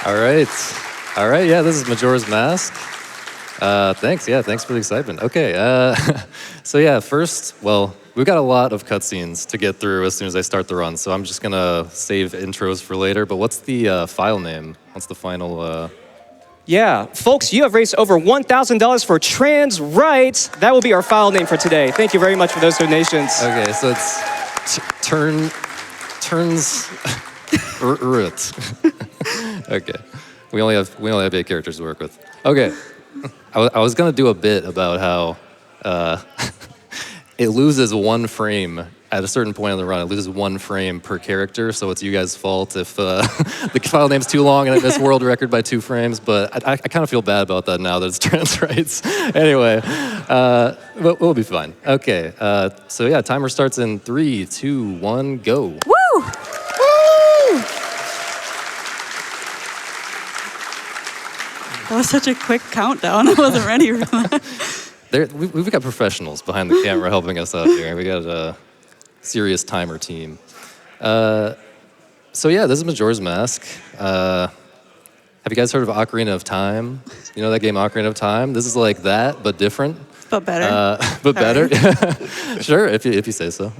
All right. All right, yeah, this is Majora's Mask. Thanks, yeah, thanks for the excitement. Okay, so yeah, first, well, we've got a lot of cutscenes to get through as soon as I start the run, so I'm just gonna save intros for later, but what's the file name? What's the final, Yeah, folks, you have raised over $1,000 for trans rights. That will be our file name for today. Thank you very much for those donations. Okay, so it's turns root. Okay, we only have 8 characters to work with. Okay, I was gonna do a bit about how it loses 1 frame at a certain point in the run. It loses 1 frame per character, so it's you guys' fault if the file name's too long and I miss world record by 2 frames. But I kind of feel bad about that now that it's trans rights. Anyway, we'll be fine. Okay, so yeah, timer starts in 3, 2, 1, go. Woo! Woo! That was such a quick countdown. I wasn't ready for that. We've got professionals behind the camera helping us out here. We got a serious timer team. So yeah, this is Majora's Mask. Have you guys heard of Ocarina of Time? You know that game Ocarina of Time? This is like that, but different. But better. But better. Sure, if you say so.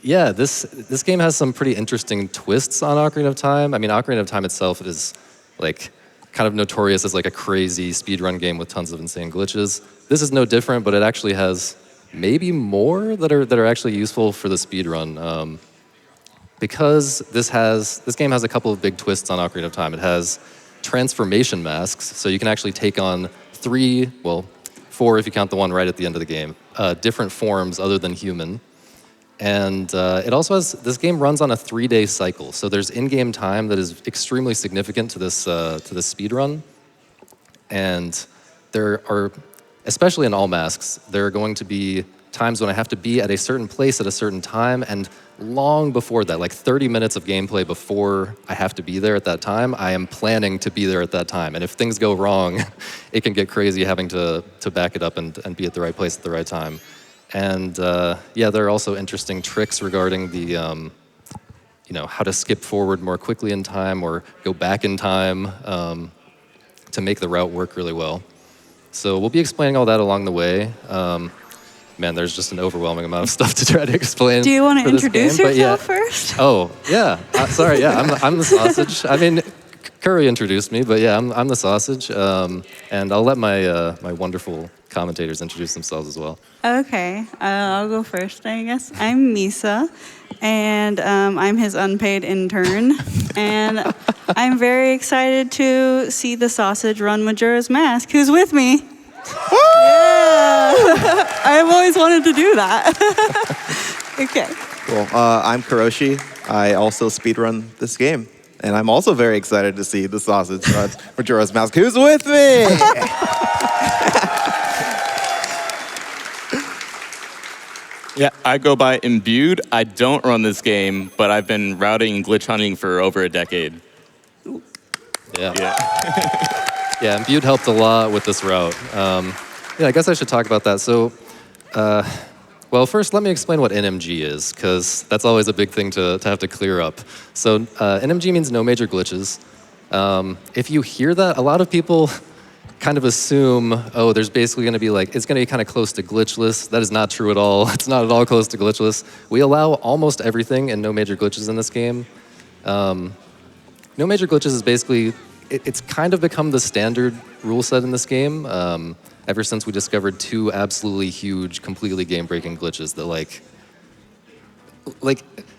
Yeah, this game has some pretty interesting twists on Ocarina of Time. I mean, Ocarina of Time itself is like kind of notorious as like a crazy speedrun game with tons of insane glitches. This is no different, but it actually has maybe more that are actually useful for the speedrun. Because this game has a couple of big twists on Ocarina of Time. It has transformation masks, so you can actually take on 4 if you count the one right at the end of the game, different forms other than human. And it also has, this game runs on a 3-day cycle, so there's in-game time that is extremely significant to this speedrun. And there are, especially in all masks, there are going to be times when I have to be at a certain place at a certain time, and long before that, like 30 minutes of gameplay before I have to be there at that time, I am planning to be there at that time. And if things go wrong, it can get crazy having to back it up and be at the right place at the right time. And yeah, there are also interesting tricks regarding the, how to skip forward more quickly in time or go back in time to make the route work really well. So we'll be explaining all that along the way. Man, there's just an overwhelming amount of stuff to try to explain. Do you want to introduce yourself yeah. first? Oh, yeah. Sorry, yeah, I'm the sausage. I mean, Curry introduced me, but yeah, I'm the sausage. And I'll let my wonderful commentators introduce themselves as well. Okay, I'll go first, I guess. I'm Misa, and I'm his unpaid intern. And I'm very excited to see the sausage run Majora's Mask. Who's with me? Yeah! I've always wanted to do that. Okay. Cool. I'm Kuroshi. I also speedrun this game. And I'm also very excited to see the sausage run Majora's Mask. Who's with me? Yeah, I go by Imbued. I don't run this game, but I've been routing and glitch hunting for over a decade. Yeah. Yeah, Imbued helped a lot with this route. Yeah, I guess I should talk about that. So, well, first let me explain what NMG is, because that's always a big thing to have to clear up. So NMG means no major glitches. If you hear that, a lot of people kind of assume, oh, there's basically going to be like, it's going to be kind of close to glitchless. That is not true at all. It's not at all close to glitchless. We allow almost everything and no major glitches in this game. No major glitches is basically, it's kind of become the standard rule set in this game ever since we discovered 2 absolutely huge, completely game-breaking glitches that like,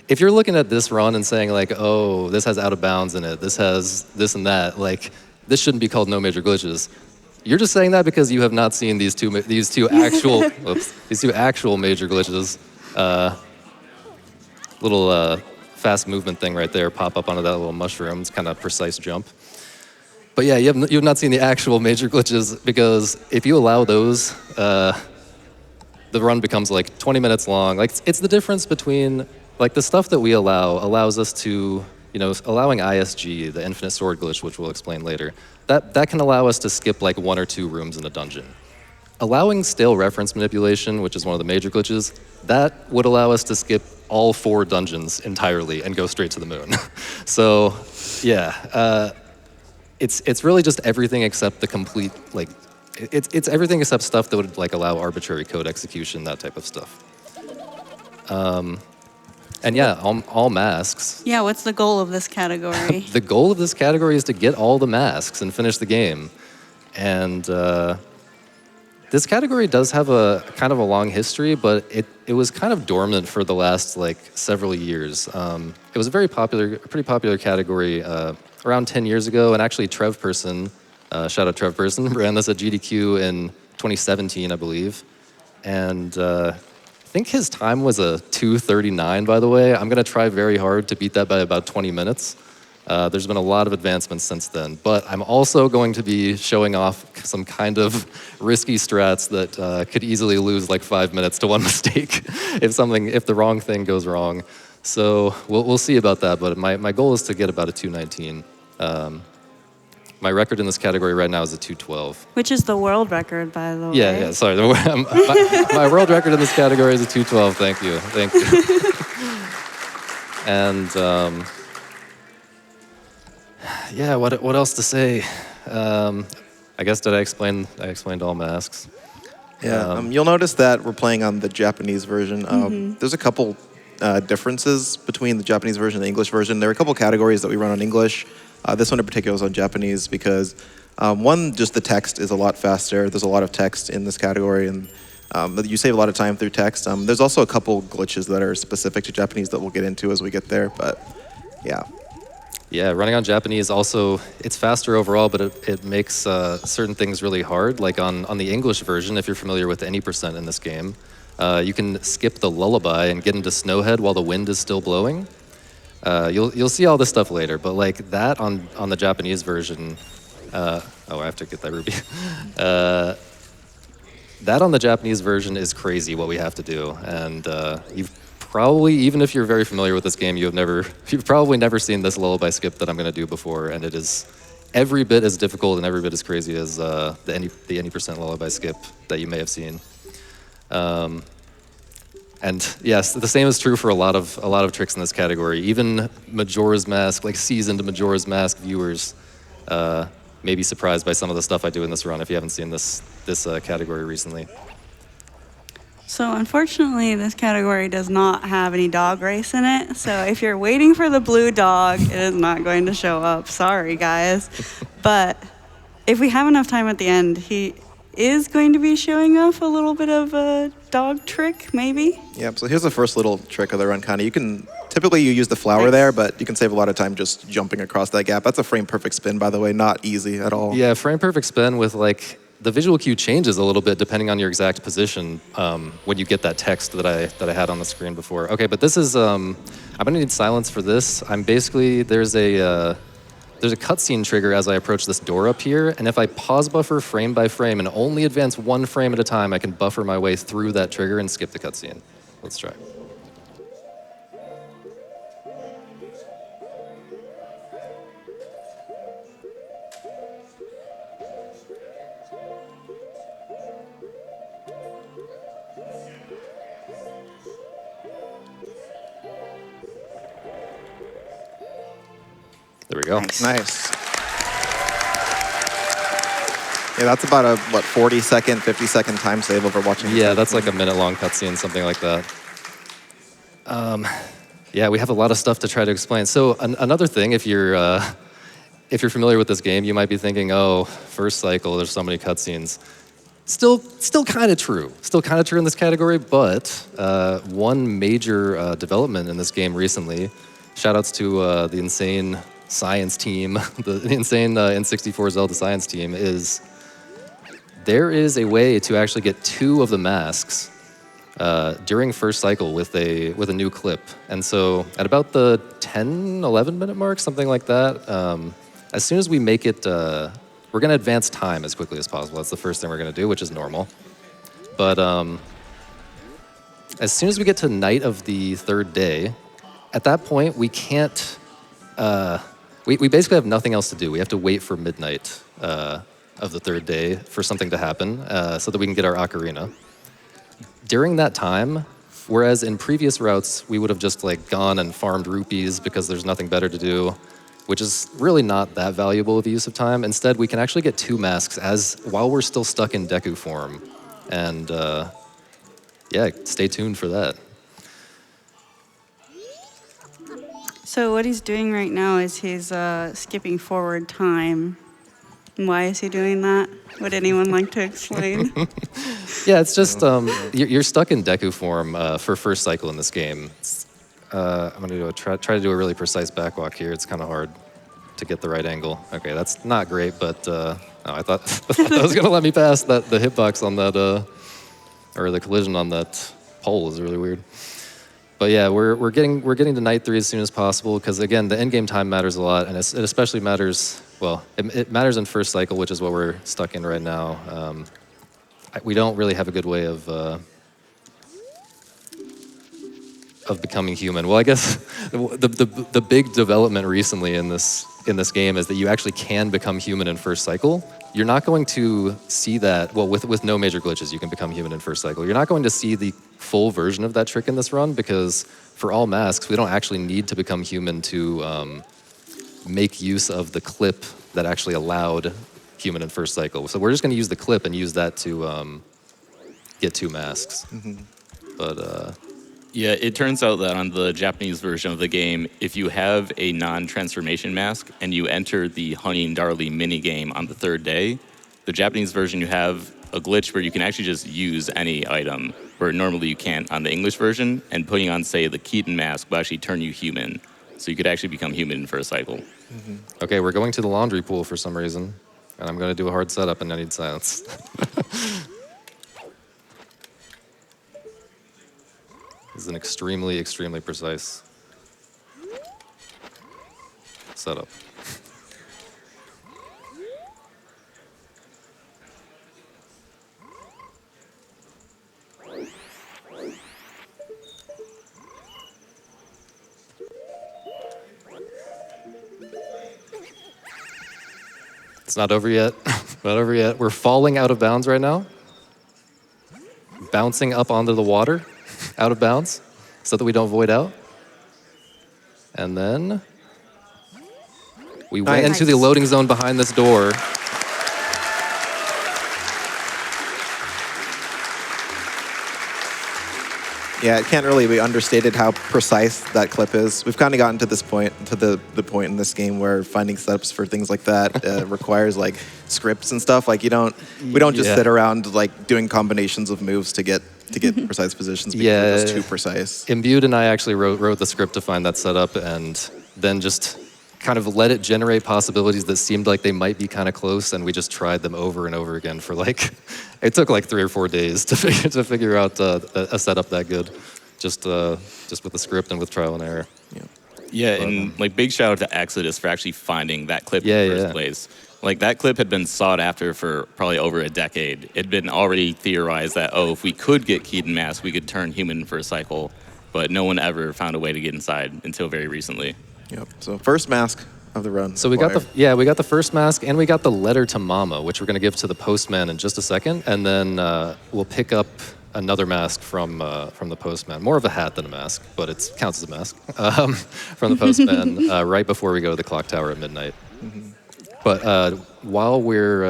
if you're looking at this run and saying like, oh, this has out of bounds in it, this has this and that, like, this shouldn't be called no major glitches. You're just saying that because you have not seen these two actual major glitches. Little fast movement thing right there, pop up onto that little mushroom. It's kind of precise jump. But yeah, you've not seen the actual major glitches, because if you allow those, the run becomes like 20 minutes long. Like, it's the difference between, like, the stuff that we allows us to, allowing ISG, the infinite sword glitch, which we'll explain later, that can allow us to skip like 1 or 2 rooms in a dungeon. allowing stale reference manipulation, which is one of the major glitches, that would allow us to skip all 4 dungeons entirely and go straight to the moon. So, yeah, it's really just everything except the complete, like, it's everything except stuff that would like allow arbitrary code execution, that type of stuff. And yeah, all masks. Yeah, what's the goal of this category? The goal of this category is to get all the masks and finish the game. And this category does have a kind of a long history, but it was kind of dormant for the last like several years. It was a pretty popular category around 10 years ago, and actually Trev Person, shout out Trev Person, ran this at GDQ in 2017, I believe. And I think his time was a 2:39, by the way. I'm gonna try very hard to beat that by about 20 minutes. There's been a lot of advancements since then, but I'm also going to be showing off some kind of risky strats that could easily lose like 5 minutes to one mistake if the wrong thing goes wrong. So we'll see about that, but my goal is to get about a 2:19. My record in this category right now is a 2:12. Which is the world record, by the way. Yeah, sorry. My world record in this category is a 2:12. Thank you. And yeah, what else to say? I guess I explained all masks. Yeah, you'll notice that we're playing on the Japanese version. There's a couple differences between the Japanese version and the English version. There are a couple categories that we run on English. This one in particular is on Japanese because one, just the text is a lot faster. There's a lot of text in this category, and you save a lot of time through text. There's also a couple glitches that are specific to Japanese that we'll get into as we get there, but yeah. Yeah, running on Japanese also, it's faster overall, but it makes certain things really hard. Like on the English version, if you're familiar with any percent in this game, you can skip the lullaby and get into Snowhead while the wind is still blowing. You'll see all this stuff later, but like that on the Japanese version, I have to get that ruby. That on the Japanese version is crazy what we have to do, and you've probably, even if you're very familiar with this game, you've probably never seen this lullaby skip that I'm going to do before, and it is every bit as difficult and every bit as crazy as the any percent lullaby skip that you may have seen. And yes, the same is true for a lot of tricks in this category. Even Majora's Mask, like seasoned Majora's Mask viewers, may be surprised by some of the stuff I do in this run if you haven't seen this category recently. So unfortunately, this category does not have any dog race in it. So if you're waiting for the blue dog, it is not going to show up. Sorry, guys. But if we have enough time at the end, he is going to be showing off a little bit of a dog trick, maybe. Yep, so here's the first little trick of the run, kind of. Typically you use the flower there, but you can save a lot of time just jumping across that gap. That's a frame perfect spin, by the way, not easy at all. Yeah, frame perfect spin with like, the visual cue changes a little bit depending on your exact position when you get that text that I had on the screen before. Okay, but this is, I'm gonna need silence for this. There's a cutscene trigger as I approach this door up here, and if I pause buffer frame by frame and only advance one frame at a time, I can buffer my way through that trigger and skip the cutscene. Let's try. There we go. Nice. Yeah, that's about a, 40-second, 50-second time save over watching. Yeah, that's like a minute-long cutscene, something like that. Yeah, we have a lot of stuff to try to explain. So another thing, if you're familiar with this game, you might be thinking, oh, first cycle, there's so many cutscenes. Still kind of true. Still kind of true in this category, but one major development in this game recently, shout-outs to the insane science team, the insane N64 Zelda science team, is there is a way to actually get 2 of the masks during first cycle with a new clip. And so at about the 10, 11 minute mark, something like that, as soon as we make it, we're gonna advance time as quickly as possible. That's the first thing we're gonna do, which is normal. But as soon as we get to night of the 3rd day, at that point, we can't, we basically have nothing else to do. We have to wait for midnight of the third day for something to happen so that we can get our ocarina. During that time, whereas in previous routes, we would have just like gone and farmed rupees because there's nothing better to do, which is really not that valuable of a use of time. Instead, we can actually get 2 masks while we're still stuck in Deku form. And yeah, stay tuned for that. So what he's doing right now is he's skipping forward time. Why is he doing that? Would anyone like to explain? Yeah, it's just you're stuck in Deku form for first cycle in this game. I'm gonna try to do a really precise backwalk here. It's kind of hard to get the right angle. Okay, that's not great, but I thought that was gonna let me pass that the hitbox on that or the collision on that pole is really weird. But yeah, we're getting to night 3 as soon as possible because again, the end game time matters a lot, and it especially matters. Well, it matters in first cycle, which is what we're stuck in right now. We don't really have a good way of becoming human. Well, I guess the big development recently in this game is that you actually can become human in first cycle. You're not going to see that. Well, with no major glitches, you can become human in first cycle. You're not going to see the full version of that trick in this run because for all masks, we don't actually need to become human to make use of the clip that actually allowed human in first cycle. So we're just going to use the clip and use that to get 2 masks. But Yeah, it turns out that on the Japanese version of the game, if you have a non-transformation mask and you enter the Honey and Darlie minigame on the 3rd day, the Japanese version you have a glitch where you can actually just use any item, where normally you can't on the English version, and putting on, say, the Keaton mask will actually turn you human. So you could actually become human in first cycle. okay, we're going to the laundry pool for some reason, and I'm going to do a hard setup and I need silence. This is an extremely, extremely precise setup. It's not over yet. Not over yet. We're falling out of bounds right now. Bouncing up onto the water, out of bounds, so that we don't void out. And then we went into the loading zone behind this door. Yeah, it can't really be understated how precise that clip is. We've kind of gotten to this point, to the point in this game where finding setups for things like that requires like scripts and stuff. Like we don't just sit around like doing combinations of moves to get precise positions because they're just too precise. Imbued and I actually wrote the script to find that setup and then just kind of let it generate possibilities that seemed like they might be kind of close, and we just tried them over and over again for like, it took like 3 or 4 days to figure out a setup that good, just with the script and with trial and error. Yeah, and like big shout out to Exodus for actually finding that clip in the first place. Like that clip had been sought after for probably over a decade. It had been already theorized that, if we could get Keaton Mask, we could turn human for a cycle, but no one ever found a way to get inside until very recently. Yep. So first mask of the run. So we got the first mask, and we got the letter to Mama, which we're going to give to the postman in just a second, and then we'll pick up another mask from the postman. More of a hat than a mask, but it counts as a mask from the postman right before we go to the clock tower at midnight. But while we've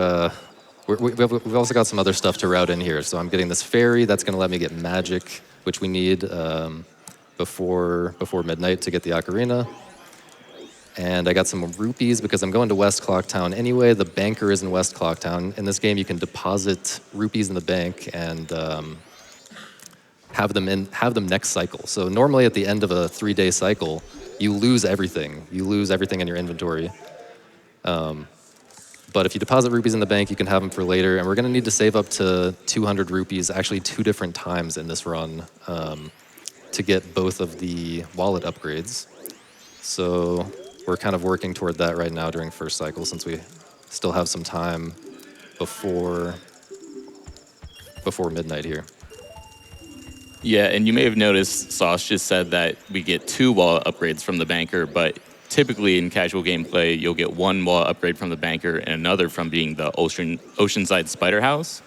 also got some other stuff to route in here. So I'm getting this ferry that's going to let me get magic, which we need before midnight to get the ocarina. And I got some rupees because I'm going to West Clocktown anyway. The banker is in West Clocktown. In this game, you can deposit rupees in the bank and have them next cycle. So normally at the end of a 3-day cycle, you lose everything. You lose everything in your inventory. But if you deposit rupees in the bank, you can have them for later. And we're going to need to save up to 200 rupees, actually 2 different times in this run, to get both of the wallet upgrades. So we're kind of working toward that right now during first cycle, since we still have some time before midnight here. Yeah, and you may have noticed Sauce just said that we get 2 wallet upgrades from the banker, but typically in casual gameplay, you'll get one wallet upgrade from the banker and another from being the Oceanside Spider House.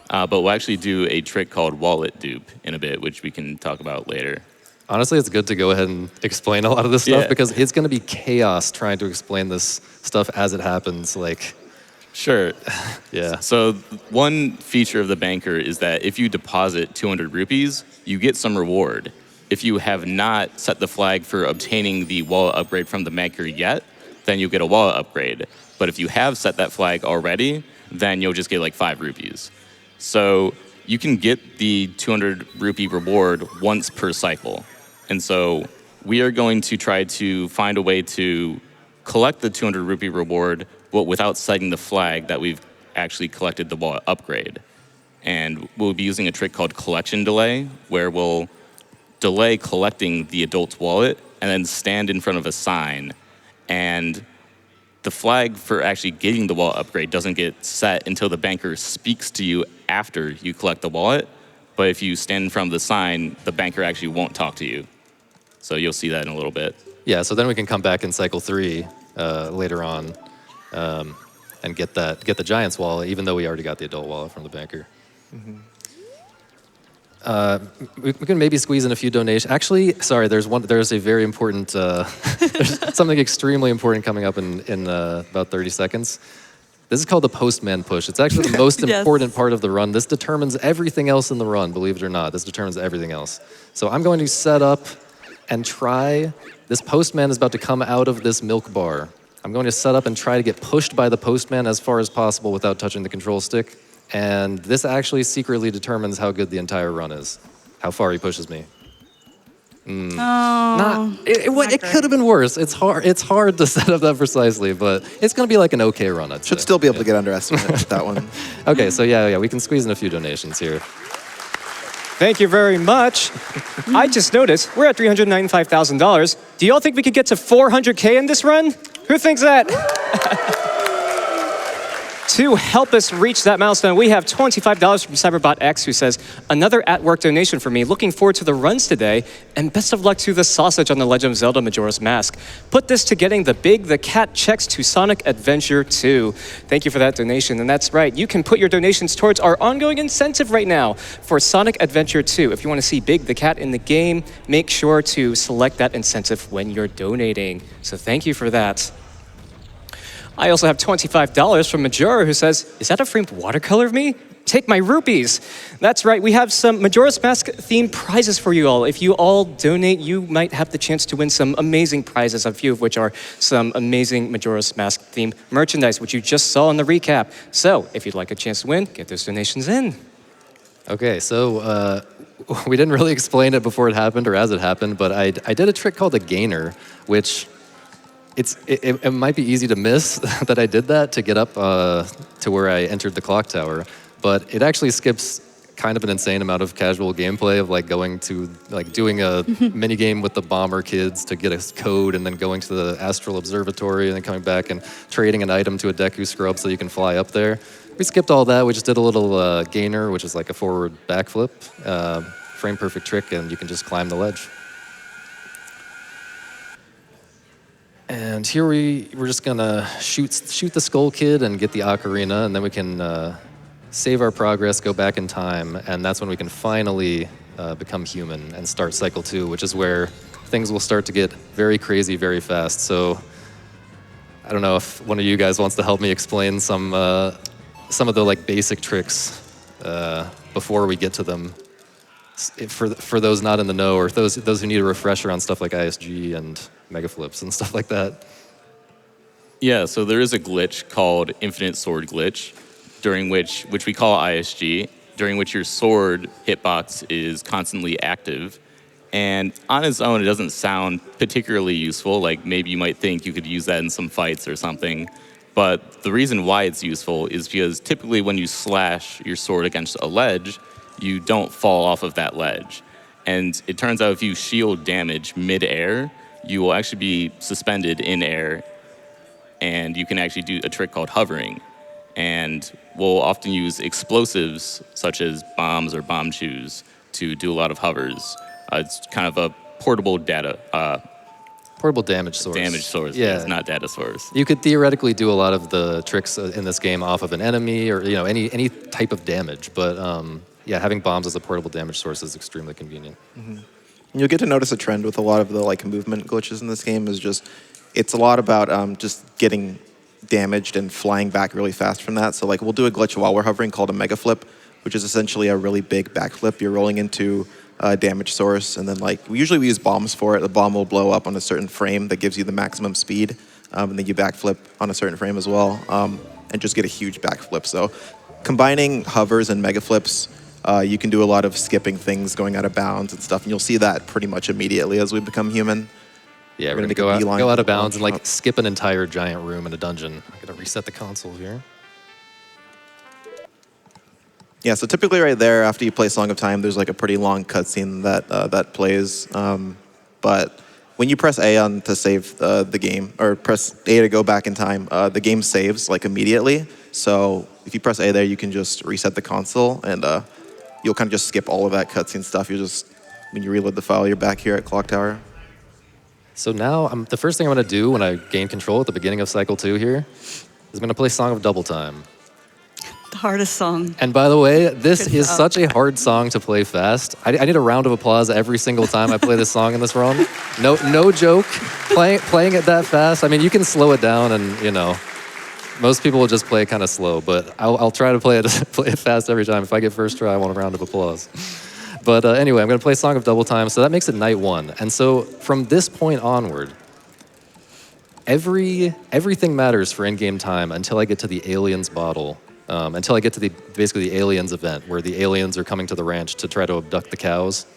But we'll actually do a trick called wallet dupe in a bit, which we can talk about later. Honestly, it's good to go ahead and explain a lot of this stuff Yeah. because it's going to be chaos trying to explain this stuff as it happens. Like, Sure. yeah. So one feature of the banker is that if you deposit 200 rupees, you get some reward. If you have not set the flag for obtaining the wallet upgrade from the banker yet, then you'll get a wallet upgrade. But if you have set that flag already, then you'll just get like 5 rupees. So you can get the 200 rupee reward once per cycle. And so we are going to try to find a way to collect the 200 rupee reward, but without setting the flag that we've actually collected the wallet upgrade. And we'll be using a trick called collection delay, where we'll delay collecting the adult's wallet and then stand in front of a sign. And the flag for actually getting the wallet upgrade doesn't get set until the banker speaks to you after you collect the wallet. But if you stand in front of the sign, the banker actually won't talk to you. So you'll see that in a little bit. Yeah, so then we can come back in cycle 3 later on and get the Giants wallet, even though we already got the adult wallet from the banker. We can maybe squeeze in a few donations. Actually, sorry, there's a very important, there's something extremely important coming up in about 30 seconds. This is called the postman push. It's actually the most Yes. important part of the run. This determines everything else in the run, believe it or not. This determines everything else. So I'm going to set up and try. This postman is about to come out of this milk bar. I'm going to set up and try to get pushed by the postman as far as possible without touching the control stick. And this actually secretly determines how good the entire run is, how far he pushes me. It could have been worse. It's hard to set up that precisely, but it's going to be like an okay run, I'd Should say. still be able to get underestimated with that one. Okay, so yeah, we can squeeze in a few donations here. Thank you very much. I just noticed we're at $395,000. Do y'all think we could get to 400K in this run? Who thinks that? To help us reach that milestone, we have $25 from Cyberbot X, who says, another at-work donation for me. Looking forward to the runs today, and best of luck to the sausage on the Legend of Zelda Majora's Mask. Put this to getting the cat checks to Sonic Adventure 2. Thank you for that donation, and that's right. You can put your donations towards our ongoing incentive right now for Sonic Adventure 2. If you want to see Big the Cat in the game, make sure to select that incentive when you're donating. So thank you for that. I also have $25 from Majora, who says, is that a framed watercolor of me? Take my rupees. That's right, we have some Majora's Mask themed prizes for you all. If you all donate, you might have the chance to win some amazing prizes, a few of which are some amazing Majora's Mask themed merchandise, which you just saw in the recap. So if you'd like a chance to win, get those donations in. Okay, so we didn't really explain it before it happened or as it happened, but I did a trick called a gainer, which it might be easy to miss that I did that to get up to where I entered the clock tower, but it actually skips kind of an insane amount of casual gameplay of like going to like doing a mini game with the bomber kids to get a code and then going to the astral observatory and then coming back and trading an item to a Deku scrub so you can fly up there. We skipped all that. We just did a little gainer, which is like a forward backflip, frame perfect trick, and you can just climb the ledge. And here we're just gonna shoot the Skull Kid and get the Ocarina, and then we can save our progress, go back in time, and that's when we can finally become human and start cycle 2, which is where things will start to get very crazy very fast. So I don't know if one of you guys wants to help me explain some of the like basic tricks before we get to them. For those not in the know, or those who need a refresher on stuff like ISG and mega flips and stuff like that. Yeah, so there is a glitch called Infinite Sword Glitch, during which we call ISG, during which your sword hitbox is constantly active. And on its own, it doesn't sound particularly useful. Like maybe you might think you could use that in some fights or something. But the reason why it's useful is because typically when you slash your sword against a ledge, you don't fall off of that ledge. And it turns out if you shield damage mid-air, you will actually be suspended in air, and you can actually do a trick called hovering. And we'll often use explosives such as bombs or bomb chews to do a lot of hovers. It's kind of a portable Portable damage source. Damage source, Yeah. yes, not data source. You could theoretically do a lot of the tricks in this game off of an enemy or any type of damage, but yeah, having bombs as a portable damage source is extremely convenient. You'll get to notice a trend with a lot of the like movement glitches in this game is just it's a lot about just getting damaged and flying back really fast from that. So like we'll do a glitch while we're hovering called a mega flip, which is essentially a really big backflip. You're rolling into a damage source, and then like we use bombs for it. The bomb will blow up on a certain frame that gives you the maximum speed, and then you backflip on a certain frame as well, and just get a huge backflip. So combining hovers and mega flips, you can do a lot of skipping things, going out of bounds and stuff, and you'll see that pretty much immediately as we become human. Yeah, we're gonna gonna make a go out, beeline go out for of the bounds and launch like drop. skip an entire giant room in a dungeon. I'm gonna reset the console here. Yeah, so typically right there, after you play Song of Time, there's like a pretty long cutscene that plays. But when you press A on to save the game, or press A to go back in time, the game saves like immediately. So if you press A there, you can just reset the console, and you'll kind of just skip all of that cutscene stuff. You just when you reload the file, you're back here at Clock Tower. So now the first thing I'm gonna do when I gain control at the beginning of cycle 2 here is I'm gonna play Song of Double Time. The hardest song. And by the way, this Good is job. such a hard song to play fast. I need a round of applause every single time I play this song in this run. No joke. Playing it that fast. I mean, you can slow it down, and most people will just play it kind of slow. But I'll try to play it fast every time. If I get first try, I want a round of applause. But anyway, I'm gonna play Song of Double Time. So that makes it night 1. And so from this point onward, everything matters for in-game time until I get to the aliens bottle. Until I get to basically the aliens event, where the aliens are coming to the ranch to try to abduct the cows.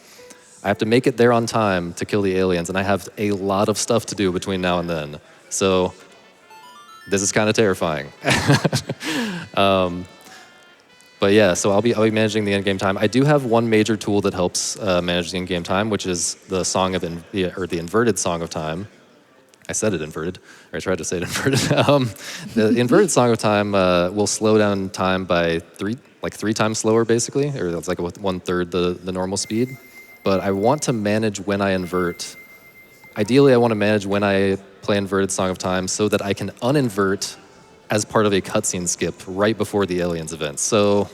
I have to make it there on time to kill the aliens, and I have a lot of stuff to do between now and then. So this is kind of terrifying. But yeah, so I'll be managing the in-game time. I do have one major tool that helps manage the in-game time, which is the the inverted Song of Time. I said it inverted, or I tried to say it inverted. The inverted Song of Time will slow down time by three times slower, basically, or that's like 1/3 the normal speed. But I want to manage when I invert. Ideally, I want to manage when I play inverted Song of Time so that I can uninvert as part of a cutscene skip right before the aliens event. So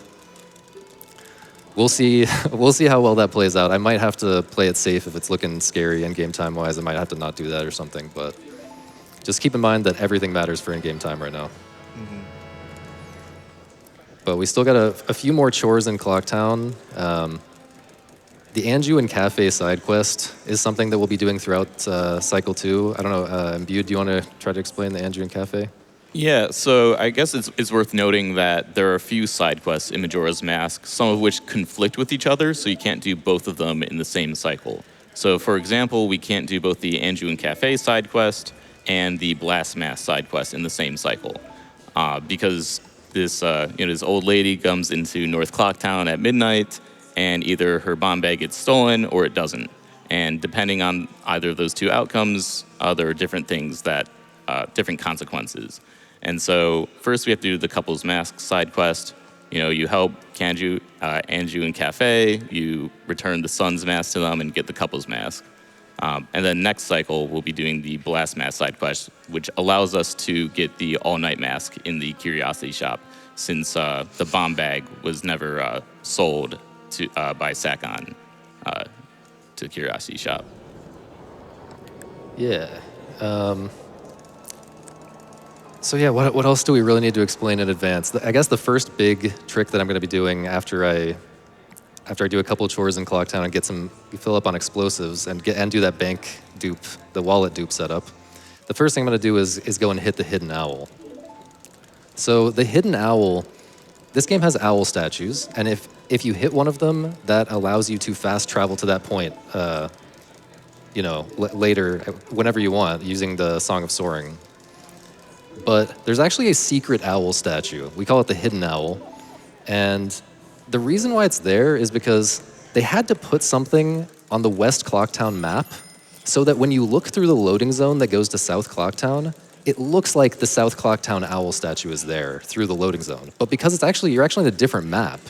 we'll see. We'll see how well that plays out. I might have to play it safe if it's looking scary in-game time-wise. I might have to not do that or something. But just keep in mind that everything matters for in-game time right now. But we still got a few more chores in Clocktown. The Anju and Cafe side quest is something that we'll be doing throughout Cycle 2. I don't know, Imbued, do you want to try to explain the Anju and Cafe? Yeah, so I guess it's worth noting that there are a few side quests in Majora's Mask, some of which conflict with each other, so you can't do both of them in the same cycle. So, for example, we can't do both the Anju and Cafe side quest and the Blast Mask side quest in the same cycle, because this old lady comes into North Clocktown at midnight, and either her bomb bag gets stolen or it doesn't. And depending on either of those two outcomes, there are different things that different consequences. And so first we have to do the Couple's Mask side quest. You help Anju and Cafe, you return the Sun's Mask to them and get the Couple's Mask. And then next cycle, we'll be doing the Blast Mask side quest, which allows us to get the All-Night Mask in the Curiosity Shop, since the bomb bag was never sold by Sakon to Curiosity Shop. Yeah. So yeah, what else do we really need to explain in advance? I guess the first big trick that I'm going to be doing after I do a couple of chores in Clocktown and fill up on explosives and do that bank dupe, the wallet dupe setup. The first thing I'm going to do is go and hit the Hidden Owl. So the Hidden Owl, this game has owl statues, and if you hit one of them, that allows you to fast travel to that point, later, whenever you want, using the Song of Soaring. But there's actually a secret owl statue. We call it the Hidden Owl. And the reason why it's there is because they had to put something on the West Clocktown map so that when you look through the loading zone that goes to South Clocktown, it looks like the South Clocktown owl statue is there through the loading zone. But because you're actually in a different map,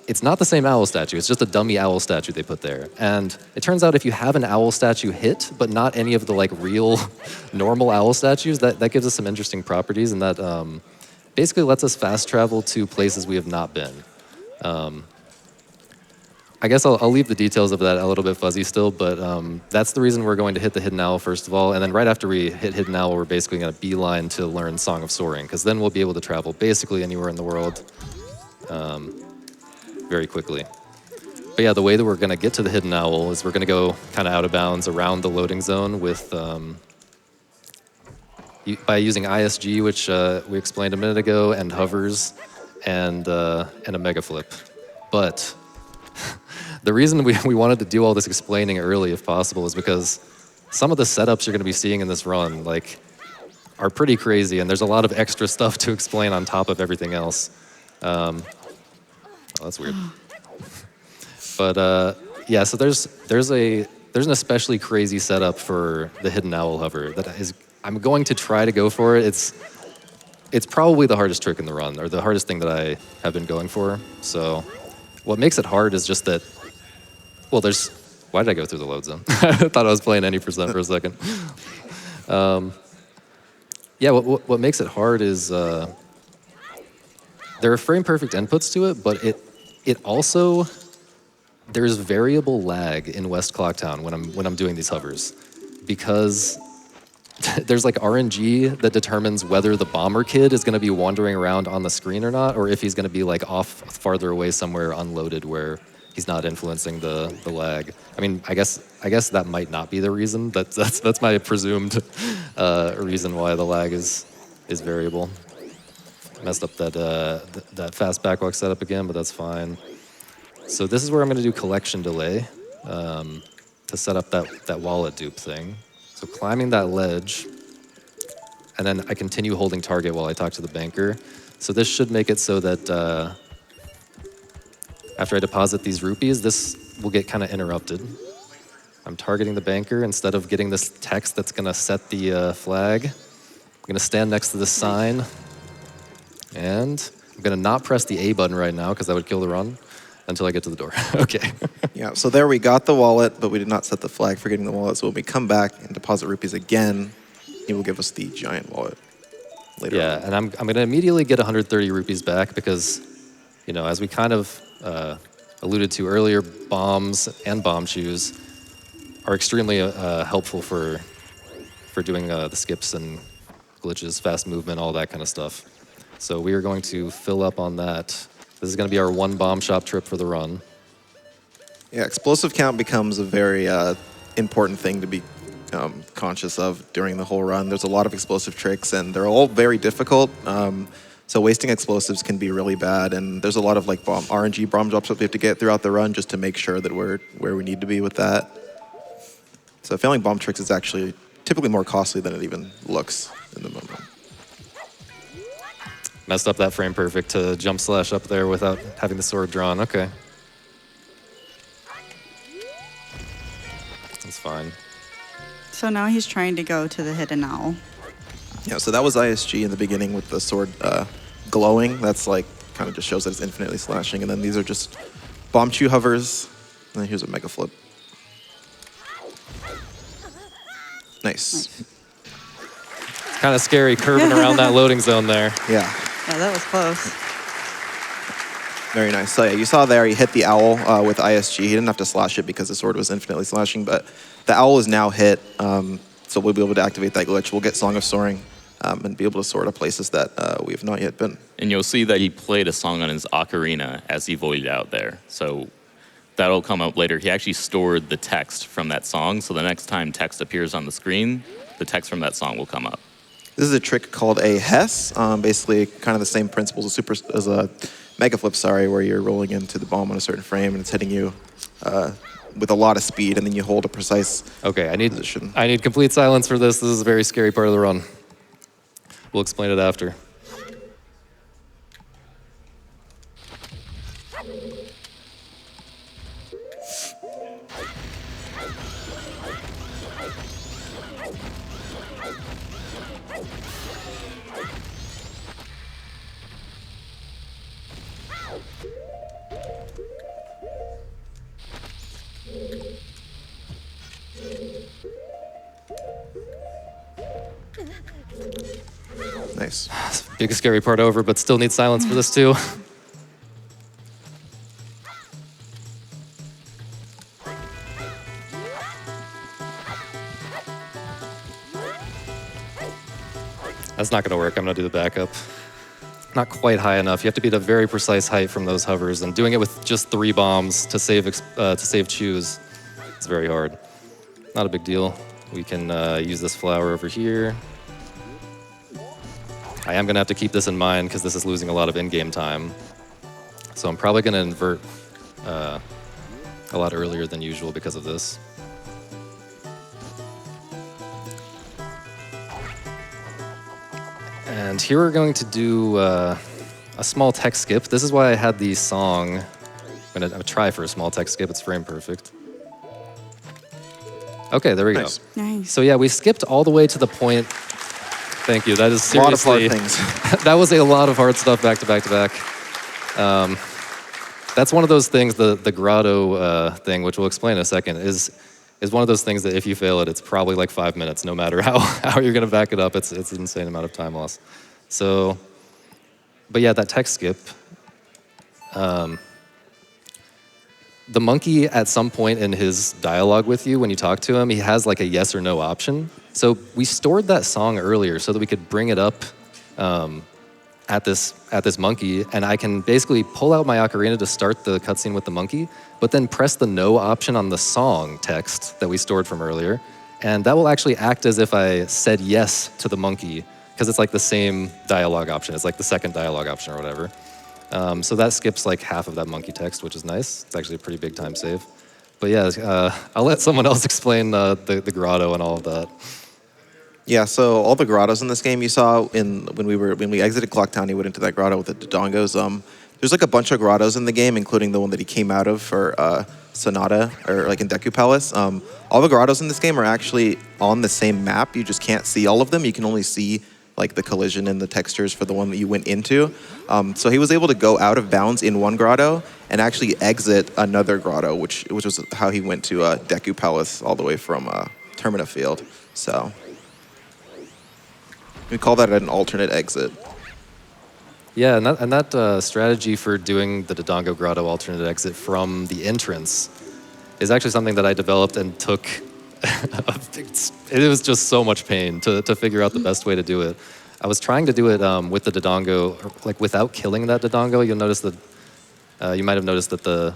it's not the same owl statue. It's just a dummy owl statue they put there. And it turns out if you have an owl statue hit, but not any of the like real normal owl statues, that gives us some interesting properties, and that basically lets us fast travel to places we have not been. I guess I'll leave the details of that a little bit fuzzy still, but that's the reason we're going to hit the Hidden Owl first of all, and then right after we hit Hidden Owl, we're basically going to beeline to learn Song of Soaring, because then we'll be able to travel basically anywhere in the world very quickly. But yeah, the way that we're going to get to the Hidden Owl is we're going to go kind of out of bounds around the loading zone with by using ISG, which we explained a minute ago, and hovers, and a mega flip. But the reason we wanted to do all this explaining early, if possible, is because some of the setups you're going to be seeing in this run, like, are pretty crazy, and there's a lot of extra stuff to explain on top of everything else. Oh, that's weird. But yeah, so there's an especially crazy setup for the Hidden Owl hover that is. I'm going to try to go for it. It's probably the hardest trick in the run, or the hardest thing that I have been going for. So what makes it hard is just that. Well, why did I go through the load zone? I thought I was playing any percent for a second. Yeah, what makes it hard is there are frame perfect inputs to it, but it also, there's variable lag in West Clocktown when I'm doing these hovers, because there's like RNG that determines whether the bomber kid is going to be wandering around on the screen or not, or if he's going to be like off farther away somewhere unloaded where he's not influencing the lag. I mean, I guess that might not be the reason. That's my presumed reason why the lag is variable. Messed up that fast backwalk setup again, but that's fine. So this is where I'm going to do collection delay to set up that wallet dupe thing. So climbing that ledge, and then I continue holding target while I talk to the banker. So this should make it so that after I deposit these rupees, this will get kind of interrupted. I'm targeting the banker instead of getting this text that's going to set the flag. I'm going to stand next to this sign, and I'm going to not press the A button right now because that would kill the run until I get to the door. Okay. Yeah, so there we got the wallet, but we did not set the flag for getting the wallet. So when we come back and deposit rupees again, he will give us the giant wallet later on. Yeah, and I'm going to immediately get 130 rupees back because, you know, as we kind of alluded to earlier, bombs and bomb shoes are extremely helpful for doing the skips and glitches, fast movement, all that kind of stuff. So we are going to fill up on that. This is going to be our one bomb shop trip for the run. Yeah, explosive count becomes a very important thing to be conscious of during the whole run. There's a lot of explosive tricks, and they're all very difficult. So wasting explosives can be really bad, and there's a lot of like RNG bomb drops that we have to get throughout the run just to make sure that we're where we need to be with that. So failing bomb tricks is actually typically more costly than it even looks in the moment. Messed up that frame perfect to jump slash up there without having the sword drawn. Okay. That's fine. So now he's trying to go to the Hidden Owl. Yeah, so that was ISG in the beginning with the sword glowing. That's like kind of just shows that it's infinitely slashing. And then these are just bomb chew hovers. And then here's a mega flip. Nice. It's kind of scary curving around that loading zone there. Yeah. Yeah, that was close. Very nice. So yeah, you saw there he hit the owl with ISG. He didn't have to slash it because the sword was infinitely slashing, but the owl is now hit, so we'll be able to activate that glitch. We'll get Song of Soaring and be able to soar to places that we have not yet been. And you'll see that he played a song on his ocarina as he voided out there. So that'll come up later. He actually stored the text from that song, so the next time text appears on the screen, the text from that song will come up. This is a trick called a Hess, basically kind of the same principles as a mega flip, where you're rolling into the bomb on a certain frame and it's hitting you with a lot of speed, and then you hold a precise position. I need complete silence for this. This is a very scary part of the run. We'll explain it after. Nice. Big scary part over, but still need silence for this too. That's not gonna work. I'm gonna do the backup. Not quite high enough. You have to be at a very precise height from those hovers, and doing it with just 3 bombs to save choose is very hard. Not a big deal. We can use this flower over here. I am gonna have to keep this in mind because this is losing a lot of in-game time. So I'm probably gonna invert a lot earlier than usual because of this. And here we're going to do a small text skip. This is why I had the song. I'm gonna try for a small text skip. It's frame perfect. Okay, there we Nice. go. Nice. So yeah, we skipped all the way to the point. Thank you. That is A lot of seriously. hard things. That was a lot of hard stuff back to back to back. That's one of those things. The grotto thing, which we'll explain in a second, is one of those things that if you fail it, it's probably like 5 minutes, no matter how you're gonna back it up. It's an insane amount of time loss. So, but yeah, that text skip. The monkey, at some point in his dialogue with you, when you talk to him, he has like a yes or no option. So we stored that song earlier so that we could bring it up at this monkey, and I can basically pull out my ocarina to start the cutscene with the monkey, but then press the no option on the song text that we stored from earlier, and that will actually act as if I said yes to the monkey, because it's like the same dialogue option. It's like the second dialogue option or whatever. So that skips like half of that monkey text, which is nice. It's actually a pretty big time save. But yeah, I'll let someone else explain the grotto and all of that. Yeah, so all the grottos in this game you saw when we exited Clocktown, he went into that grotto with the Dodongos. There's like a bunch of grottos in the game, including the one that he came out of for Sonata, or like in Deku Palace. All the grottos in this game are actually on the same map. You just can't see all of them. You can only see like the collision and the textures for the one that you went into. So he was able to go out of bounds in one grotto and actually exit another grotto, which was how he went to Deku Palace all the way from Termina Field. So we call that an alternate exit. Yeah, and that strategy for doing the Dodongo Grotto alternate exit from the entrance is actually something that I developed and took. It was just so much pain to figure out the best way to do it. I was trying to do it with the Dodongo, like without killing that Dodongo. You'll notice that you might have noticed that the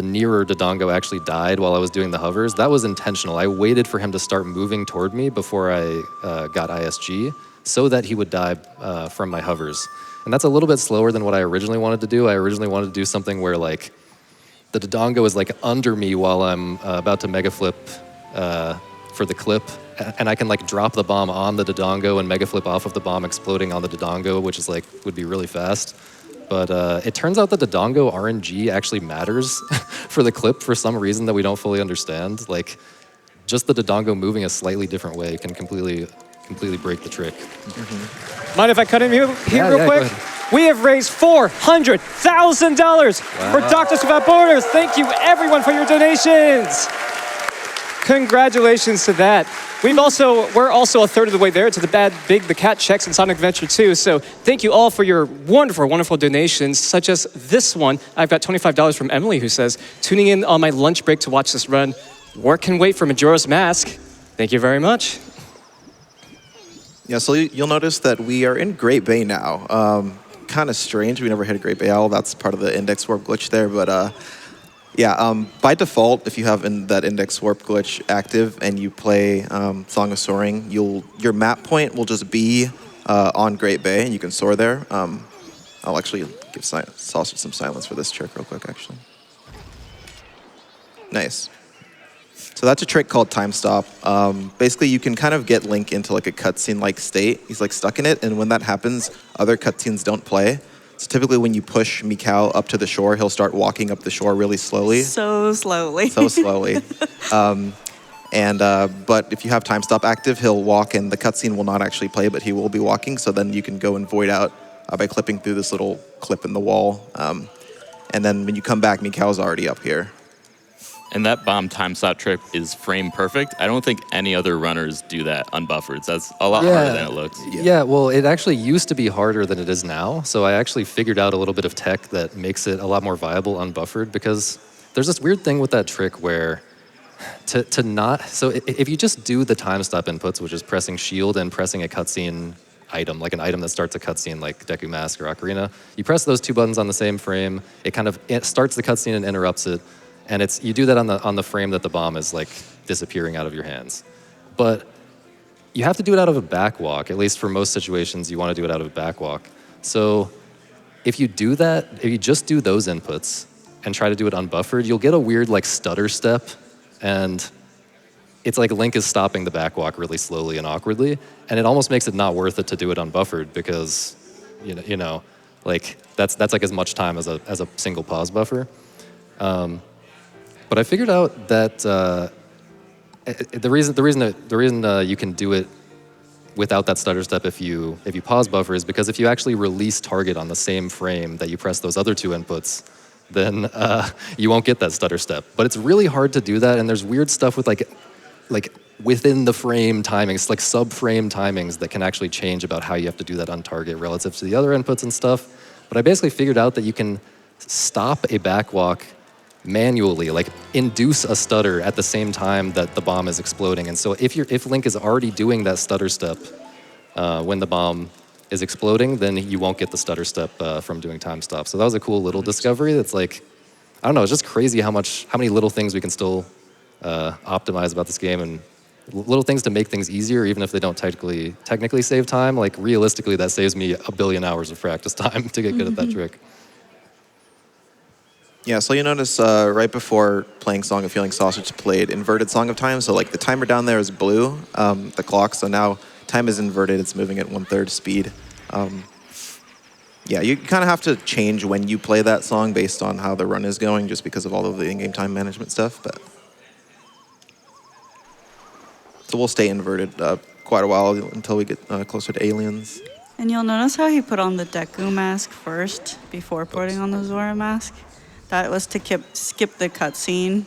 nearer Dodongo actually died while I was doing the hovers. That was intentional. I waited for him to start moving toward me before I got ISG, so that he would die from my hovers. And that's a little bit slower than what I originally wanted to do. I originally wanted to do something where like the Dodongo is like under me while I'm about to mega flip for the clip, and I can like drop the bomb on the Dodongo and mega flip off of the bomb exploding on the Dodongo, which is like would be really fast. But it turns out that Dodongo RNG actually matters for the clip for some reason that we don't fully understand. Like just the Dodongo moving a slightly different way can completely break the trick. Mind if I cut in here Yeah, real yeah, quick? go ahead. We have raised $400,000 for Doctors Without Borders. Thank you, everyone, for your donations. Congratulations to that. We're also a third of the way there to the Bad Big the Cat checks and Sonic Adventure 2. So thank you all for your wonderful, wonderful donations, such as this one. I've got $25 from Emily, who says, tuning in on my lunch break to watch this run. Work can wait for Majora's Mask. Thank you very much. Yeah, so you'll notice that we are in Great Bay now. Kind of strange. We never hit a Great Bay Owl. That's part of the index warp glitch there. But yeah, by default, if you have that index warp glitch active and you play Song of Soaring, your map point will just be on Great Bay, and you can soar there. I'll actually give Sausage some silence for this trick real quick, actually. Nice. So that's a trick called time stop. Basically, you can kind of get Link into like a cutscene-like state. He's like stuck in it, and when that happens, other cutscenes don't play. So typically, when you push Mikau up to the shore, he'll start walking up the shore really slowly. So slowly. So slowly. But if you have time stop active, he'll walk, and the cutscene will not actually play, but he will be walking. So then you can go and void out by clipping through this little clip in the wall. And then when you come back, Mikau's already up here. And that bomb time slot trick is frame perfect. I don't think any other runners do that unbuffered. So that's a lot harder than it looks. Yeah, well, it actually used to be harder than it is now. So I actually figured out a little bit of tech that makes it a lot more viable unbuffered, because there's this weird thing with that trick where to not, so if you just do the time stop inputs, which is pressing shield and pressing a cutscene item, like an item that starts a cutscene like Deku Mask or Ocarina, you press those two buttons on the same frame, it starts the cutscene and interrupts it. And you do that on the frame that the bomb is like disappearing out of your hands. But you have to do it out of a backwalk. At least for most situations, you want to do it out of a backwalk. So if you do that, if you just do those inputs and try to do it unbuffered, you'll get a weird like stutter step, and it's like Link is stopping the backwalk really slowly and awkwardly, and it almost makes it not worth it to do it unbuffered, because like that's like as much time as a single pause buffer. But I figured out that the reason you can do it without that stutter step if you pause buffer is because if you actually release target on the same frame that you press those other two inputs, then you won't get that stutter step. But it's really hard to do that, and there's weird stuff with like within the frame timings, like sub-frame timings that can actually change about how you have to do that on target relative to the other inputs and stuff. But I basically figured out that you can stop a backwalk manually, like induce a stutter at the same time that the bomb is exploding. And so if Link is already doing that stutter step when the bomb is exploding, then you won't get the stutter step from doing time stop. So that was a cool little discovery. That's like, I don't know, it's just crazy how many little things we can still optimize about this game, and little things to make things easier, even if they don't technically save time. Like realistically, that saves me a billion hours of practice time to get good at that trick. Yeah, so you notice right before playing Song of Healing, Sausage played inverted Song of Time. So like the timer down there is blue, the clock. So now time is inverted. It's moving at 1/3 speed. Yeah, you kind of have to change when you play that song based on how the run is going, just because of all of the in-game time management stuff. But so we'll stay inverted quite a while until we get closer to aliens. And you'll notice how he put on the Deku mask first before putting on the Zora mask. That was to skip the cutscene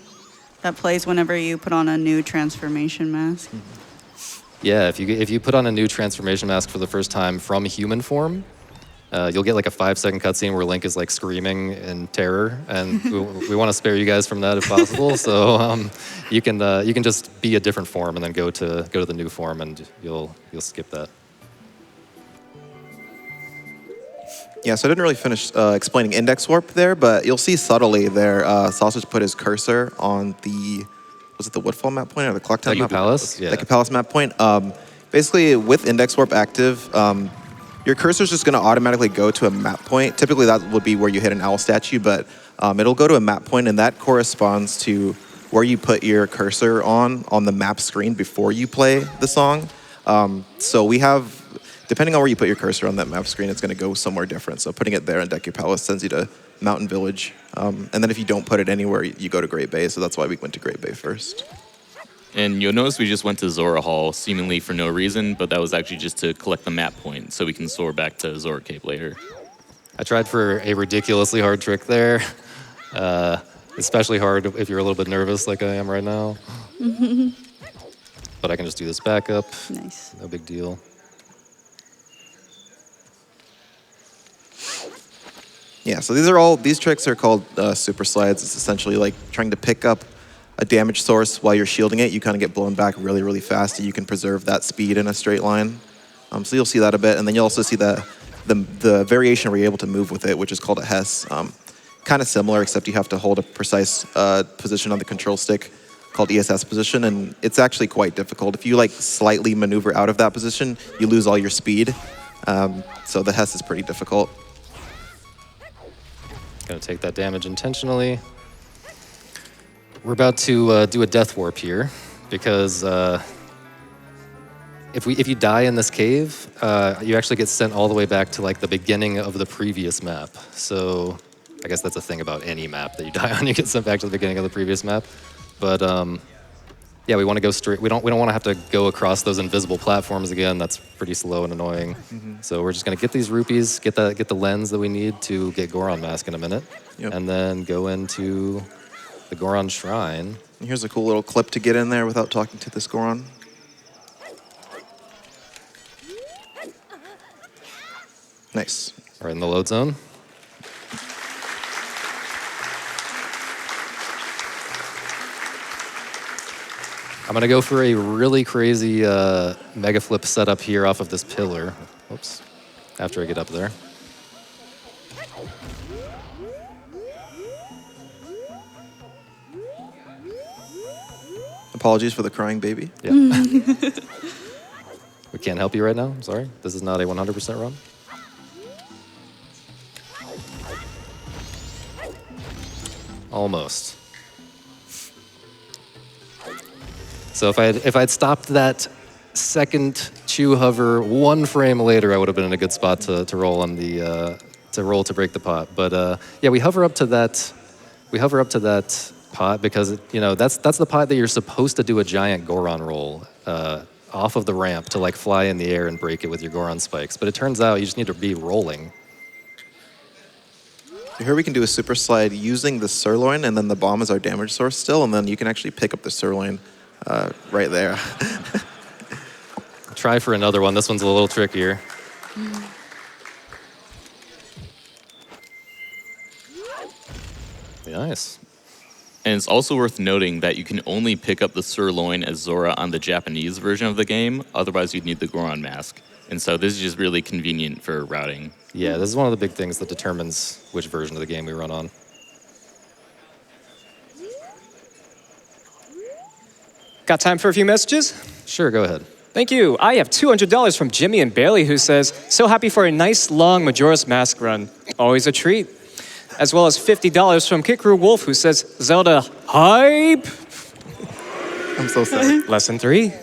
that plays whenever you put on a new transformation mask. Yeah, if you put on a new transformation mask for the first time from human form, you'll get like a 5-second cutscene where Link is like screaming in terror, and we want to spare you guys from that if possible. So you can just be a different form and then go to the new form, and you'll skip that. Yeah, so I didn't really finish explaining index warp there, but you'll see subtly there, Sausage put his cursor on was it the Woodfall map point or the Clock Town Deku map? Palace? Yeah. Deku Palace map point. Basically, with index warp active, your cursor is just going to automatically go to a map point. Typically, that would be where you hit an owl statue, but it'll go to a map point, and that corresponds to where you put your cursor on the map screen before you play the song. So we have, depending on where you put your cursor on that map screen, it's going to go somewhere different. So putting it there in Deku Palace sends you to Mountain Village. And then if you don't put it anywhere, you go to Great Bay. So that's why we went to Great Bay first. And you'll notice we just went to Zora Hall seemingly for no reason, but that was actually just to collect the map point so we can soar back to Zora Cape later. I tried for a ridiculously hard trick there. Especially hard if you're a little bit nervous like I am right now. But I can just do this backup. Nice. No big deal. Yeah, so these tricks are called super slides. It's essentially like trying to pick up a damage source while you're shielding it. You kind of get blown back really, really fast, and you can preserve that speed in a straight line. So you'll see that a bit, and then you'll also see the variation where you're able to move with it, which is called a Hess. Kind of similar, except you have to hold a precise position on the control stick called ESS position, and it's actually quite difficult. If you like slightly maneuver out of that position, you lose all your speed. So the Hess is pretty difficult. Gonna take that damage intentionally. We're about to do a death warp here, because if you die in this cave, you actually get sent all the way back to like the beginning of the previous map. So I guess that's a thing about any map that you die on. You get sent back to the beginning of the previous map. But yeah, we want to go straight. We don't want to have to go across those invisible platforms again. That's pretty slow and annoying. So we're just gonna get these rupees, get the lens that we need to get Goron Mask in a minute, and then go into the Goron Shrine. Here's a cool little clip to get in there without talking to this Goron. Nice. Right in the load zone. I'm gonna go for a really crazy mega flip setup here off of this pillar. Oops. After I get up there. Apologies for the crying baby. Yeah. We can't help you right now. I'm sorry. This is not a 100% run. Almost. So if I'd stopped that second chew hover 1 frame later, I would have been in a good spot to roll on the to break the pot. But yeah, we hover up to that. We hover up to that pot because that's the pot that you're supposed to do a giant Goron roll off of the ramp to like fly in the air and break it with your Goron spikes. But it turns out you just need to be rolling. Here we can do a super slide using the sirloin, and then the bomb is our damage source still, and then you can actually pick up the sirloin right there. Try for another one. This one's a little trickier. Nice. And it's also worth noting that you can only pick up the sirloin as Zora on the Japanese version of the game. Otherwise, you'd need the Goron mask. And so this is just really convenient for routing. Yeah, this is one of the big things that determines which version of the game we run on. Got time for a few messages? Sure, go ahead. Thank you. I have $200 from Jimmy and Bailey, who says, so happy for a nice long Majora's Mask run. Always a treat. As well as $50 from Kikru Wolf, who says, Zelda hype. I'm so sorry. Lesson 3.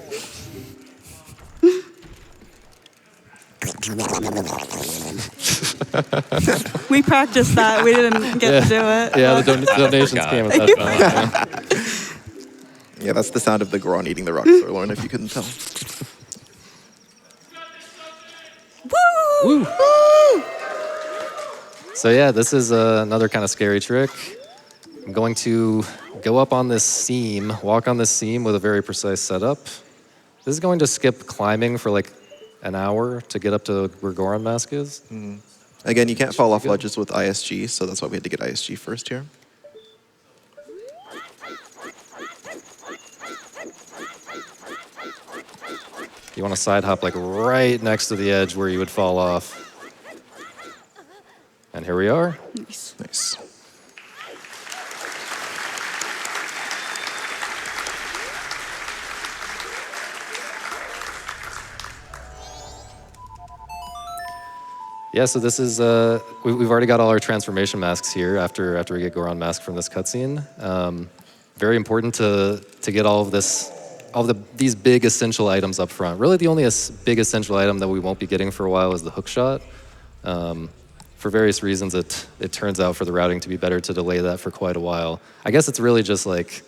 We practiced that. We didn't get to do it. Yeah, but- the donations came at that time. Yeah, that's the sound of the Goron eating the rock sirloin, if you couldn't tell. Woo! So yeah, this is another kind of scary trick. I'm going to go up on this seam, walk on this seam with a very precise setup. This is going to skip climbing for like an hour to get up to where Goron Mask is. Again, you can't fall off ledges with ISG, so that's why we had to get ISG first here. You want to side hop like right next to the edge where you would fall off. And here we are. Nice. Nice. Yeah, so this is, we've already got all our transformation masks here after we get Goron Mask from this cutscene. Very important to get all of this, these big essential items up front. Really the only big essential item that we won't be getting for a while is the hook shot. For various reasons, it turns out for the routing to be better to delay that for quite a while. I guess it's really just like,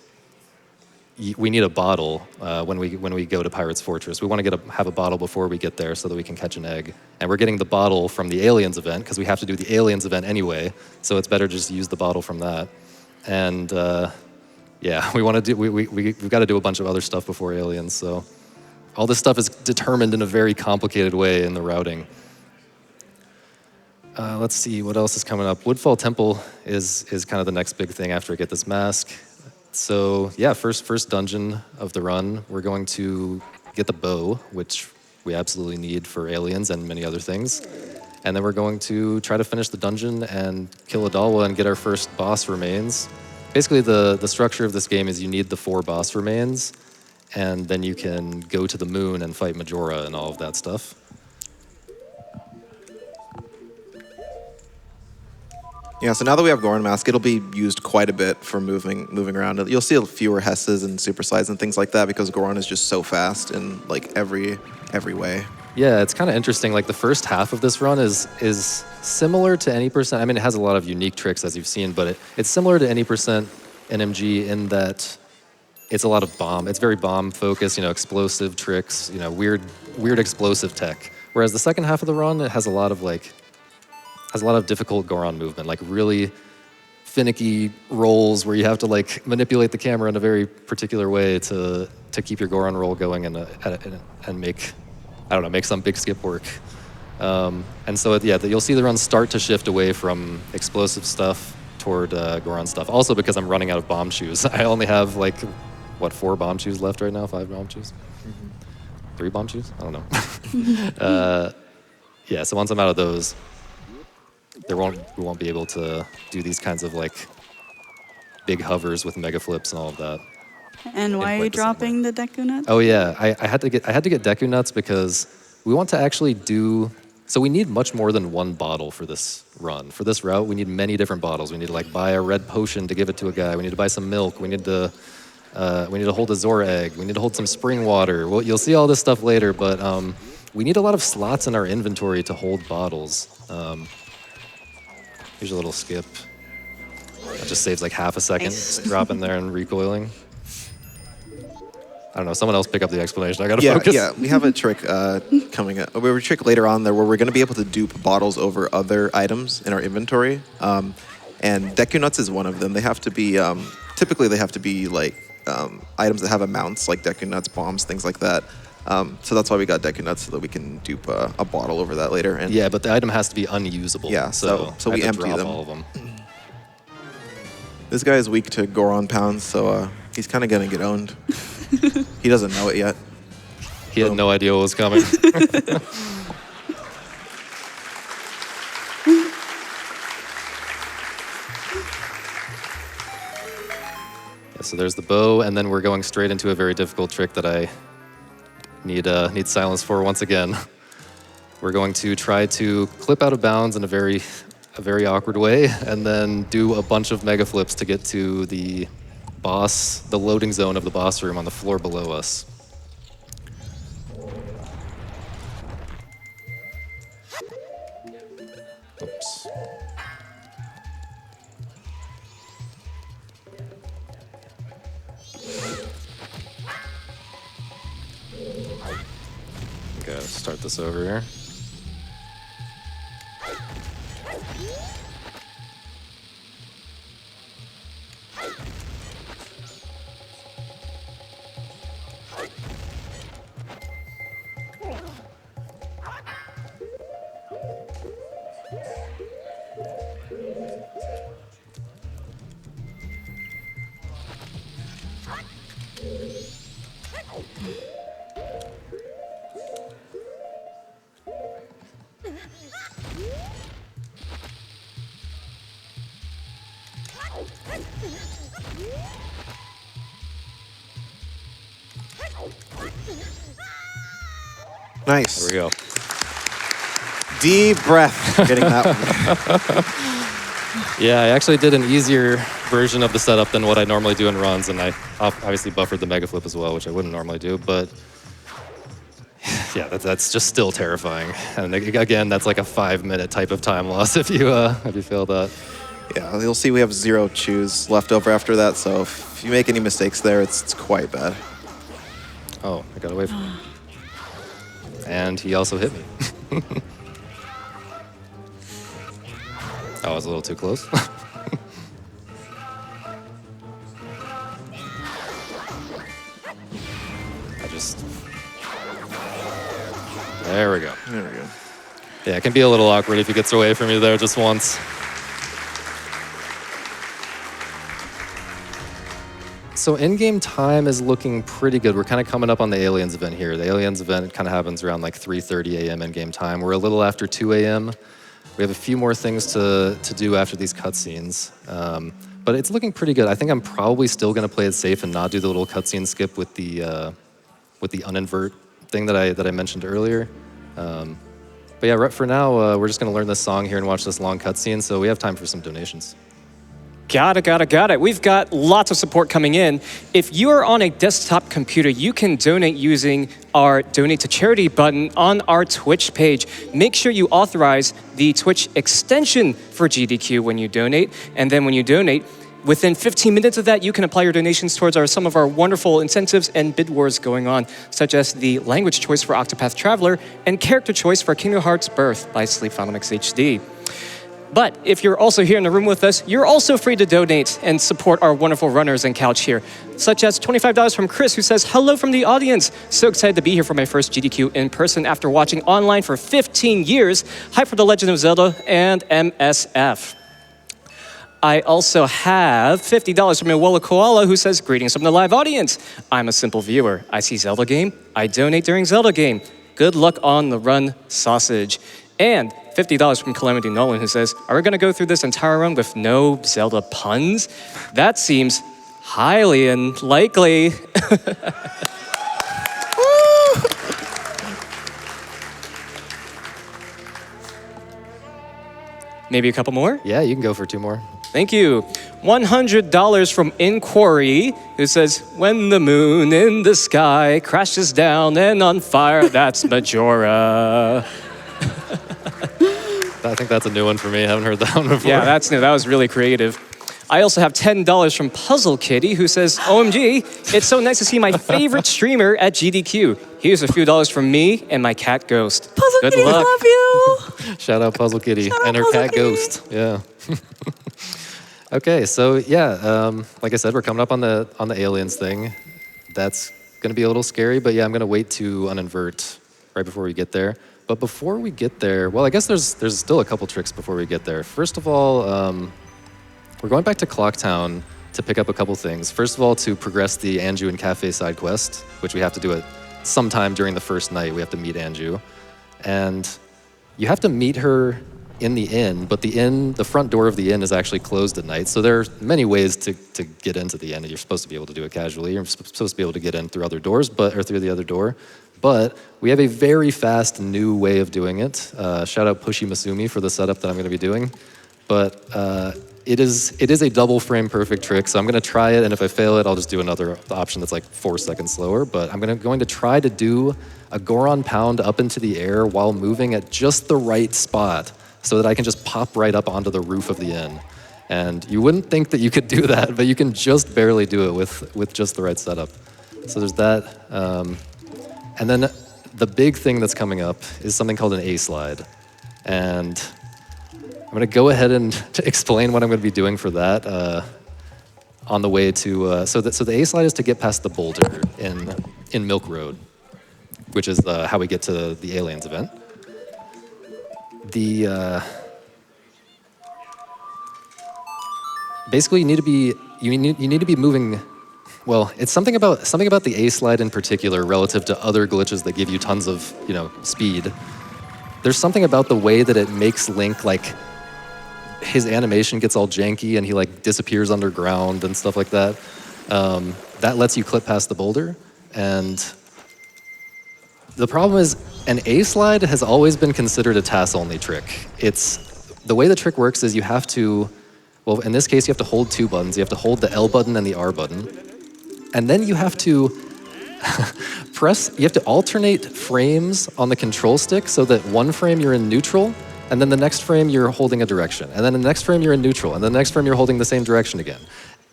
we need a bottle when we go to Pirate's Fortress. We want to have a bottle before we get there so that we can catch an egg. And we're getting the bottle from the Aliens event because we have to do the Aliens event anyway. So it's better just to use the bottle from that. And yeah, we've got to do a bunch of other stuff before Aliens. So all this stuff is determined in a very complicated way in the routing. Let's see what else is coming up. Woodfall Temple is kind of the next big thing after I get this mask. So yeah, first dungeon of the run, we're going to get the bow, which we absolutely need for Aliens and many other things. And then we're going to try to finish the dungeon and kill Adalwa and get our first boss remains. Basically, the structure of this game is you need the 4 boss remains, and then you can go to the moon and fight Majora and all of that stuff. Yeah, so now that we have Goron Mask, it'll be used quite a bit for moving around. You'll see fewer Hesses and super slides and things like that because Goron is just so fast in like every way. Yeah, it's kind of interesting. Like the first half of this run is similar to any percent. I mean, it has a lot of unique tricks as you've seen, but it's similar to any percent NMG in that it's a lot of bomb. It's very bomb focused, explosive tricks, weird explosive tech. Whereas the second half of the run, it has a lot of difficult Goron movement, like really finicky rolls where you have to like manipulate the camera in a very particular way to keep your Goron roll going and make, I don't know, make some big skip work. And so yeah, you'll see the runs start to shift away from explosive stuff toward Goron stuff. Also because I'm running out of bomb shoes. I only have like, what, 4 bomb shoes left right now? 5 bomb shoes? 3 bomb shoes? I don't know. Yeah, so once I'm out of those, we won't be able to do these kinds of like big hovers with mega flips and all of that. And why are you dropping the Deku Nuts? Oh yeah, I had to get Deku Nuts because we want to actually do. So we need much more than 1 bottle for this run. For this route, we need many different bottles. We need to like buy a red potion to give it to a guy. We need to buy some milk. We need to hold a Zora egg. We need to hold some spring water. Well, you'll see all this stuff later, but we need a lot of slots in our inventory to hold bottles. Here's a little skip. That just saves like half a second, Nice. dropping there and recoiling. I don't know, someone else pick up the explanation. I gotta Yeah, focus. yeah, we have a trick coming up. We have a trick later on there where we're going to be able to dupe bottles over other items in our inventory. And Deku Nuts is one of them. They have to be, typically they have to be like items that have amounts, like Deku Nuts, bombs, things like that. So that's why we got Deku Nuts, so that we can dupe a bottle over that later. And Yeah, but the item has to be unusable. Yeah, so I we have to empty drop them. all of them. This guy is weak to Goron pounds, so he's kind of going to get owned. He doesn't know it yet. He had no idea what was coming. Yeah, so there's the bow, and then we're going straight into a very difficult trick that I need silence for once again. We're going to try to clip out of bounds in a very awkward way, and then do a bunch of mega flips to get to the boss, the loading zone of the boss room on the floor below us. Oops. Gotta start this over here. Nice. There we go. Deep breath getting that one. Yeah, I actually did an easier version of the setup than what I normally do in runs, and I obviously buffered the mega flip as well, which I wouldn't normally do, but yeah, that's just still terrifying. And again, that's like a 5-minute type of time loss if you fail that. Yeah, you'll see we have 0 chews left over after that, so if you make any mistakes there, it's quite bad. Oh, I got away from him. And he also hit me. Oh, I was a little too close. I just... There we go. There we go. Yeah, it can be a little awkward if he gets away from you there just once. So in-game time is looking pretty good. We're kind of coming up on the Aliens event here. The Aliens event kind of happens around like 3:30 a.m. in-game time. We're a little after 2 a.m. We have a few more things to do after these cutscenes. But it's looking pretty good. I think I'm probably still going to play it safe and not do the little cutscene skip with the uninvert thing that I mentioned earlier. But yeah, right for now, we're just going to learn this song here and watch this long cutscene. So we have time for some donations. Got it. We've got lots of support coming in. If you are on a desktop computer, you can donate using our Donate to Charity button on our Twitch page. Make sure you authorize the Twitch extension for GDQ when you donate. And then when you donate, within 15 minutes of that, you can apply your donations towards some of our wonderful incentives and bid wars going on, such as the language choice for Octopath Traveler and character choice for Kingdom Hearts Birth by Sleep Phonics HD. But if you're also here in the room with us, you're also free to donate and support our wonderful runners and couch here, such as $25 from Chris, who says, hello from the audience. So excited to be here for my first GDQ in person after watching online for 15 years. Hype for The Legend of Zelda and MSF. I also have $50 from Iwala Koala, who says, greetings from the live audience. I'm a simple viewer. I see Zelda game. I donate during Zelda game. Good luck on the run, sausage. And $50 from Calamity Nolan, who says, are we going to go through this entire run with no Zelda puns? That seems highly unlikely. Maybe a couple more? Yeah, you can go for 2 more. Thank you. $100 from Inquiry, who says, when the moon in the sky crashes down and on fire, that's Majora. I think that's a new one for me. I haven't heard that one before. Yeah, that's new. That was really creative. I also have $10 from Puzzle Kitty, who says, OMG, it's so nice to see my favorite streamer at GDQ. Here's a few dollars from me and my cat Ghost. Puzzle Good Kitty, luck. love you. Shout out Puzzle Kitty Shout out and her Puzzle cat Kitty. Ghost. Yeah. Okay, so yeah, like I said, we're coming up on the aliens thing. That's gonna be a little scary, but yeah, I'm gonna wait to uninvert right before we get there. But before we get there, well, I guess there's still a couple tricks before we get there. First of all, we're going back to Clocktown to pick up a couple things. First of all, to progress the Anju and Cafe side quest, which we have to do it sometime during the first night. We have to meet Anju, and you have to meet her in the inn, but the front door of the inn is actually closed at night. So there are many ways to get into the inn. You're supposed to be able to do it casually. You're supposed to be able to get in through other doors, or through the other door. But we have a very fast new way of doing it. Shout out Pushy Masumi for the setup that I'm going to be doing. But it is a double frame perfect trick, so I'm going to try it, and if I fail it, I'll just do another option that's like 4 seconds slower. But I'm going to try to do a Goron Pound up into the air while moving at just the right spot, so that I can just pop right up onto the roof of the inn. And you wouldn't think that you could do that, but you can just barely do it with just the right setup. So there's that. And then the big thing that's coming up is something called an A-slide. And I'm gonna go ahead and explain what I'm gonna be doing for that on the way to, so the A-slide is to get past the boulder in Milk Road, which is how we get to the aliens event. Basically, you need to be moving. Well, it's something about the A slide in particular relative to other glitches that give you tons of speed. There's something about the way that it makes Link, like, his animation gets all janky and he like disappears underground and stuff like that. That lets you clip past the boulder. And the problem is, an A slide has always been considered a TAS-only trick. The way the trick works is you have to, well, in this case, you have to hold 2 buttons. You have to hold the L button and the R button. And then you have to you have to alternate frames on the control stick so that one frame you're in neutral, and then the next frame you're holding a direction. And then the next frame you're in neutral, and then the next frame you're holding the same direction again.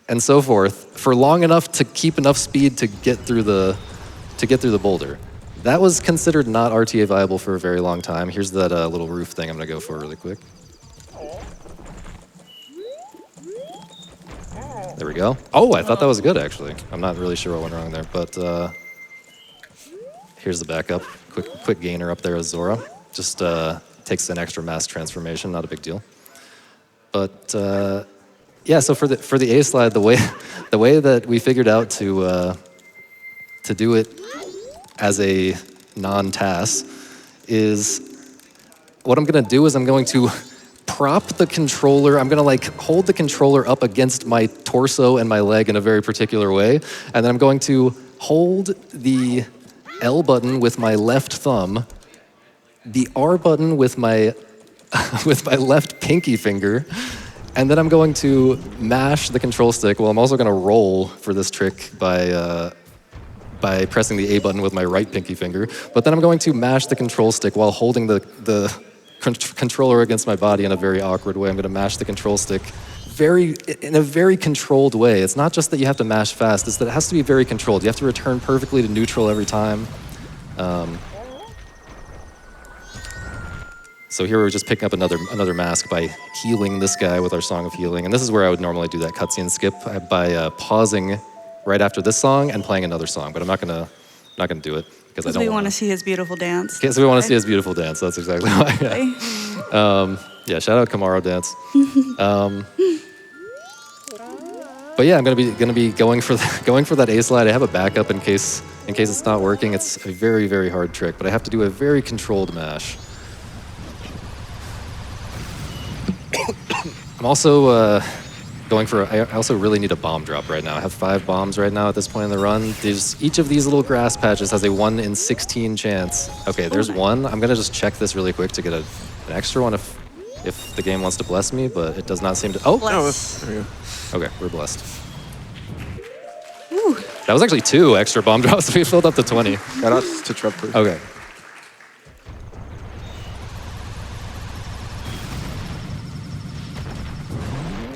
And so forth, for long enough to keep enough speed to get through the boulder. That was considered not RTA viable for a very long time. Here's that little roof thing I'm gonna go for really quick. There we go. Oh, I thought that was good, actually. I'm not really sure what went wrong there, but here's the backup. Quick gainer up there as Zora. Just takes an extra mass transformation, not a big deal. But yeah, so for the A slide, the way that we figured out to do it as a non-TAS is, what I'm gonna do is I'm going to prop the controller. I'm gonna like hold the controller up against my torso and my leg in a very particular way, and then I'm going to hold the L button with my left thumb, the R button with my left pinky finger, and then I'm going to mash the control stick. Well, I'm also gonna roll for this trick by pressing the A button with my right pinky finger, but then I'm going to mash the control stick while holding the controller against my body in a very awkward way. I'm going to mash the control stick in a very controlled way. It's not just that you have to mash fast, it's that it has to be very controlled. You have to return perfectly to neutral every time. So here we're just picking up another mask by healing this guy with our Song of Healing. And this is where I would normally do that cutscene skip by pausing right after this song and playing another song. But I'm not gonna do it because I don't we want to see his beautiful dance. Because we want to see his beautiful dance. That's exactly why. Yeah. Yeah, shout out Kamaro Dance. But yeah, I'm gonna be going for that A slide. I have a backup in case it's not working. It's a very, very hard trick, but I have to do a very controlled mash. I'm also going for. I also really need a bomb drop right now. I have 5 bombs right now at this point in the run. Each of these little grass patches has a 1 in 16 chance. Okay, there's one. I'm gonna just check this really quick to get an extra one if the game wants to bless me, but it does not seem to. Oh, Bless. There we go. okay, we're blessed. Ooh. That was actually 2 extra bomb drops. We filled up to 20. Shout out to Trevor. Okay.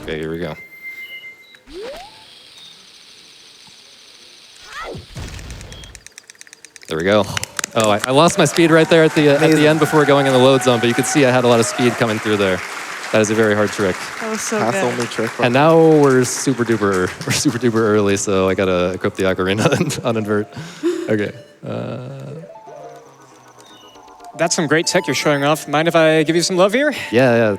Okay, here we go. There we go. Oh, I lost my speed right there at the end before going in the load zone, but you could see I had a lot of speed coming through there. That is a very hard trick. That was so Path good. only trick. And now we're super duper early, so I gotta equip the ocarina and uninvert. Okay. That's some great tech you're showing off. Mind if I give you some love here? Yeah.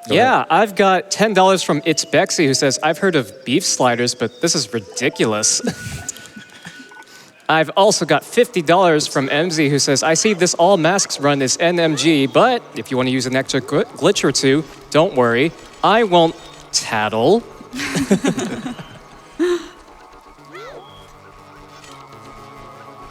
Go Yeah, ahead. I've got $10 from It's Bexy, who says, I've heard of beef sliders, but this is ridiculous. I've also got $50 from MZ, who says, I see this all masks run is NMG, but if you want to use an extra glitch or two, don't worry, I won't tattle.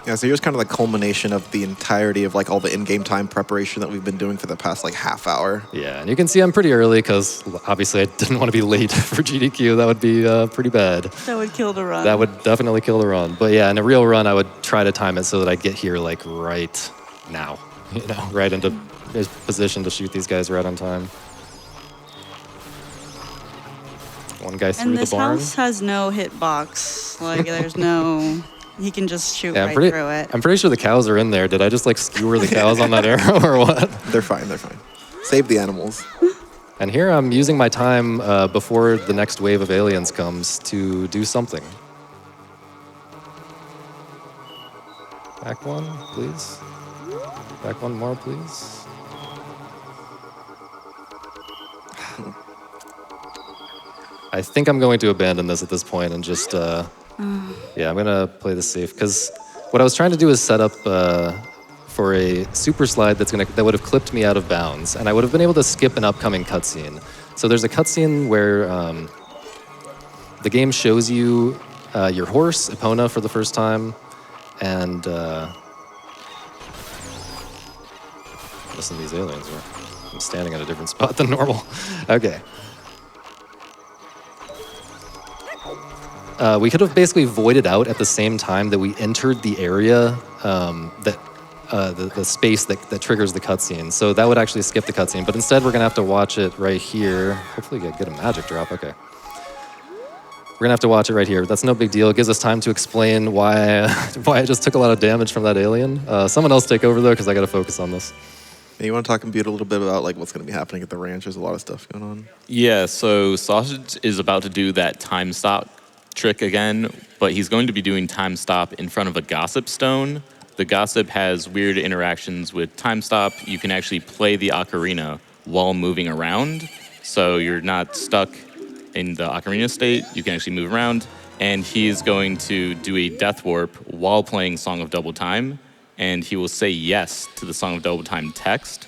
Yeah, so here's kind of the culmination of the entirety of like all the in-game time preparation that we've been doing for the past like half hour. Yeah, and you can see I'm pretty early because obviously I didn't want to be late for GDQ. That would be pretty bad. That would kill the run. That would definitely kill the run. But yeah, in a real run, I would try to time it so that I get here like right now, right into position to shoot these guys right on time. One guy through And the this barn. house has no hitbox. Like, there's no... He can just shoot Yeah, right through it. I'm pretty sure the cows are in there. Did I just like skewer the cows on that arrow or what? They're fine, they're fine. Save the animals. And here I'm using my time before the next wave of aliens comes to do something. Back one, please. Back one more, please. I think I'm going to abandon this at this point and just, yeah, I'm gonna play this safe because what I was trying to do is set up for a super slide that would have clipped me out of bounds, and I would have been able to skip an upcoming cutscene. So there's a cutscene where the game shows you your horse, Epona, for the first time, and listen to these aliens. I'm standing at a different spot than normal. Okay. We could have basically voided out at the same time that we entered the area, the space that triggers the cutscene. So that would actually skip the cutscene. But instead, we're gonna have to watch it right here. Hopefully, get a magic drop. Okay. We're gonna have to watch it right here. That's no big deal. It gives us time to explain why I just took a lot of damage from that alien. Someone else take over though, because I gotta focus on this. Hey, you want to talk Imbued a little bit about like what's going to be happening at the ranch? There's a lot of stuff going on. Yeah, so Sausage is about to do that time stop trick again, but he's going to be doing time stop in front of a gossip stone. The gossip has weird interactions with time stop. You can actually play the ocarina while moving around, so you're not stuck in the ocarina state. You can actually move around, and he's going to do a death warp while playing Song of Double Time, and he will say yes to the Song of Double Time text,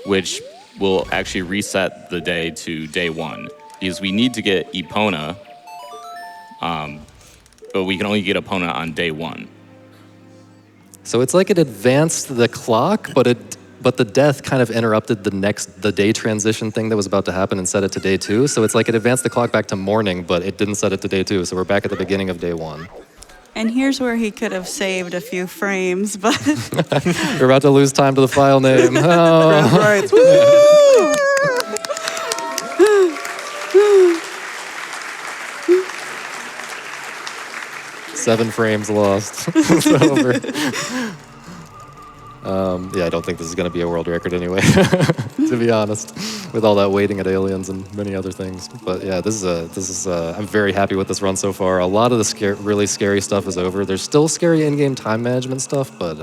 which will actually reset the day to day 1, because we need to get Epona, but we can only get Epona on day 1. So it's like it advanced the clock, but the death kind of interrupted the day transition thing that was about to happen and set it to day 2. So it's like it advanced the clock back to morning, but it didn't set it to day 2. So we're back at the beginning of day 1. And here's where he could have saved a few frames, but... We're about to lose time to the file name. Oh. Right. 7 frames lost. It's over. Yeah, I don't think this is going to be a world record anyway, to be honest, with all that waiting at aliens and many other things. But yeah, this is I'm very happy with this run so far. A lot of the really scary stuff is over. There's still scary in-game time management stuff, but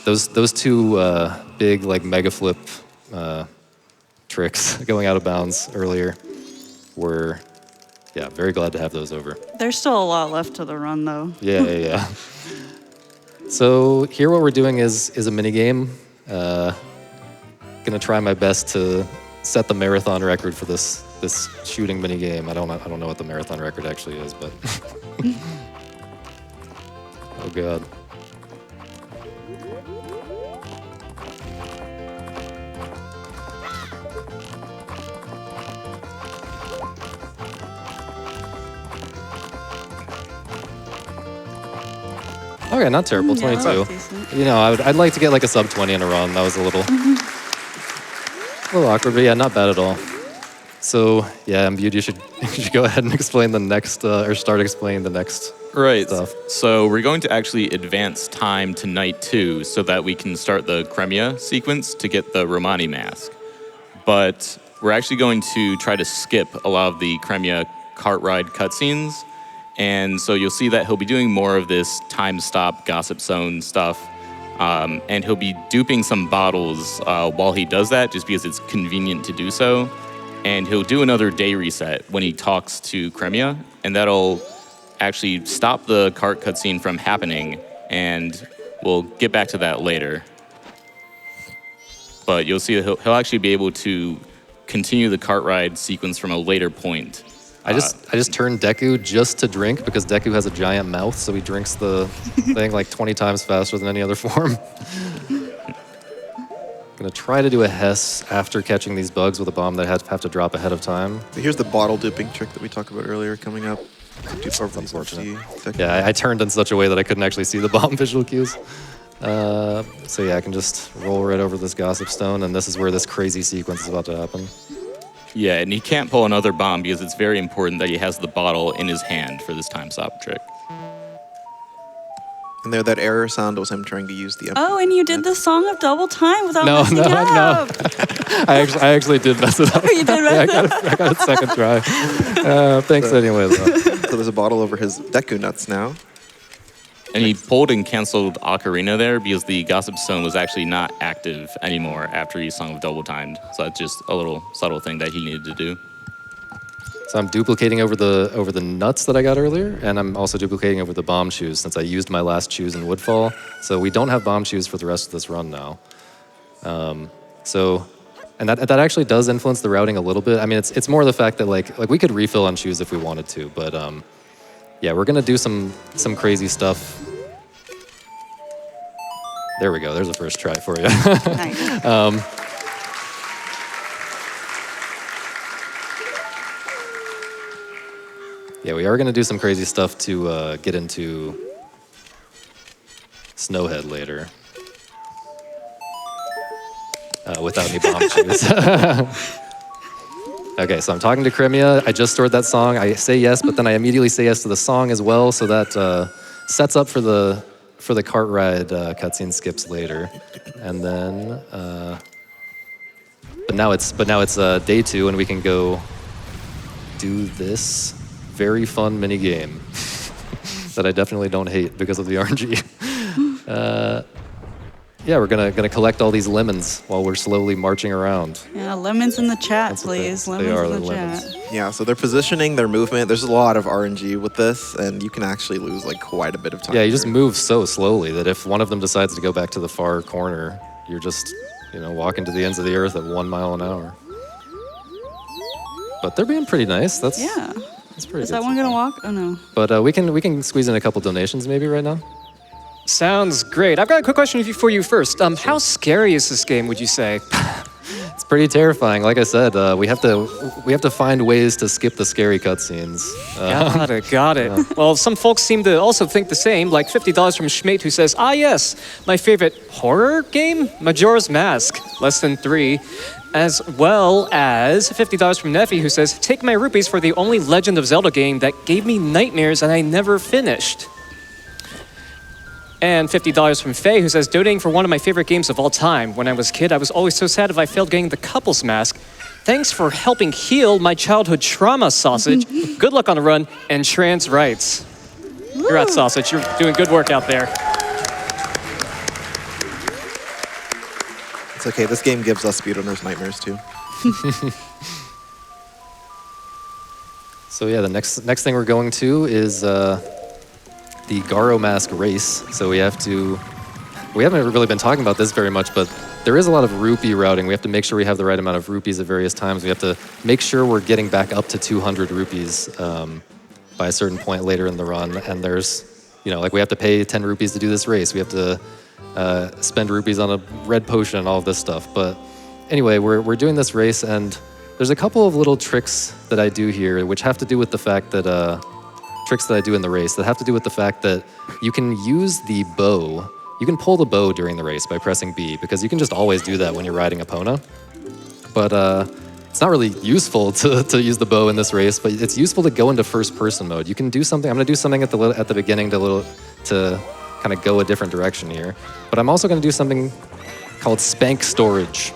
those two big like mega flip tricks going out of bounds earlier were, yeah, very glad to have those over. There's still a lot left to the run, though. Yeah. So here what we're doing is a mini game. Gonna try my best to set the marathon record for this shooting mini game. I don't know what the marathon record actually is, but oh god. Okay, not terrible. Yeah, 22. that's decent. You know, I'd like to get like a sub 20 in a run. That was a little awkward, but yeah, not bad at all. So yeah, Imbued, you should go ahead and explain the next, or start explaining the next Right. stuff. So we're going to actually advance time to night 2 so that we can start the Kremia sequence to get the Romani mask. But we're actually going to try to skip a lot of the Kremia cart ride cutscenes. And so you'll see that he'll be doing more of this time stop gossip zone stuff. And he'll be duping some bottles while he does that, just because it's convenient to do so. And he'll do another day reset when he talks to Kremia, and that'll actually stop the cart cutscene from happening, and we'll get back to that later. But you'll see that he'll actually be able to continue the cart ride sequence from a later point. I just turned Deku just to drink because Deku has a giant mouth, so he drinks the thing like 20 times faster than any other form. Gonna try to do a Hess after catching these bugs with a bomb that I have to drop ahead of time. So here's the bottle duping trick that we talked about earlier coming up. That's unfortunate. Yeah, I turned in such a way that I couldn't actually see the bomb visual cues. So yeah, I can just roll right over this gossip stone, and this is where this crazy sequence is about to happen. Yeah, and he can't pull another bomb because it's very important that he has the bottle in his hand for this time stop trick. And there, that error sound was him trying to use the... Oh, and you did the song of double time without No, messing no, up. I actually did mess it up. You did mess it up. I got a second try. Thanks anyway, though. So there's a bottle over his Deku nuts now. And he pulled and canceled Ocarina there because the Gossip Stone was actually not active anymore after he sung of Double Timed. So that's just a little subtle thing that he needed to do. So I'm duplicating over the nuts that I got earlier, and I'm also duplicating over the bomb shoes since I used my last shoes in Woodfall. So we don't have bomb shoes for the rest of this run now. And that actually does influence the routing a little bit. I mean, it's more the fact that like we could refill on shoes if we wanted to, but yeah, we're gonna do some crazy stuff. There we go. There's a first try for you. Nice. Yeah, we are gonna do some crazy stuff to get into Snowhead later. Without any bomb shoes. Okay, so I'm talking to Kremia. I just stored that song. I say yes, but then I immediately say yes to the song as well, so that sets up for the cart ride cutscene skips later. And then, but now it's day 2, and we can go do this very fun mini game that I definitely don't hate because of the RNG. Yeah, we're gonna collect all these lemons while we're slowly marching around. Yeah, lemons in the chat, That's the thing. please. They Lemons are in the the lemons. chat. Yeah, so their positioning, their movement, there's a lot of RNG with this, and you can actually lose like quite a bit of time. Yeah, you just here. move so slowly that if one of them decides to go back to the far corner, you're just, walking to the ends of the earth at 1 mile an hour. But they're being pretty nice. That's Yeah. That's pretty Is good that one so gonna far. walk? Oh no. But we can squeeze in a couple donations maybe right now. Sounds great. I've got a quick question for you first. How scary is this game, would you say? It's pretty terrifying. Like I said, we have to find ways to skip the scary cutscenes. Got it. Well, some folks seem to also think the same, like $50 from Schmate who says, yes, my favorite horror game, Majora's Mask, less than 3. As well as $50 from Neffy who says, take my rupees for the only Legend of Zelda game that gave me nightmares and I never finished. And $50 from Faye, who says, donating for one of my favorite games of all time. When I was a kid, I was always so sad if I failed getting the couples mask. Thanks for helping heal my childhood trauma, Sausage. Good luck on the run, and trans rights. Congrats, Sausage. You're doing good work out there. It's okay. This game gives us speedrunners nightmares too. So yeah, the next thing we're going to is the Garo Mask race. So we haven't really been talking about this very much, but there is a lot of rupee routing. We have to make sure we have the right amount of rupees at various times. We have to make sure we're getting back up to 200 rupees by a certain point later in the run. And there's, like we have to pay 10 rupees to do this race. We have to spend rupees on a red potion and all of this stuff. But anyway, we're doing this race, and there's a couple of little tricks that I do here, which have to do with the fact that tricks that I do in the race that have to do with the fact that you can use the bow. You can pull the bow during the race by pressing B, because you can just always do that when you're riding Epona. But it's not really useful to use the bow in this race, but it's useful to go into first-person mode. You can do something. I'm going to do something at the beginning to kind of go a different direction here. But I'm also going to do something called spank storage,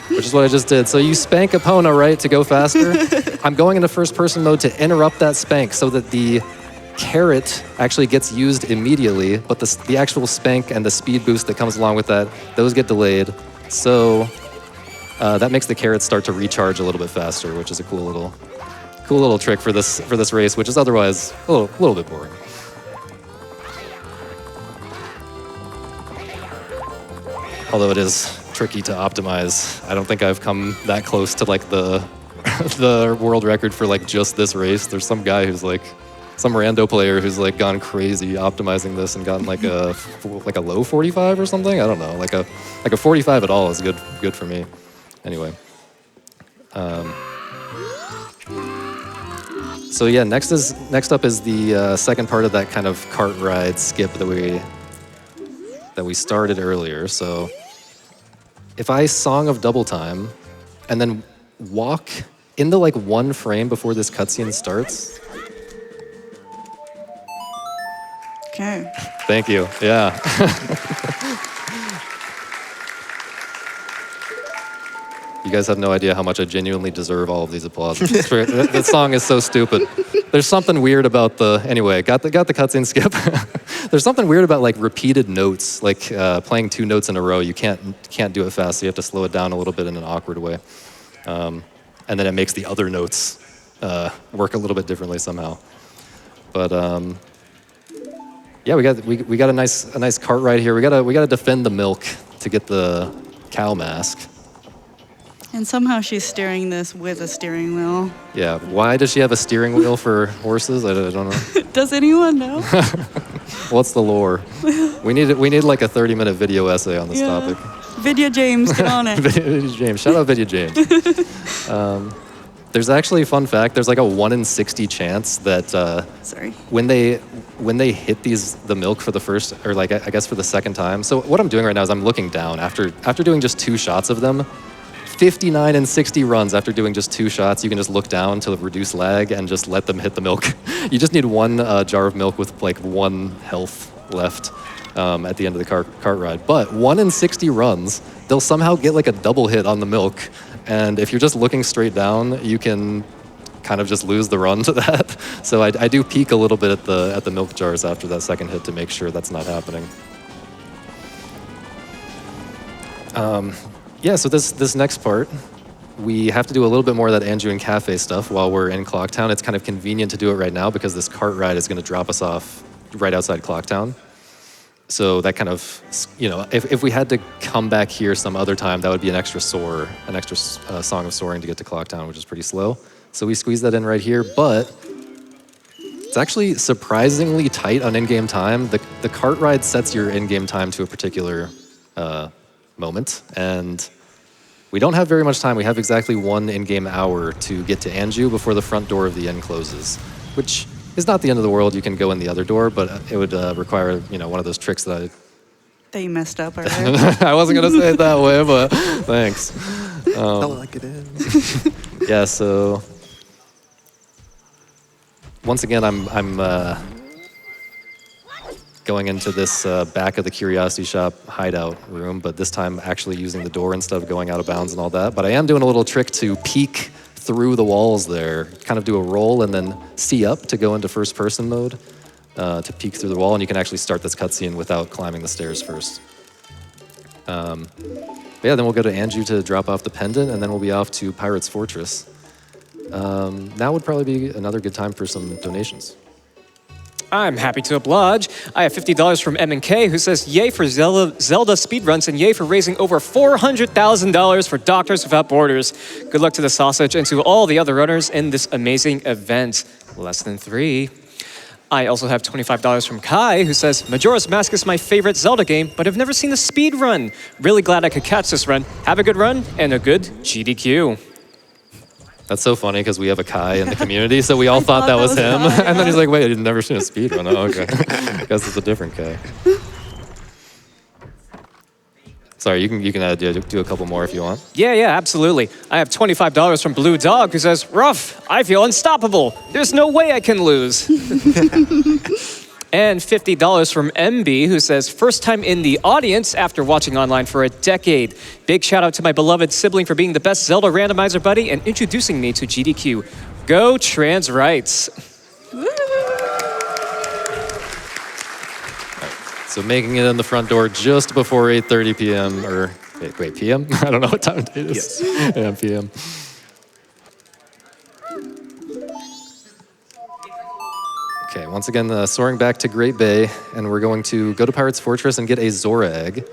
which is what I just did. So you spank Epona, right, to go faster? I'm going into first-person mode to interrupt that spank so that the carrot actually gets used immediately, but the actual spank and the speed boost that comes along with that, those get delayed. So that makes the carrot start to recharge a little bit faster, which is a cool little trick for this race, which is otherwise a little bit boring. Although it is tricky to optimize. I don't think I've come that close to like the world record for like just this race. There's some guy who's like some rando player who's like gone crazy optimizing this and gotten like a low 45 or something. I don't know. Like a 45 at all is good for me. Anyway. So yeah, next up is the second part of that kind of cart ride skip that we started earlier. So if I Song of Double Time and then walk in the like one frame before this cutscene starts. Okay. Thank you. Yeah. You guys have no idea how much I genuinely deserve all of these applause. That song is so stupid. There's something weird about anyway, got the cutscene skip. There's something weird about like repeated notes, like playing 2 notes in a row. You can't do it fast, so you have to slow it down a little bit in an awkward way. And then it makes the other notes work a little bit differently somehow. But yeah, we got a nice cart ride here. We gotta defend the milk to get the cow mask. And somehow she's steering this with a steering wheel. Yeah, why does she have a steering wheel for horses? I don't know. Does anyone know? What's the lore? We need like a 30-minute video essay on this topic. Video James, get on it. Video James, shout out Video James. There's actually a fun fact. There's like a 1 in 60 chance that when they hit the milk for the first, or like I guess for the second time. So what I'm doing right now is I'm looking down after doing just 2 shots of them. 59 and 60 runs after doing just 2 shots. You can just look down to reduce lag and just let them hit the milk. You just need 1 jar of milk with like 1 health left at the end of the cart ride. But 1 in 60 runs, they'll somehow get like a double hit on the milk. And if you're just looking straight down, you can kind of just lose the run to that. So I do peek a little bit at the milk jars after that second hit to make sure that's not happening. Yeah, so this next part, we have to do a little bit more of that Anjuin Cafe stuff while we're in Clocktown. It's kind of convenient to do it right now because this cart ride is going to drop us off right outside Clocktown. So that kind of, if we had to come back here some other time, that would be an extra Song of Soaring to get to Clocktown, which is pretty slow. So we squeeze that in right here, but it's actually surprisingly tight on in-game time. The cart ride sets your in-game time to a particular moment, and we don't have very much time. We have exactly 1 in-game hour to get to Anju before the front door of the inn closes, which is not the end of the world. You can go in the other door, but it would require, one of those tricks that you messed up already. I wasn't going to say it that way, but thanks. Tell it like it is. Yeah, so once again, I'm going into this back of the Curiosity Shop hideout room, but this time actually using the door instead of going out of bounds and all that. But I am doing a little trick to peek through the walls there, kind of do a roll and then see up to go into first-person mode to peek through the wall, and you can actually start this cutscene without climbing the stairs first. But yeah, then we'll go to Anju to drop off the pendant, and then we'll be off to Pirate's Fortress. Now would probably be another good time for some donations. I'm happy to oblige. I have $50 from M&K, who says, yay for Zelda speedruns and yay for raising over $400,000 for Doctors Without Borders. Good luck to the sausage and to all the other runners in this amazing event. Less than 3. I also have $25 from Kai, who says, Majora's Mask is my favorite Zelda game, but I've never seen a speed run. Really glad I could catch this run. Have a good run and a good GDQ. That's so funny because we have a Kai in the community, so we all thought that was him. Kai, And then he's like, wait, I've never seen a speed run. Oh, okay. I guess it's a different Kai. Sorry, you can do a couple more if you want. Yeah, absolutely. I have $25 from Blue Dog, who says, rough, I feel unstoppable. There's no way I can lose. And $50 from MB, who says, first time in the audience after watching online for a decade. Big shout out to my beloved sibling for being the best Zelda randomizer buddy and introducing me to GDQ. Go trans rights. So making it in the front door just before 8:30 p.m. or wait, p.m.? I don't know what time it is. Yes. Yeah, p.m. Okay, once again, soaring back to Great Bay, and we're going to go to Pirate's Fortress and get a Zora egg.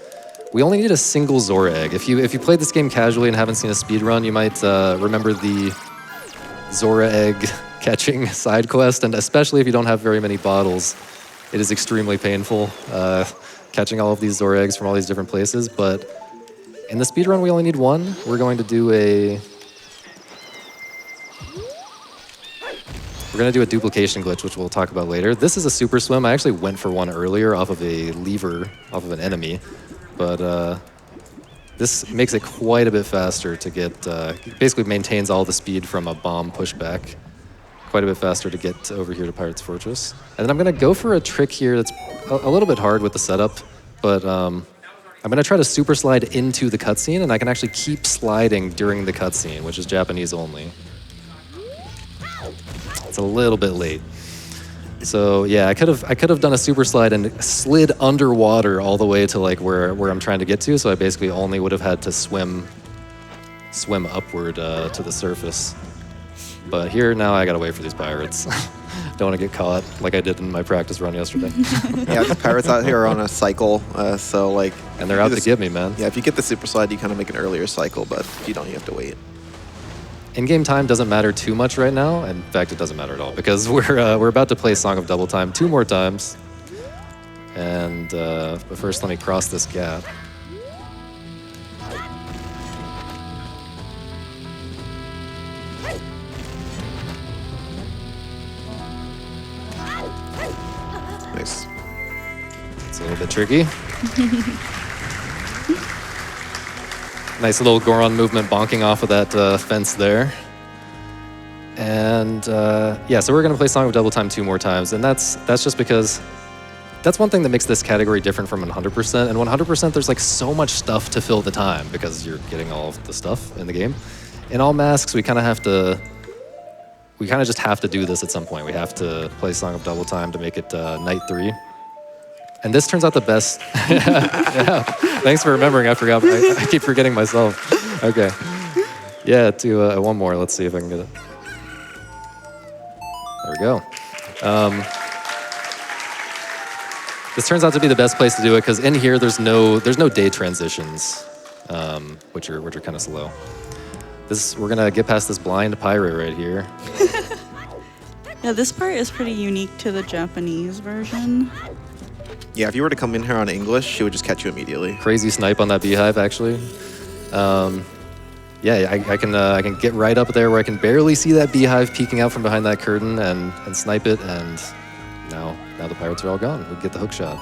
We only need a single Zora egg. If you played this game casually and haven't seen a speed run, you might remember the Zora egg catching side quest, and especially if you don't have very many bottles, it is extremely painful catching all of these Zora eggs from all these different places. But in the speed run, we only need one. We're going to do a duplication glitch, which we'll talk about later. This is a super swim. I actually went for one earlier off of a lever, off of an enemy. But this makes it quite a bit faster to get, basically maintains all the speed from a bomb pushback. Quite a bit faster to get over here to Pirate's Fortress. And then I'm gonna go for a trick here that's a little bit hard with the setup, but I'm gonna try to super slide into the cutscene, and I can actually keep sliding during the cutscene, which is Japanese only. It's a little bit late. So yeah, I could have done a super slide and slid underwater all the way to like where I'm trying to get to. So I basically only would have had to swim upward to the surface. But here now I gotta wait for these pirates. Don't want to get caught like I did in my practice run yesterday. Yeah, the pirates out here are on a cycle, so like. And they're out to get me, man. Yeah, if you get the super slide, you kind of make an earlier cycle, but if you don't, you have to wait. In-game time doesn't matter too much right now. In fact, it doesn't matter at all because we're about to play Song of Double Time 2 more times. And but first, let me cross this gap. Nice. It's a little bit tricky. Nice little Goron movement bonking off of that fence there. And yeah, so we're gonna play Song of Double Time 2 more times, and that's just because that's one thing that makes this category different from 100%. And 100%, there's like so much stuff to fill the time because you're getting all of the stuff in the game. In all masks, we kind of just have to do this at some point. We have to play Song of Double Time to make it night 3. And this turns out the best. Yeah. Thanks for remembering. I forgot. I keep forgetting myself. Okay. Yeah, to one more. Let's see if I can get it. There we go. This turns out to be the best place to do it because in here there's no day transitions, which are kind of slow. We're gonna get past this blind pirate right here. Yeah, this part is pretty unique to the Japanese version. Yeah, if you were to come in here on English, she would just catch you immediately. Crazy snipe on that beehive, actually. Yeah, I can get right up there where I can barely see that beehive peeking out from behind that curtain and snipe it, and now the pirates are all gone. We get the hook shot.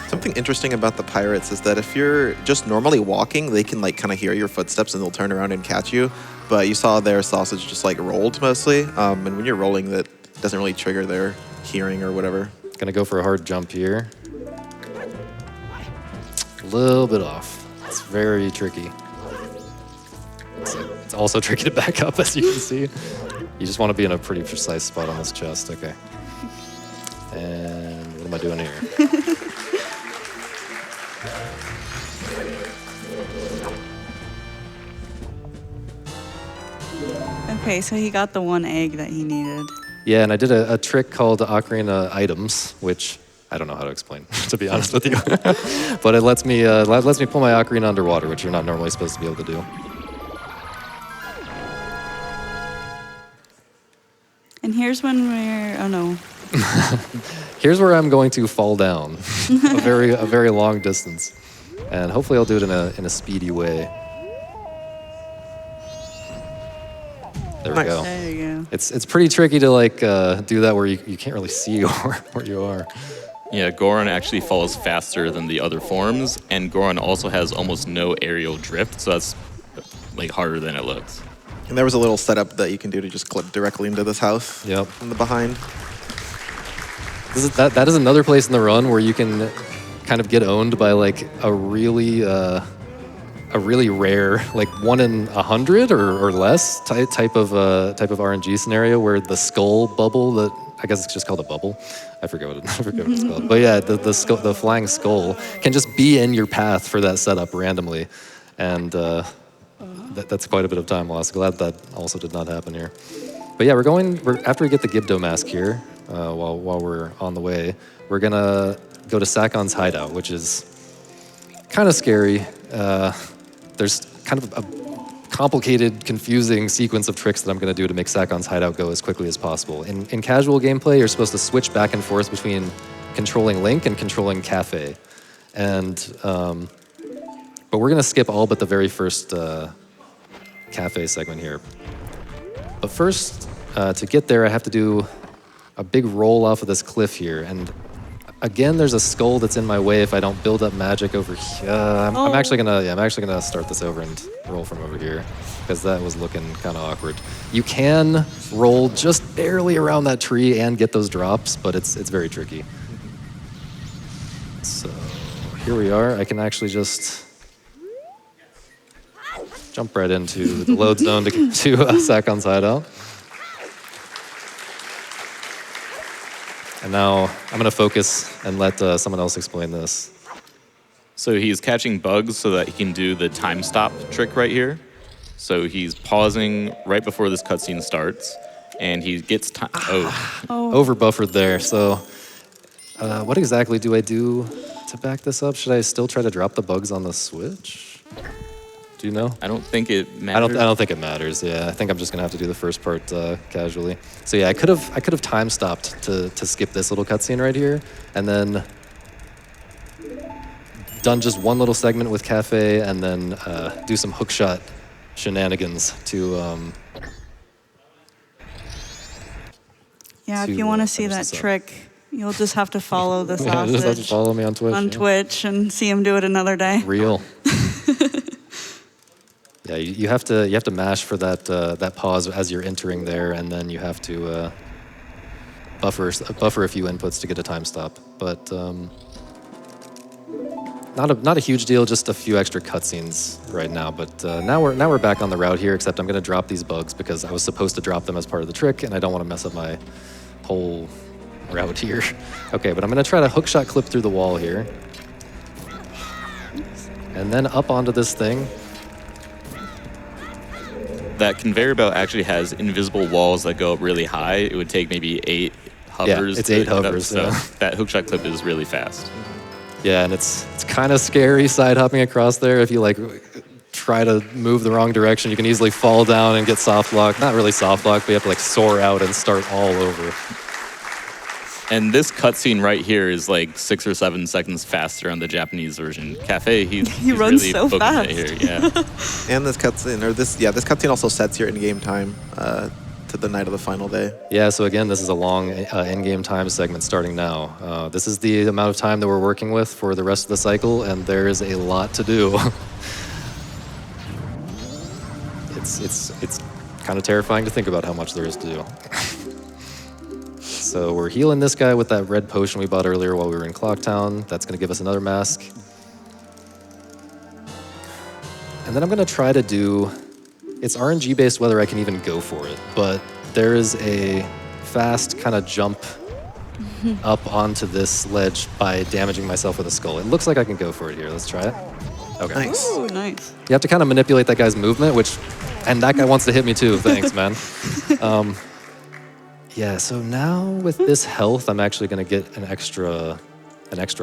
Something interesting about the pirates is that if you're just normally walking, they can like kind of hear your footsteps and they'll turn around and catch you. But you saw their sausage just like rolled mostly, and when you're rolling, that doesn't really trigger their hearing or whatever. Gonna go for a hard jump here. a little bit off. It's very tricky. It's also tricky to back up, as you can see. You just want to be in a pretty precise spot on this chest. Okay. And what am I doing here? Okay, so he got the one egg that he needed. Yeah, and I did a trick called Ocarina Items, which I don't know how to explain, to be honest with you. But it lets me pull my ocarina underwater, which you're not normally supposed to be able to do. And here's when we're, oh no. Here's where I'm going to fall down a very long distance, and hopefully I'll do it in a speedy way. There we Nice. go. There you go. It's pretty tricky to like do that where you can't really see where you are. Yeah, Goron actually falls faster than the other forms, and Goron also has almost no aerial drift, so that's like harder than it looks. And there was a little setup that you can do to just clip directly into this house. Yep. From the behind. That is another place in the run where you can kind of get owned by like a really rare, like 1 in 100 or less type of RNG scenario where the skull bubble, that I guess it's just called a bubble. I forget what it's called. But yeah, the flying skull can just be in your path for that setup randomly, and that's quite a bit of time lost. Glad that also did not happen here. But yeah, we're after we get the Gibdo mask here, while we're on the way, we're gonna go to Sakon's hideout, which is kind of scary. There's kind of a complicated, confusing sequence of tricks that I'm going to do to make Sakon's hideout go as quickly as possible. In casual gameplay, you're supposed to switch back and forth between controlling Link and controlling Cafe. And, but we're going to skip all but the very first Cafe segment here. But first, to get there, I have to do a big roll off of this cliff here. And again, there's a skull that's in my way if I don't build up magic over here. I'm actually gonna start this over and roll from over here because that was looking kind of awkward. You can roll just barely around that tree and get those drops, but it's very tricky. So here we are. I can actually just jump right into the load zone to get to Sakon's hideout. And now I'm going to focus and let someone else explain this. So he's catching bugs so that he can do the time stop trick right here. So he's pausing right before this cutscene starts, and he gets time. Over buffered there. So what exactly do I do to back this up? Should I still try to drop the bugs on the Switch? Do you know? I don't think it matters. I don't think it matters. Yeah, I think I'm just gonna have to do the first part casually. So yeah, I could have time stopped to skip this little cutscene right here, and then done just one little segment with Cafe, and then do some hookshot shenanigans to. Yeah, if you want to see that trick, you'll just have to follow the Yeah, sausage just have to follow me on Twitch. on yeah. Twitch and see him do it another day. Real. Yeah, you have to mash for that pause as you're entering there, and then you have to buffer a few inputs to get a time stop. But not a huge deal, just a few extra cutscenes right now. But now we're back on the route here. Except I'm going to drop these bugs because I was supposed to drop them as part of the trick, and I don't want to mess up my whole route here. Okay, but I'm going to try to hookshot clip through the wall here, and then up onto this thing. That conveyor belt actually has invisible walls that go up really high. It would take maybe 8 hovers. Yeah, it's to 8 hit up, hovers. so Yeah. that hookshot clip is really fast. Yeah, and it's kind of scary side hopping across there. If you like try to move the wrong direction, you can easily fall down and get soft locked. Not really soft locked, but you have to like soar out and start all over. And this cutscene right here is like 6 or 7 seconds faster on the Japanese version. Cafe, he's runs really so booking fast. it here. Yeah. And this cutscene also sets your in-game time to the night of the final day. Yeah, so again, this is a long in-game time segment starting now. This is the amount of time that we're working with for the rest of the cycle, and there is a lot to do. It's kind of terrifying to think about how much there is to do. So we're healing this guy with that red potion we bought earlier while we were in Clocktown. That's going to give us another mask. And then I'm gonna try to do, it's RNG based whether I can even go for it, but there is a fast kind of jump up onto this ledge by damaging myself with a skull. It looks like I can go for it here. Let's try it. Okay. Nice. Ooh, nice. You have to kind of manipulate that guy's movement, and that guy wants to hit me too. Thanks, man. Yeah, so now with this health, I'm actually gonna get an extra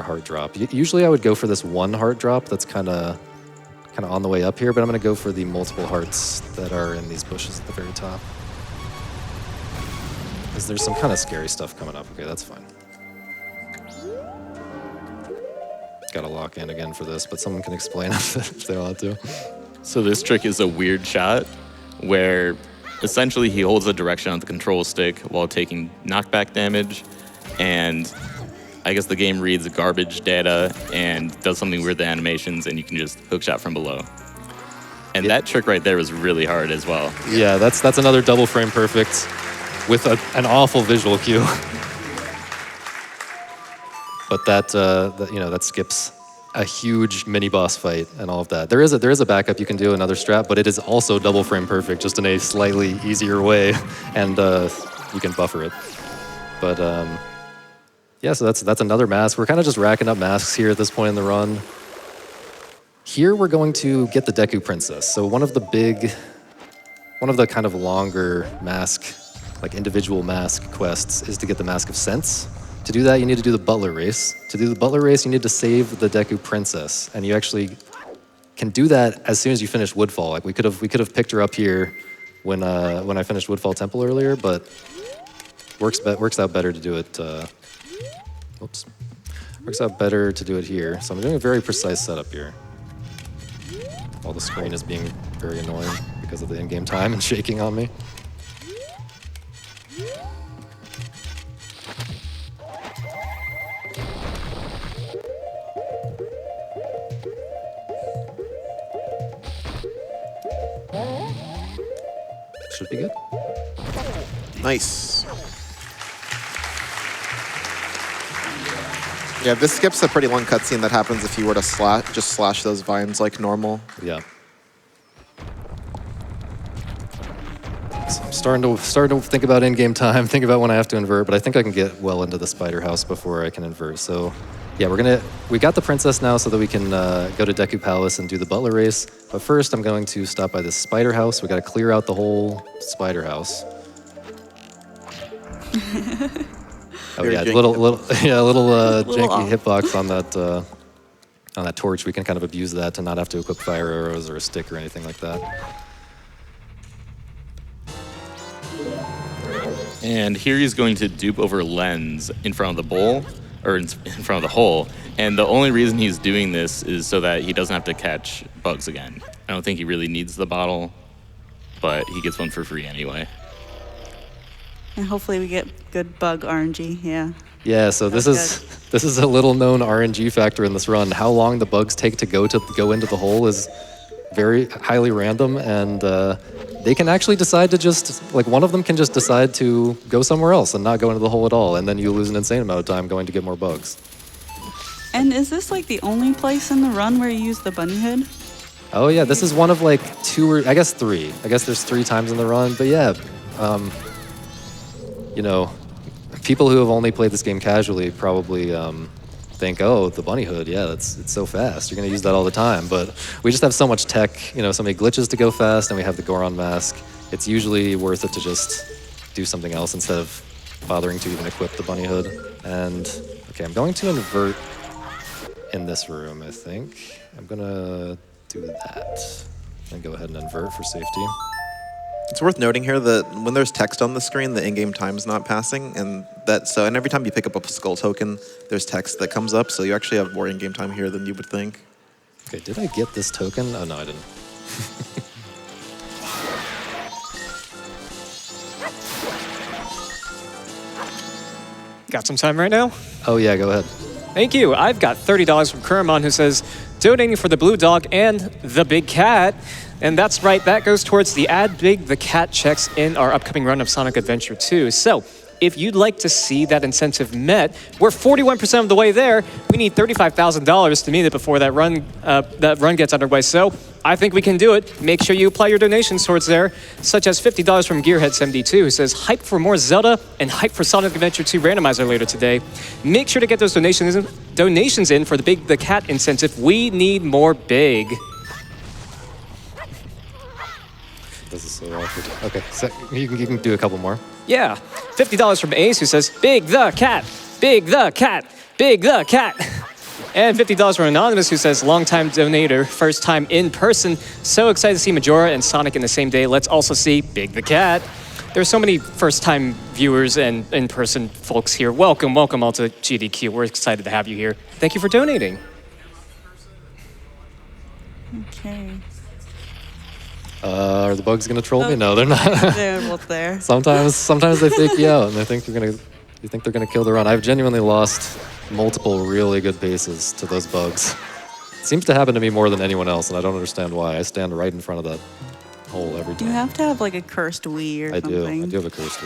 heart drop. Usually I would go for this one heart drop that's kind of on the way up here, but I'm gonna go for the multiple hearts that are in these bushes at the very top. Because there's some kind of scary stuff coming up. Okay, that's fine. Gotta lock in again for this, but someone can explain if they want to. So this trick is a weird shot where essentially he holds the direction on the control stick while taking knockback damage, and I guess the game reads garbage data and does something weird with the animations, and you can just hookshot from below. And that trick right there was really hard as well. Yeah, that's another double frame perfect with an awful visual cue. But that skips a huge mini boss fight and all of that. There is a backup you can do, another strat, but it is also double frame perfect, just in a slightly easier way, and you can buffer it. But yeah, so that's another mask. We're kind of just racking up masks here at this point in the run. Here we're going to get the Deku Princess. So one of the kind of longer mask, like individual mask quests, is to get the Mask of Sense. To do that, you need to do the Butler Race. To do the Butler Race, you need to save the Deku Princess, and you actually can do that as soon as you finish Woodfall. Like we could have picked her up here when I finished Woodfall Temple earlier, but works out better to do it. Works out better to do it here. So I'm doing a very precise setup here. While the screen is being very annoying because of the in-game time and shaking on me. Should be good. Nice. Yeah, this skips a pretty long cutscene that happens if you were to slash those vines like normal. Yeah. So I'm starting to think about in-game time, think about when I have to invert, but I think I can get well into the spider house before I can invert. So yeah, we got the princess now so that we can go to Deku Palace and do the Butler Race. But first I'm going to stop by this spider house. We got to clear out the whole spider house. Oh yeah, little janky hitbox on that torch. We can kind of abuse that to not have to equip fire arrows or a stick or anything like that. And here he's going to dupe over Lens in front of the bowl, or in front of the hole. And the only reason he's doing this is so that he doesn't have to catch bugs again. I don't think he really needs the bottle, but he gets one for free anyway. And hopefully we get good bug RNG, yeah. Yeah, so this is a little known RNG factor in this run. How long the bugs take to go into the hole is very highly random, and they can actually decide to just, like, one of them can just decide to go somewhere else and not go into the hole at all, and then you lose an insane amount of time going to get more bugs. And is this like the only place in the run where you use the bunny hood? Oh yeah, this is one of like 2 or I guess 3. I guess there's 3 times in the run, but yeah, you know, people who have only played this game casually probably think, oh, the bunny hood, yeah, it's so fast. You're gonna use that all the time. But we just have so much tech, you know, so many glitches to go fast, and we have the Goron mask. It's usually worth it to just do something else instead of bothering to even equip the bunny hood. And okay, I'm going to invert in this room, I think. I'm gonna do that. And go ahead and invert for safety. It's worth noting here that when there's text on the screen, the in-game time is not passing, and every time you pick up a skull token, there's text that comes up, so you actually have more in-game time here than you would think. Okay, did I get this token? Oh no, I didn't. Got some time right now? Oh yeah, go ahead. Thank you. I've got $30 from Kuramon, who says, donating for the blue dog and the big cat. And that's right, that goes towards the Add Big the Cat checks in our upcoming run of Sonic Adventure 2. So, if you'd like to see that incentive met, we're 41% of the way there. We need $35,000 to meet it before that run gets underway. So I think we can do it. Make sure you apply your donations towards there, such as $50 from Gearhead72, who says, hype for more Zelda and hype for Sonic Adventure 2 randomizer later today. Make sure to get those donations in for the Big the Cat incentive. We need more Big. This is so awkward. Okay, so you can do a couple more. Yeah, $50 from Ace, who says, Big the Cat, Big the Cat, Big the Cat. And $50 from Anonymous, who says, long-time donator, first time in person. So excited to see Majora and Sonic in the same day. Let's also see Big the Cat. There's so many first-time viewers and in-person folks here. Welcome all to GDQ. We're excited to have you here. Thank you for donating. Okay. Are the bugs gonna troll me? No, they're not. They're both there. Sometimes they fake you out, and you think they're gonna kill the run. I've genuinely lost multiple really good bases to those bugs. It seems to happen to me more than anyone else, and I don't understand why. I stand right in front of that hole every time. You have to have like a cursed Wii or something. I do have a cursed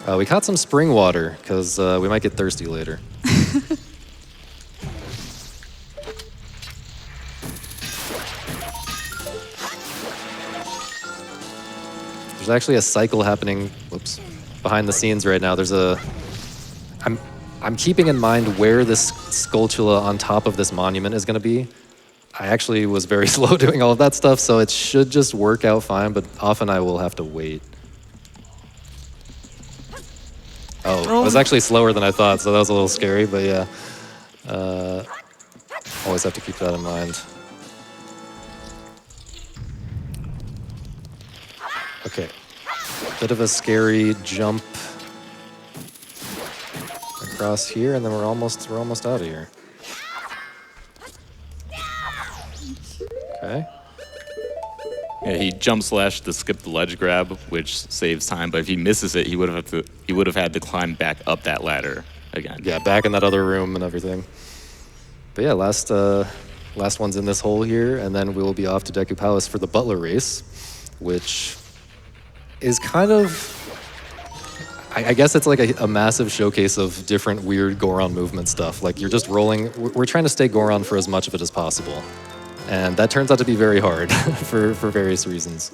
Wii. We caught some spring water, because we might get thirsty later. There's actually a cycle happening, behind the scenes right now. I'm keeping in mind where this Skulltula on top of this monument is going to be. I actually was very slow doing all of that stuff, so it should just work out fine, but often I will have to wait. Oh, it was actually slower than I thought, so that was a little scary, but yeah. Always have to keep that in mind. Okay, bit of a scary jump across here, and then we're almost out of here. Okay. Yeah, he jump slashed to skip the ledge grab, which saves time. But if he misses it, he would have had to climb back up that ladder again. Yeah, back in that other room and everything. But yeah, last one's in this hole here, and then we will be off to Deku Palace for the Butler race, which is kind of, I guess it's like a massive showcase of different weird Goron movement stuff. Like you're just rolling, we're trying to stay Goron for as much of it as possible. And that turns out to be very hard for various reasons.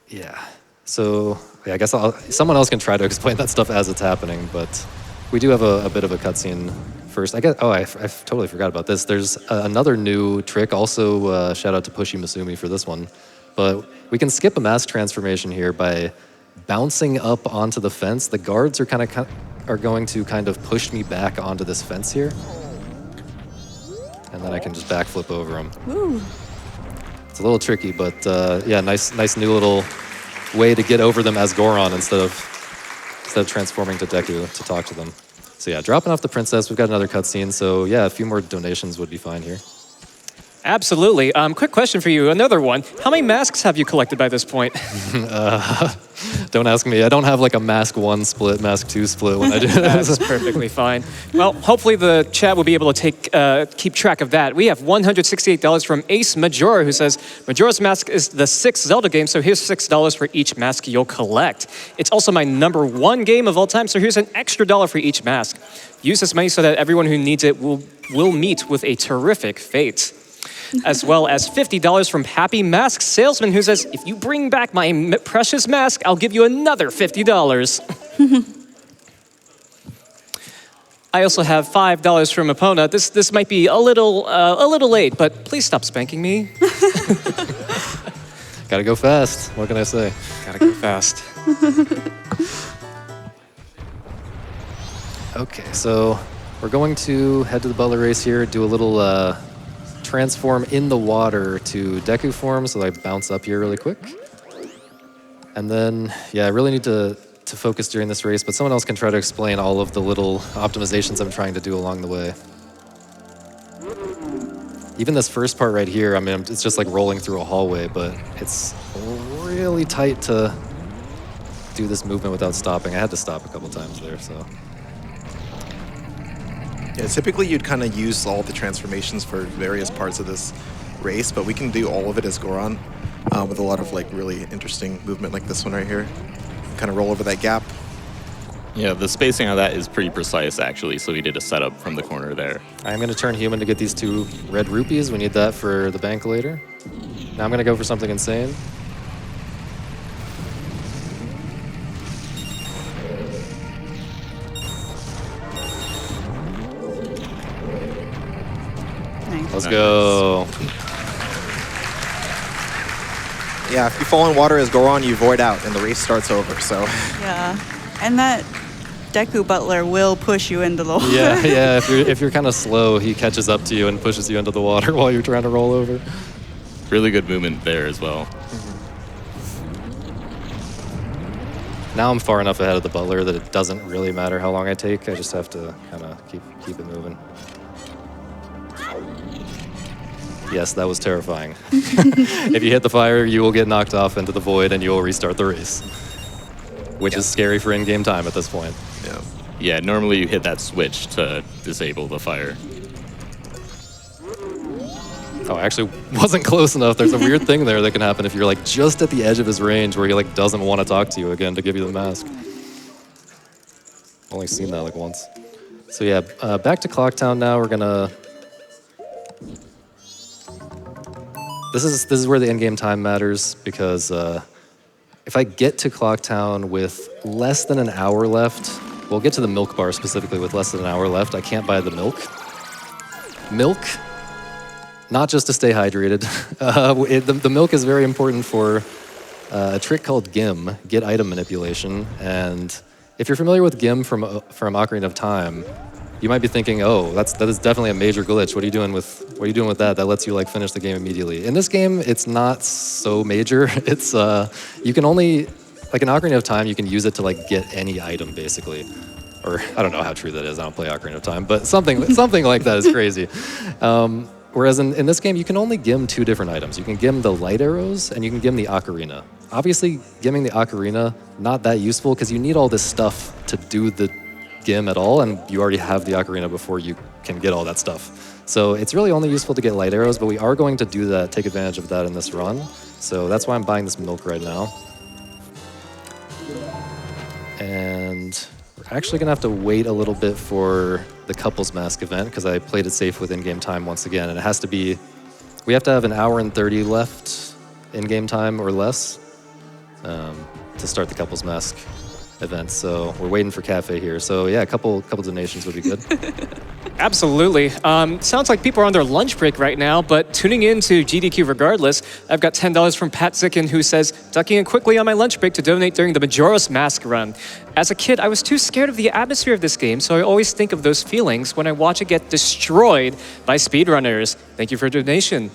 Yeah, so yeah, I guess someone else can try to explain that stuff as it's happening, but we do have a bit of a cutscene first. I totally forgot about this. There's another new trick, also shout out to Pushy Masumi for this one, but we can skip a mask transformation here by bouncing up onto the fence. The guards are going to kind of push me back onto this fence here, and then I can just backflip over them. Woo. It's a little tricky, but yeah, nice new little way to get over them as Goron instead of transforming to Deku to talk to them. So yeah, dropping off the princess. We've got another cutscene, so yeah, a few more donations would be fine here. Absolutely. Quick question for you, another one. How many masks have you collected by this point? Don't ask me. I don't have like a mask 1 split, mask 2 split when I do this. That's perfectly fine. Well, hopefully the chat will be able to keep track of that. We have $168 from Ace Majora, who says, Majora's Mask is the 6th Zelda game, so here's $6 for each mask you'll collect. It's also my #1 game of all time, so here's an extra $1 for each mask. Use this money so that everyone who needs it will meet with a terrific fate. As well as $50 from Happy Mask Salesman, who says, if you bring back my precious mask, I'll give you another $50. I also have $5 from Epona. This might be a little late, but please stop spanking me. Gotta go fast. What can I say? Gotta go fast. Okay, so we're going to head to the Butler race here, do a little transform in the water to Deku form, so I bounce up here really quick. And then, yeah, I really need to focus during this race, but someone else can try to explain all of the little optimizations I'm trying to do along the way. Even this first part right here, I mean, it's just like rolling through a hallway, but it's really tight to do this movement without stopping. I had to stop a couple times there, so. Yeah, typically you'd kind of use all the transformations for various parts of this race, but we can do all of it as Goron with a lot of like really interesting movement like this one right here. Kind of roll over that gap. Yeah, the spacing on that is pretty precise, actually, so we did a setup from the corner there. I'm going to turn human to get these 2 red rupees. We need that for the bank later. Now I'm going to go for something insane. Nice. Let's go. Yeah, if you fall in water as Goron, you void out, and the race starts over, so... Yeah. And that Deku Butler will push you into the water. Yeah. If you're kind of slow, he catches up to you and pushes you into the water while you're trying to roll over. Really good movement there as well. Now I'm far enough ahead of the butler that it doesn't really matter how long I take. I just have to kind of keep it moving. Yes, that was terrifying. If you hit the fire, you will get knocked off into the void and you will restart the race. Which is scary for in-game time at this point. Yeah. Yeah, normally you hit that switch to disable the fire. Oh, I actually wasn't close enough. There's a weird thing there that can happen if you're like just at the edge of his range where he like doesn't want to talk to you again to give you the mask. Only seen that like once. So yeah, back to Clocktown now. We're gonna... This is where the in-game time matters because if I get to Clocktown with less than an hour left, we'll get to the milk bar specifically with less than an hour left, I can't buy the milk. Milk, not just to stay hydrated. The milk is very important for a trick called GIM, Get Item Manipulation. And if you're familiar with GIM from Ocarina of Time, you might be thinking, oh, that is definitely a major glitch. What are you doing with that? That lets you like finish the game immediately. In this game, it's not so major. It's you can only, like in Ocarina of Time, you can use it to like get any item basically. Or I don't know how true that is. I don't play Ocarina of Time, but something like that is crazy. Whereas in this game, you can only gim 2 different items. You can gim the light arrows and you can gim the ocarina. Obviously, gimming the ocarina, not that useful because you need all this stuff to do the gim at all, and you already have the ocarina before you can get all that stuff. So it's really only useful to get light arrows, but we are going to do that, take advantage of that in this run. So that's why I'm buying this milk right now. And we're actually gonna have to wait a little bit for the couples mask event because I played it safe with in-game time once again, and it has to be, we have to have an hour and 30 left in-game time or less to start the couples mask event. So we're waiting for Cafe here. So yeah, a couple donations would be good. Absolutely. Sounds like people are on their lunch break right now, but tuning in to GDQ regardless, I've got $10 from Pat Zicken who says, ducking in quickly on my lunch break to donate during the Majora's Mask run. As a kid, I was too scared of the atmosphere of this game, so I always think of those feelings when I watch it get destroyed by speedrunners. Thank you for the donation.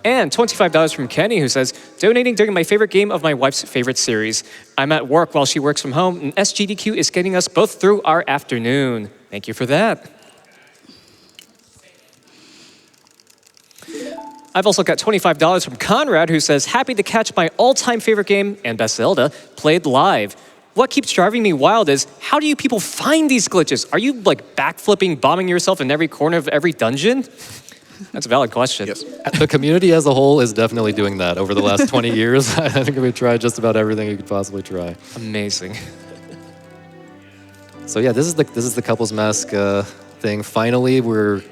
And $25 from Kenny who says, donating during my favorite game of my wife's favorite series. I'm at work while she works from home, and SGDQ is getting us both through our afternoon. Thank you for that. I've also got $25 from Conrad who says, happy to catch my all-time favorite game and best Zelda played live. What keeps driving me wild is, how do you people find these glitches? Are you like backflipping, bombing yourself in every corner of every dungeon? That's a valid question. Yes. The community as a whole is definitely doing that over the last 20 years. I think we've tried just about everything you could possibly try. Amazing. So yeah, this is the couples mask thing. Finally, we're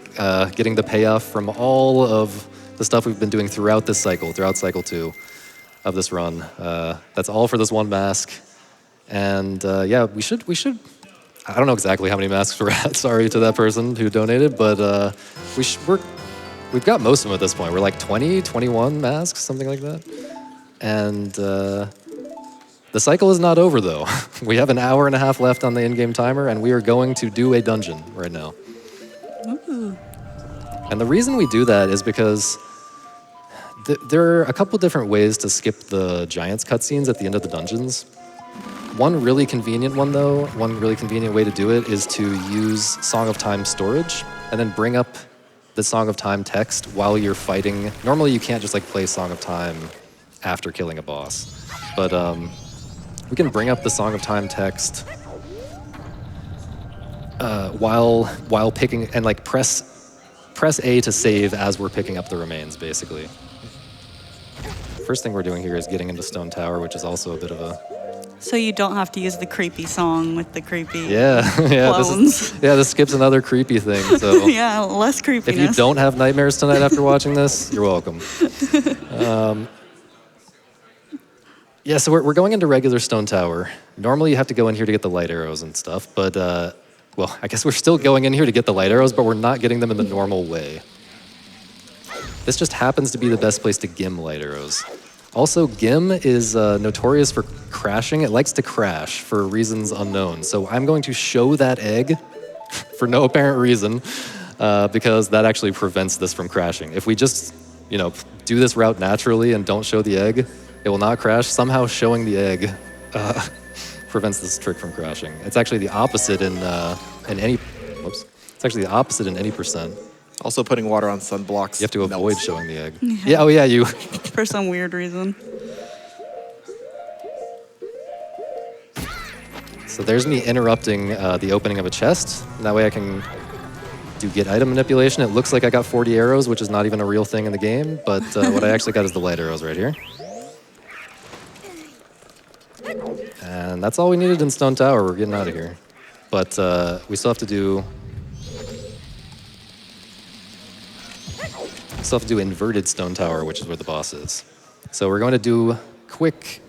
getting the payoff from all of the stuff we've been doing throughout this cycle, throughout cycle 2 of this run. That's all for this one mask. And yeah, we should. I don't know exactly how many masks we're at. Sorry to that person who donated, but we've got most of them at this point. We're like 20, 21 masks, something like that. And the cycle is not over though. We have an hour and a half left on the in-game timer, and we are going to do a dungeon right now. Ooh. And the reason we do that is because there are a couple different ways to skip the Giants cutscenes at the end of the dungeons. One really convenient way to do it is to use Song of Time storage and then bring up the Song of Time text while you're fighting. Normally you can't just like play Song of Time after killing a boss, but we can bring up the Song of Time text while picking and like press A to save as we're picking up the remains, basically. First thing we're doing here is getting into Stone Tower, which is also a bit of a... So you don't have to use the creepy song with the creepy Yeah, clones. this skips another creepy thing. So Yeah, less if creepiness. you don't have nightmares tonight after watching this, you're welcome. Yeah, so we're going into regular Stone Tower. Normally you have to go in here to get the light arrows and stuff, but, well, I guess we're still going in here to get the light arrows, but we're not getting them in the normal way. This just happens to be the best place to gim light arrows. Also, gim is notorious for crashing. It likes to crash for reasons unknown. So I'm going to show that egg for no apparent reason, because that actually prevents this from crashing. If we just, do this route naturally and don't show the egg, it will not crash. Somehow showing the egg prevents this trick from crashing. It's actually the opposite in any. Whoops. It's actually the opposite in any percent. Also, putting water on sun blocks. You have to avoid melts. showing the egg. Yeah. Oh yeah. You. For some weird reason. So there's me interrupting the opening of a chest. That way I can do get item manipulation. It looks like I got 40 arrows, which is not even a real thing in the game, but what I actually got is the light arrows right here. And that's all we needed in Stone Tower. We're getting out of here. But we still have to do... inverted Stone Tower, which is where the boss is. So we're going to do quick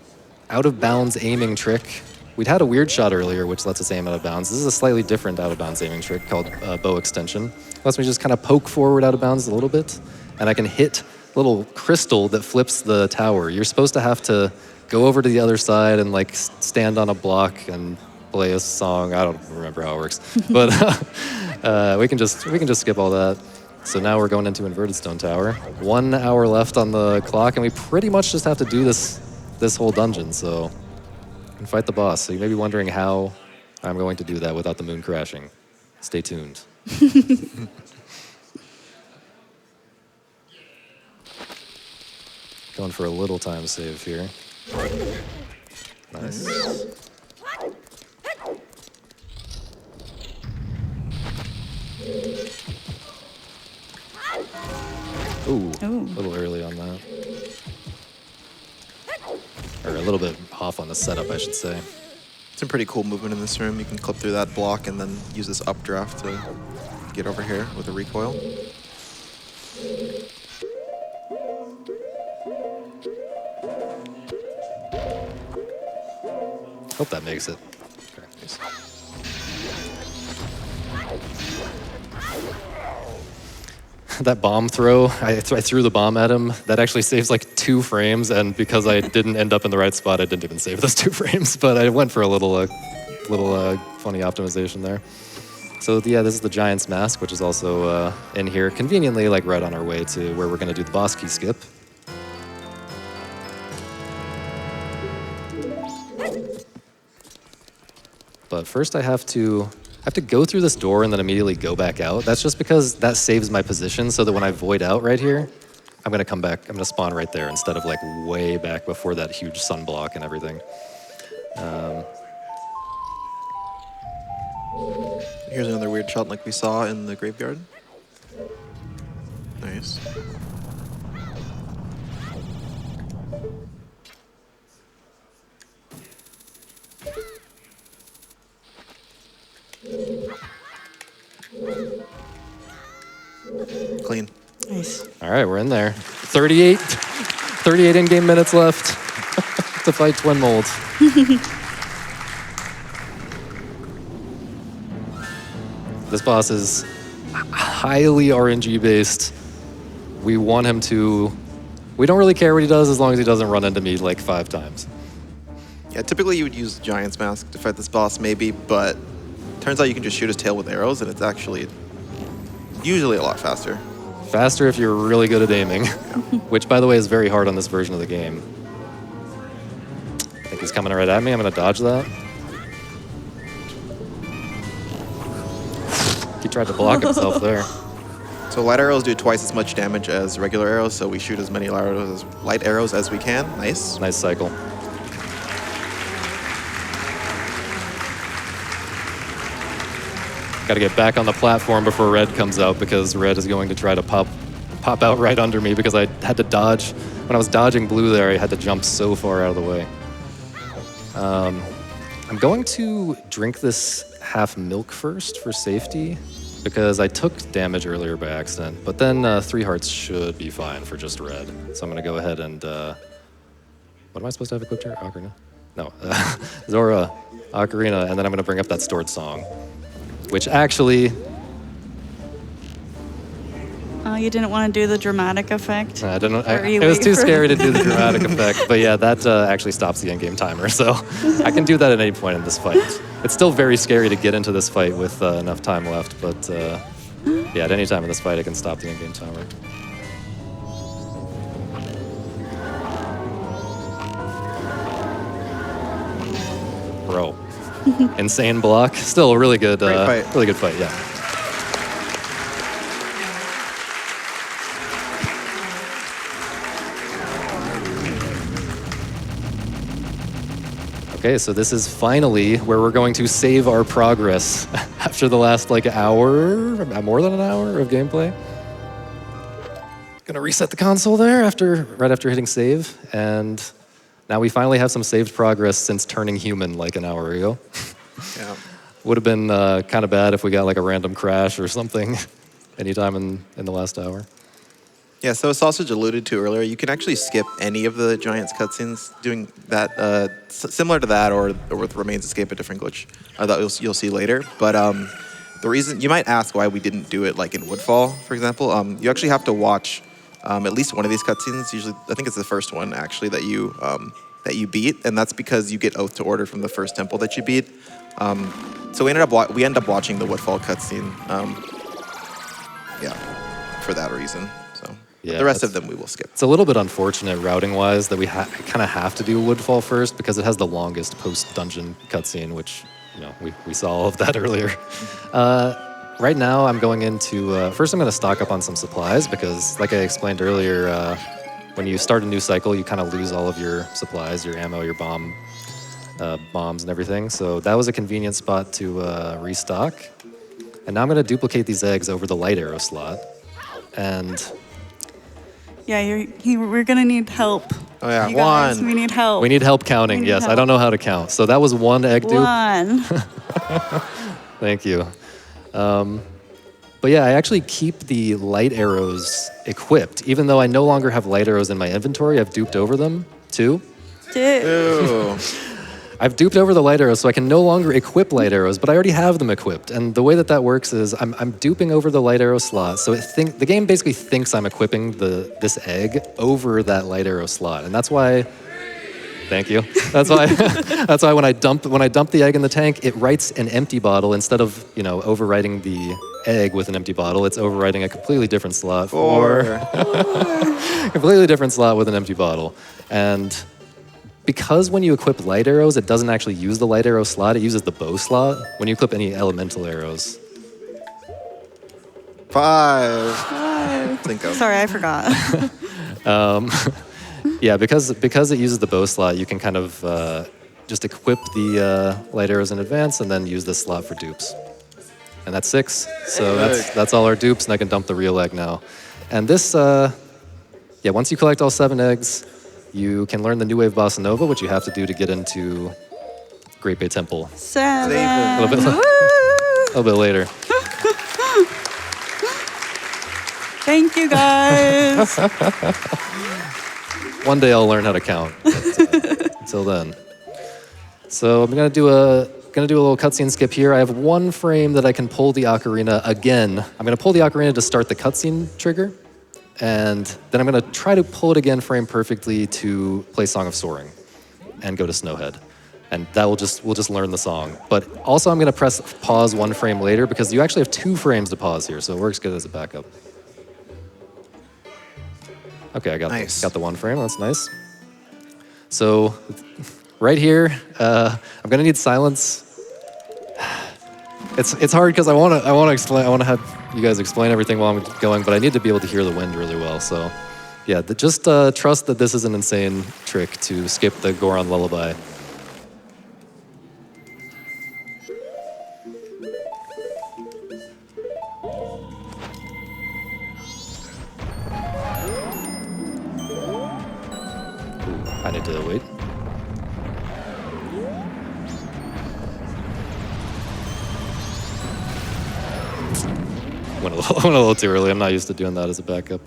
out-of-bounds aiming trick. We'd had a weird shot earlier, which lets us aim out of bounds. This is a slightly different out-of-bounds aiming trick called bow extension. Lets me just kind of poke forward out of bounds a little bit, and I can hit a little crystal that flips the tower. You're supposed to have to go over to the other side and like stand on a block and play a song. I don't remember how it works, but we can just skip all that. So now we're going into inverted Stone Tower. 1 hour left on the clock, and we pretty much just have to do this whole dungeon. So we can fight the boss. So you may be wondering how I'm going to do that without the moon crashing. Stay tuned. Going for a little time save here. Nice. Ooh, a little early on that. Or a little bit off on the setup, I should say. Some pretty cool movement in this room. You can clip through that block and then use this updraft to get over here with a recoil. Hope that makes it. Okay. That bomb throw, I threw the bomb at him. That actually saves like 2 frames, and because I didn't end up in the right spot, I didn't even save those 2 frames. But I went for a little funny optimization there. So yeah, this is the Giant's Mask, which is also in here, conveniently like right on our way to where we're going to do the boss key skip. But first I have to go through this door and then immediately go back out. That's just because that saves my position so that when I void out right here, I'm gonna come back, I'm gonna spawn right there instead of like way back before that huge sunblock and everything. Here's another weird shot like we saw in the graveyard. Nice. Clean. Nice. All right, we're in there. 38 in-game minutes left to fight Twin Mold. This boss is highly RNG based. We want him to... We don't really care what he does as long as he doesn't run into me like 5 times. Yeah, typically you would use Giant's Mask to fight this boss maybe, but turns out you can just shoot his tail with arrows and it's actually usually a lot faster. Faster if you're really good at aiming, which by the way is very hard on this version of the game. I think he's coming right at me. I'm gonna dodge that. He tried to block himself there. So light arrows do twice as much damage as regular arrows, so we shoot as many light arrows as we can. Nice. Nice cycle. Got to get back on the platform before red comes out because red is going to try to pop out right under me because I had to dodge. When I was dodging blue there, I had to jump so far out of the way. I'm going to drink this half milk first for safety because I took damage earlier by accident, but then 3 hearts should be fine for just red. So I'm going to go ahead and... what am I supposed to have equipped here? Ocarina? No, Zora, Ocarina, and then I'm going to bring up that stored song, which actually... Oh, you didn't want to do the dramatic effect? I didn't. Or you It was wait too for- scary to do the dramatic effect, but yeah, that actually stops the in-game timer, so I can do that at any point in this fight. It's still very scary to get into this fight with enough time left, but yeah, at any time in this fight, I can stop the in-game timer. Bro, insane block. Still a really good, Great fight. really good fight. Yeah. Okay, so this is finally where we're going to save our progress after the last like hour, more than an hour of gameplay. Gonna reset the console there right after hitting save, and now we finally have some saved progress since turning human like an hour ago. Yeah. Would have been kind of bad if we got like a random crash or something anytime in the last hour. Yeah, so as Sausage alluded to earlier, you can actually skip any of the Giants cutscenes doing that, similar to that or with Remains Escape, a different glitch that you'll see later. But the reason, you might ask why we didn't do it like in Woodfall, for example. You actually have to watch at least one of these cutscenes. Usually, I think it's the first one actually that you beat, and that's because you get Oath to Order from the first temple that you beat. So we end up watching the Woodfall cutscene. Yeah, for that reason. So Yeah, the rest of that's- them we will skip. It's a little bit unfortunate routing-wise that we kind of have to do Woodfall first because it has the longest post-dungeon cutscene, which, you know, we saw all of that earlier. Right now, I'm going into... first, I'm going to stock up on some supplies because, like I explained earlier, when you start a new cycle, you kind of lose all of your supplies, your ammo, your bombs and everything. So that was a convenient spot to restock. And now I'm going to duplicate these eggs over the light arrow slot. And... Yeah, we're gonna need help. Oh yeah, You guys, one. we need help. we need help counting. We need Yes, I help. don't know how to count. So that was one egg dupe. One. Thank you. But yeah, I actually keep the light arrows equipped. Even though I no longer have light arrows in my inventory, I've duped over them too. Two. Ooh. I've duped over the light arrows, so I can no longer equip light arrows, but I already have them equipped. And the way that works is I'm duping over the light arrow slot, so the game basically thinks I'm equipping this egg over that light arrow slot, and that's why. Thank you. That's why. That's why when I dump the egg in the tank, it writes an empty bottle instead of overwriting the egg with an empty bottle. It's overwriting a completely different slot completely different slot with an empty bottle, and. Because when you equip light arrows, it doesn't actually use the light arrow slot, it uses the bow slot when you equip any elemental arrows. 5. Think of. Sorry, I forgot. Yeah, because it uses the bow slot, you can kind of just equip the light arrows in advance and then use this slot for dupes. And that's 6, so that's all our dupes, and I can dump the real egg now. And this, once you collect all 7 eggs, you can learn the New Wave Bossa Nova, which you have to do to get into Great Bay Temple 7. a little bit later. Thank you, guys. One day I'll learn how to count. But, until then, so I'm gonna do a little cutscene skip here. I have 1 frame that I can pull the ocarina again. I'm gonna pull the ocarina to start the cutscene trigger. And then I'm going to try to pull it again frame perfectly to play Song of Soaring and go to Snowhead. And we'll just learn the song. But also I'm going to press pause 1 frame later because you actually have 2 frames to pause here, so it works good as a backup. Okay, I got the 1 frame, that's nice. So right here, I'm going to need silence. It's hard because I want to have you guys explain everything while I'm going, but I need to be able to hear the wind really well. So, yeah, just trust that this is an insane trick to skip the Goron lullaby. I need to wait. Went a little too early. I'm not used to doing that as a backup.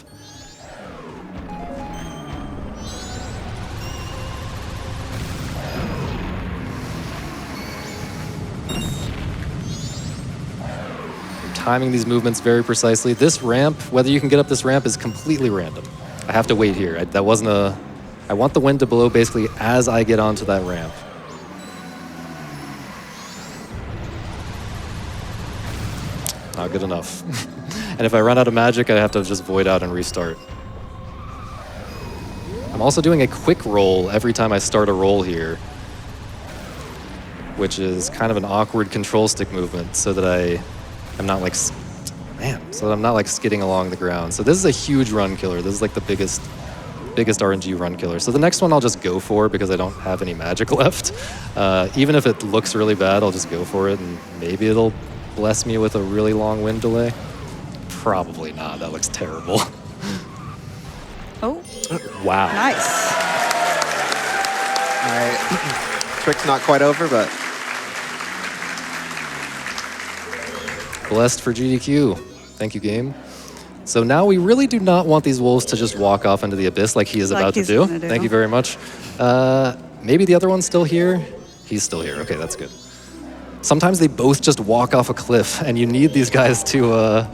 Timing these movements very precisely. This ramp, whether you can get up this ramp, is completely random. I have to wait here. That wasn't a... I want the wind to blow basically as I get onto that ramp. Not good enough. And if I run out of magic, I have to just void out and restart. I'm also doing a quick roll every time I start a roll here, which is kind of an awkward control stick movement so that I'm not like, so that I'm not like skidding along the ground. So this is a huge run killer. This is like the biggest RNG run killer. So the next one I'll just go for because I don't have any magic left. Even if it looks really bad, I'll just go for it and maybe it'll bless me with a really long wind delay. Probably not, that looks terrible. Oh, Wow. nice. All right. Trick's not quite over, but Blessed for GDQ. Thank you, game. So now we really do not want these wolves to just walk off into the abyss like he is Like about to he's do. gonna do. Thank you very much. Maybe the other one's still here. He's still here. Okay, that's good. Sometimes they both just walk off a cliff, and you need these guys to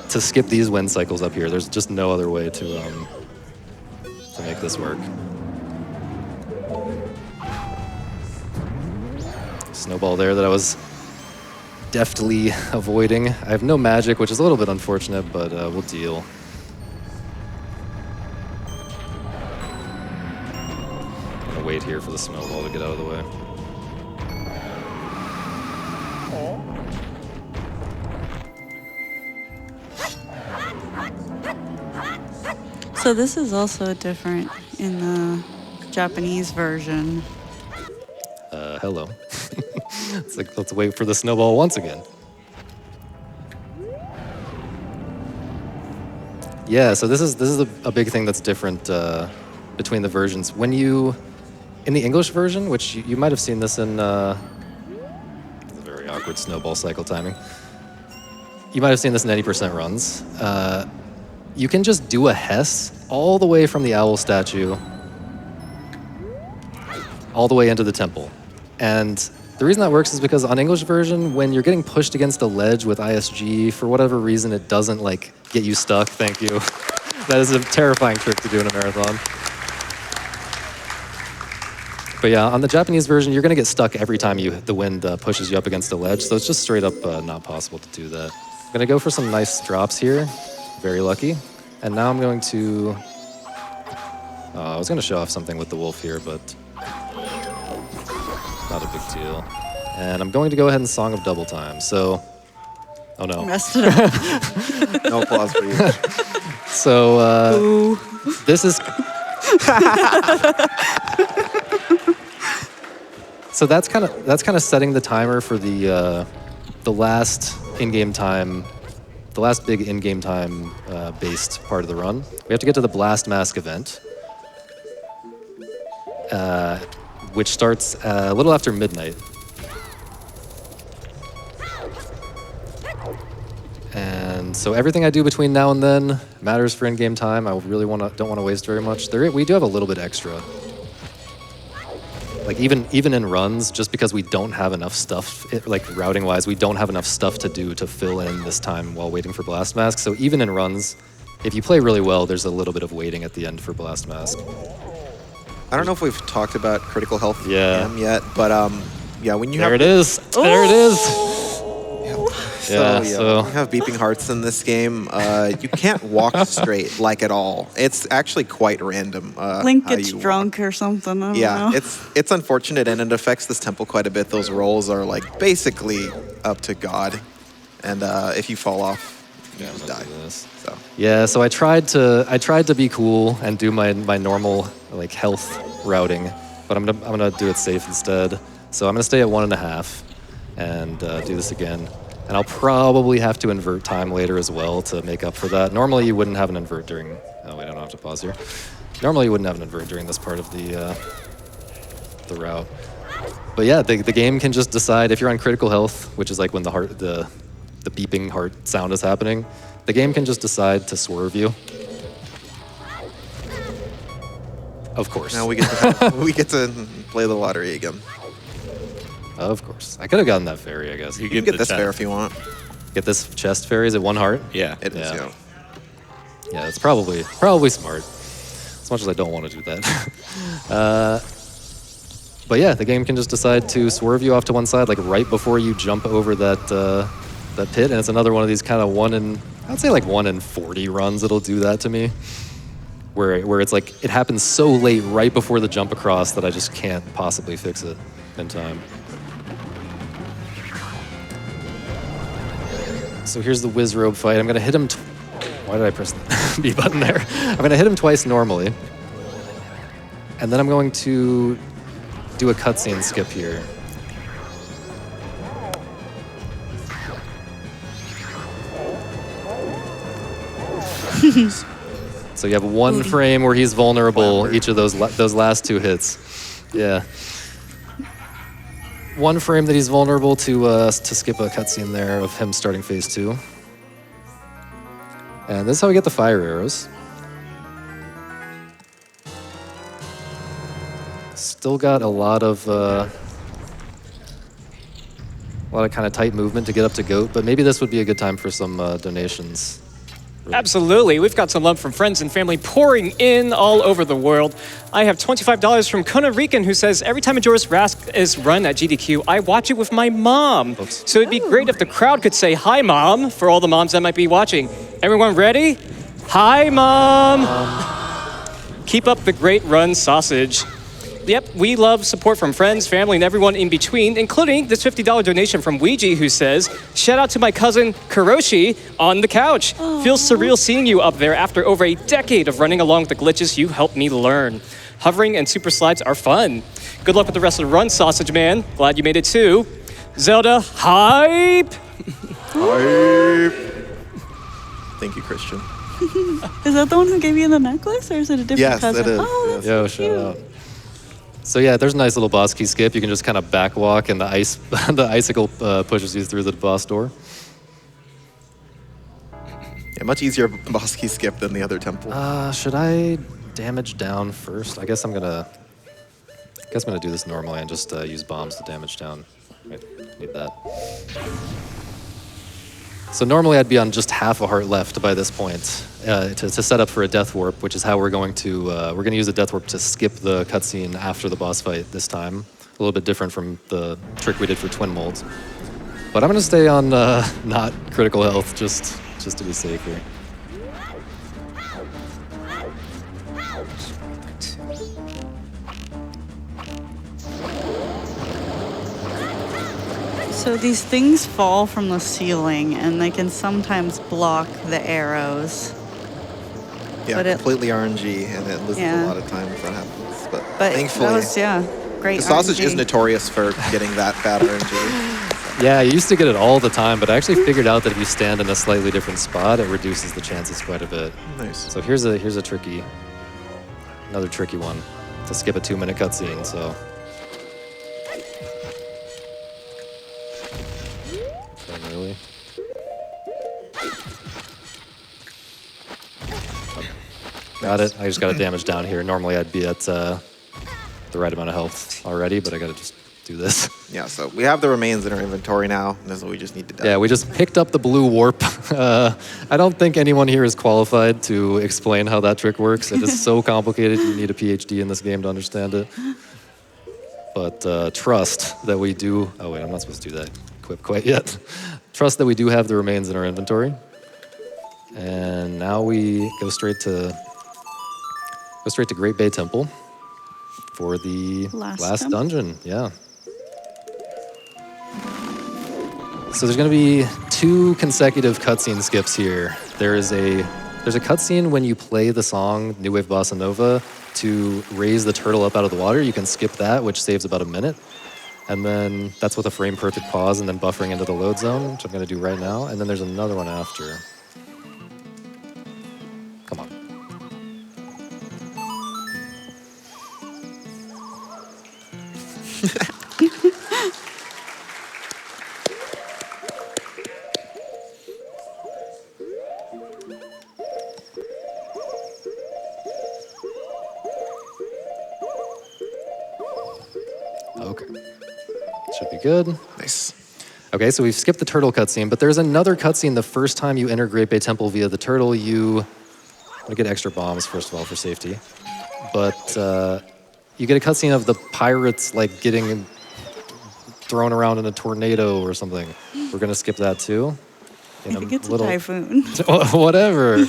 skip these wind cycles up here. There's just no other way to make this work. Snowball there that I was deftly avoiding. I have no magic, which is a little bit unfortunate, but we'll deal. I'm gonna wait here for the snowball to get out of the way. So this is also different in the Japanese version. Hello. It's like, let's wait for the snowball once again. Yeah, so this is a big thing that's different between the versions. When in the English version, which you might have seen this in a very awkward snowball cycle timing. You might have seen this in 80% runs. You can just do a Hess all the way from the owl statue all the way into the temple. And the reason that works is because on English version, when you're getting pushed against a ledge with ISG, for whatever reason, it doesn't like get you stuck. Thank you. That is a terrifying trick to do in a marathon. But yeah, on the Japanese version, you're gonna get stuck every time the wind pushes you up against a ledge, so it's just straight up not possible to do that. I'm gonna go for some nice drops here. Very lucky. And now I'm going to... I was gonna show off something with the wolf here, but not a big deal. And I'm going to go ahead and Song of Double Time. So, oh no. Messed it up. no applause for you. So this is. So that's kind of setting the timer for the last in-game time, the last big in-game time based part of the run. We have to get to the Blast Mask event, which starts a little after midnight. And so everything I do between now and then matters for in-game time. I really don't want to waste very much. We do have a little bit extra. Like even in runs, just because we don't have enough stuff, like routing-wise, we don't have enough stuff to do to fill in this time while waiting for Blast Mask. So even in runs, if you play really well, there's a little bit of waiting at the end for Blast Mask. I don't know if we've talked about critical health Yeah. yet, but yeah, when you There have it is. There it is. So, so- when you have beeping hearts in this game, you can't walk straight like at all. It's actually quite random. Link how gets you drunk or something. I don't Yeah, know. it's unfortunate and it affects this temple quite a bit. Those rolls are like basically up to God, and if you fall off, you just die. So Yeah, so I tried to be cool and do my normal like health routing, but I'm gonna do it safe instead. So I'm gonna stay at 1.5 and do this again. And I'll probably have to invert time later as well to make up for that. Normally you wouldn't have an invert during, oh wait, I don't have to pause here. Normally you wouldn't have an invert during this part of the route. But yeah, the game can just decide if you're on critical health, which is like when the beeping heart sound is happening, the game can just decide to swerve you. Of course. Now we get to play the lottery again. Of course. I could have gotten that fairy, I guess. You can get this fair if you want. Get this chest fairy. Is it 1 heart? Yeah. It is, yeah. Yeah, it's probably smart. As much as I don't want to do that. But yeah, the game can just decide to swerve you off to one side, like right before you jump over that pit, and it's another one of these kind of I'd say like 1 in 40 runs it'll do that to me. Where it's like, it happens so late right before the jump across that I just can't possibly fix it in time. So here's the Wizrobe fight. I'm gonna hit him, why did I press the B button there? I'm gonna hit him twice normally. And then I'm going to do a cutscene skip here. So you have 1 frame where he's vulnerable, each of those last 2 hits. Yeah. 1 frame that he's vulnerable to skip a cutscene there of him starting phase 2. And this is how we get the fire arrows. Still got a lot of kind of tight movement to get up to GOAT, but maybe this would be a good time for some donations. Absolutely. We've got some love from friends and family pouring in all over the world. I have $25 from Costa Rican, who says, every time Majora's Mask is run at GDQ, I watch it with my mom. Oops. So it'd be great if the crowd could say, hi, Mom, for all the moms that might be watching. Everyone ready? Hi, Mom. Keep up the great run, sausage. Yep, we love support from friends, family, and everyone in between, including this $50 donation from Ouija, who says, shout out to my cousin Kuroshi on the couch. Feels surreal seeing you up there after over a decade of running along with the glitches you helped me learn. Hovering and super slides are fun. Good luck with the rest of the run, Sausage Man. Glad you made it too. Zelda, hype! Hype! Thank you, Christian. Is that the one who gave you the necklace, or is it a different Yes, cousin? it is. Oh, Yes. that's Yo, so shout cute. out. So yeah, there's a nice little boss key skip. You can just kind of backwalk, and the icicle pushes you through the boss door. Yeah, much easier boss key skip than the other temple. Should I damage down first? I guess I'm gonna do this normally and just use bombs to damage down. Wait, need that. So normally I'd be on just half a heart left by this point to set up for a death warp, which is how we're going to use a death warp to skip the cutscene after the boss fight this time. A little bit different from the trick we did for Twin Molds. But I'm gonna stay on not critical health just to be safe here. So these things fall from the ceiling, and they can sometimes block the arrows. Yeah, but it- completely RNG, and it loses Yeah. a lot of time if that happens. But But thankfully, that was, great. the sausage RNG. is notorious for getting that bad RNG. Yeah, I used to get it all the time, but I actually figured out that if you stand in a slightly different spot, it reduces the chances quite a bit. Nice. So here's another tricky one to skip a 2-minute cutscene. So really, got it. I just got to damage down here. Normally I'd be at the right amount of health already, but I got to just do this. Yeah, so we have the remains in our inventory now, and that's what we just need to do. Yeah, we just picked up the blue warp. I don't think anyone here is qualified to explain how that trick works. It is so complicated, you need a PhD in this game to understand it. But trust that we do... Oh wait, I'm not supposed to do that equip quite yet. Trust that we do have the remains in our inventory. And now we go straight to Great Bay Temple for the last dungeon. Yeah. So there's going to be 2 consecutive cutscene skips here. There's a cutscene when you play the song New Wave Bossa Nova to raise the turtle up out of the water. You can skip that, which saves about a minute. And then that's with a frame perfect pause and then buffering into the load zone, which I'm gonna do right now. And then there's another one after. Come on. Okay. Should be good. Nice. Okay, so we've skipped the turtle cutscene, but there's another cutscene the first time you enter Great Bay Temple via the turtle. I'm gonna get extra bombs, first of all, for safety. But you get a cutscene of the pirates like getting thrown around in a tornado or something. We're gonna skip that too. I think it's a typhoon. Whatever.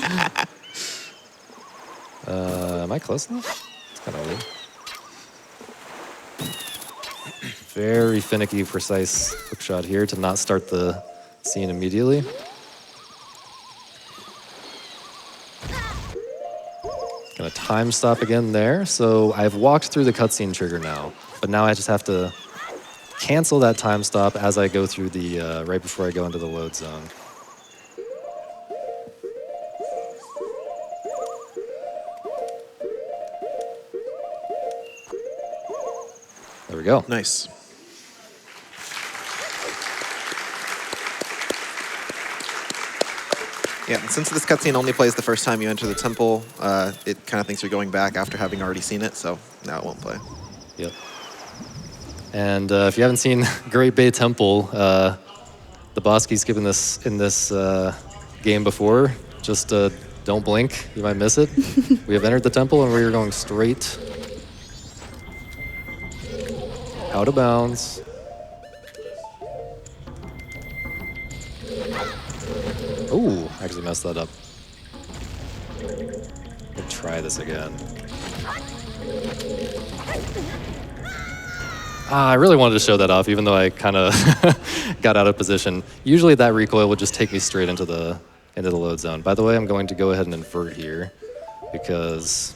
Am I close enough? It's kind of weird. Very finicky, precise hook shot here to not start the scene immediately. Gonna time stop again there. So I've walked through the cutscene trigger now, but now I just have to cancel that time stop as I go through the, right before I go into the load zone. There we go. Nice. Yeah, and since this cutscene only plays the first time you enter the temple, it kind of thinks you're going back after having already seen it, so now it won't play. Yep. And if you haven't seen Great Bay Temple, the boss keeps skipping this in this game before. Just don't blink, you might miss it. We have entered the temple and we're going straight out of bounds. Ooh, actually messed that up. We'll try this again. I really wanted to show that off, even though I kind of got out of position. Usually that recoil would just take me straight into the load zone. By the way, I'm going to go ahead and invert here because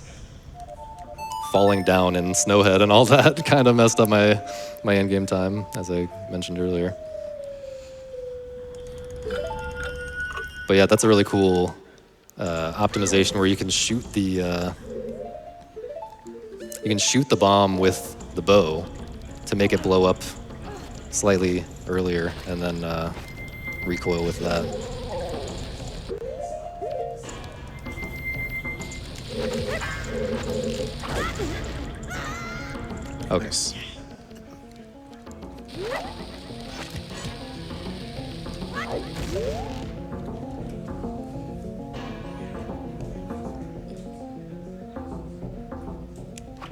falling down in Snowhead and all that kind of messed up my endgame time, as I mentioned earlier. But yeah, that's a really cool optimization where you can shoot the bomb with the bow to make it blow up slightly earlier, and then recoil with that. Okay. Nice.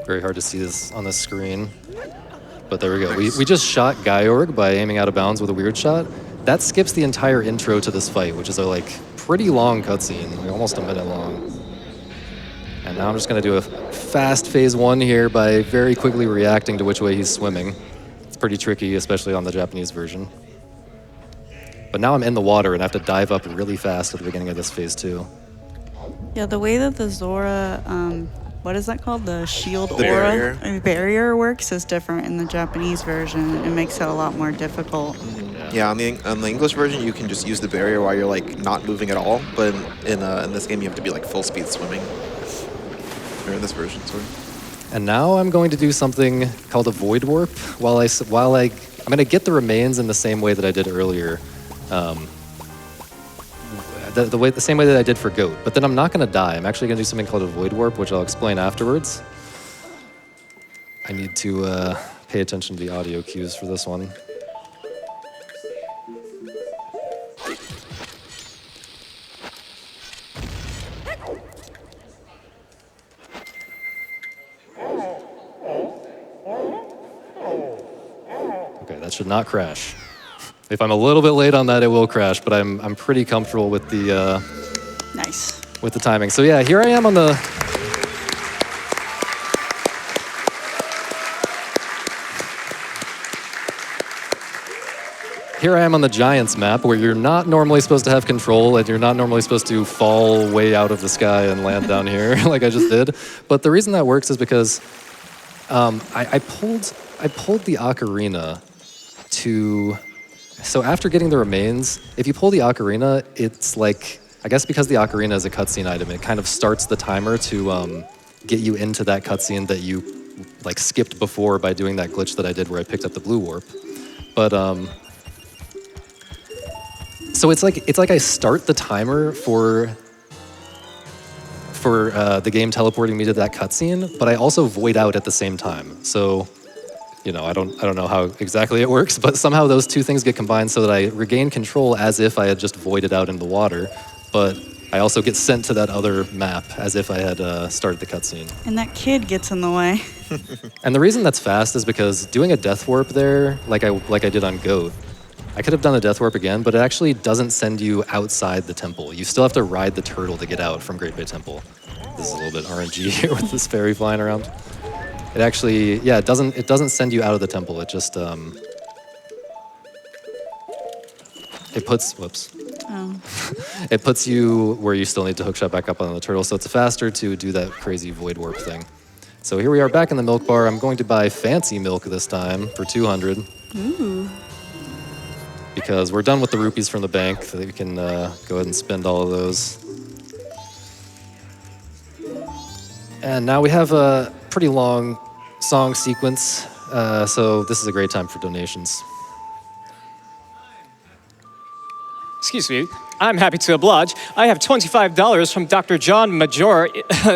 Very hard to see this on the screen. But there we go. We just shot Georg by aiming out of bounds with a weird shot. That skips the entire intro to this fight, which is a pretty long cutscene, like almost a minute long. And now I'm just gonna do a fast phase one here by very quickly reacting to which way he's swimming. It's pretty tricky, especially on the Japanese version. But now I'm in the water and I have to dive up really fast at the beginning of this phase two. Yeah, the way that the Zora, what is that called? The shield The aura barrier. Barrier works is different in the Japanese version. It makes it a lot more difficult. Yeah, on the English version, you can just use the barrier while you're not moving at all. But in this game, you have to be full speed swimming. Or in this version, sorry. And now I'm going to do something called a void warp. I'm gonna get the remains in the same way that I did earlier. The same way that I did for Goat, but then I'm not gonna die. I'm actually gonna do something called a void warp, which I'll explain afterwards. I need to pay attention to the audio cues for this one. Okay, that should not crash. If I'm a little bit late on that, it will crash, but I'm pretty comfortable with the Nice. with the timing. So yeah, here I am on the Giants map, where you're not normally supposed to have control, and you're not normally supposed to fall way out of the sky and land down here like I just did. But the reason that works is because I pulled I pulled the ocarina to... So after getting the remains, if you pull the ocarina, it's like... I guess because the ocarina is a cutscene item, it kind of starts the timer to get you into that cutscene that you like skipped before by doing that glitch that I did where I picked up the blue warp. But so it's like I start the timer for the game teleporting me to that cutscene, but I also void out at the same time. So, you know, I don't know how exactly it works, but somehow those two things get combined so that I regain control as if I had just voided out in the water, but I also get sent to that other map as if I had started the cutscene. And that kid gets in the way. And the reason that's fast is because doing a death warp there, like I did on Goat, I could have done the death warp again, but it actually doesn't send you outside the temple. You still have to ride the turtle to get out from Great Bay Temple. This is a little bit RNG here with this fairy flying around. It actually, yeah, it doesn't send you out of the temple. It just it puts, whoops. Oh. It puts you where you still need to hookshot back up on the turtle, so it's faster to do that crazy void warp thing. So here we are back in the milk bar. I'm going to buy fancy milk this time for 200. Ooh. Because we're done with the rupees from the bank, so that we can go ahead and spend all of those. And now we have a pretty long song sequence, so this is a great time for donations. Excuse me, I'm happy to oblige. I have $25 from Dr. John Majora.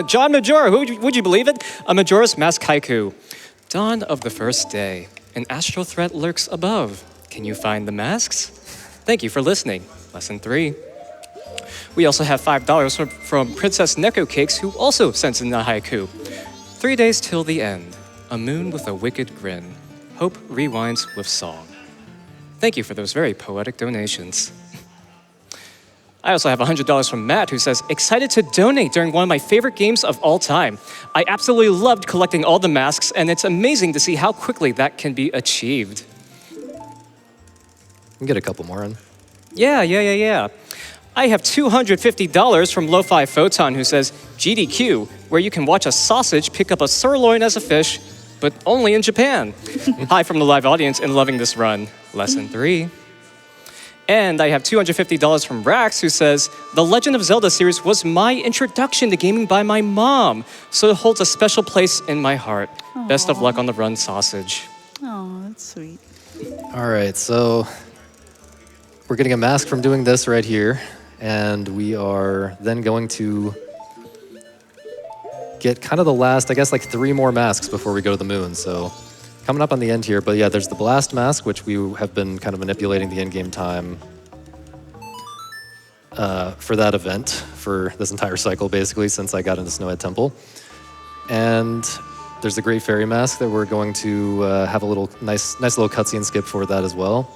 John Majora, would you believe it? A Majora's Mask haiku. Dawn of the first day, an astral threat lurks above. Can you find the masks? Thank you for listening. Lesson 3. We also have $5 from Princess Neko Cakes, who also sent in a haiku. 3 days till the end. A moon with a wicked grin. Hope rewinds with song. Thank you for those very poetic donations. I also have $100 from Matt, who says, excited to donate during one of my favorite games of all time. I absolutely loved collecting all the masks, and it's amazing to see how quickly that can be achieved. We can get a couple more in. Yeah. I have $250 from Lo-Fi Photon, who says, GDQ, where you can watch a sausage pick up a sirloin as a fish, but only in Japan. Hi from the live audience and loving this run. Lesson 3. And I have $250 from Rax, who says, The Legend of Zelda series was my introduction to gaming by my mom, so it holds a special place in my heart. Aww. Best of luck on the run, sausage. Oh, that's sweet. All right, so we're getting a mask from doing this right here, and we are then going to get kind of the last, I guess, like 3 more masks before we go to the moon. So coming up on the end here, but yeah, there's the blast mask, which we have been kind of manipulating the in-game time for that event, for this entire cycle, basically, since I got into Snowhead Temple. And there's the Great Fairy Mask that we're going to have a little nice little cutscene skip for that as well.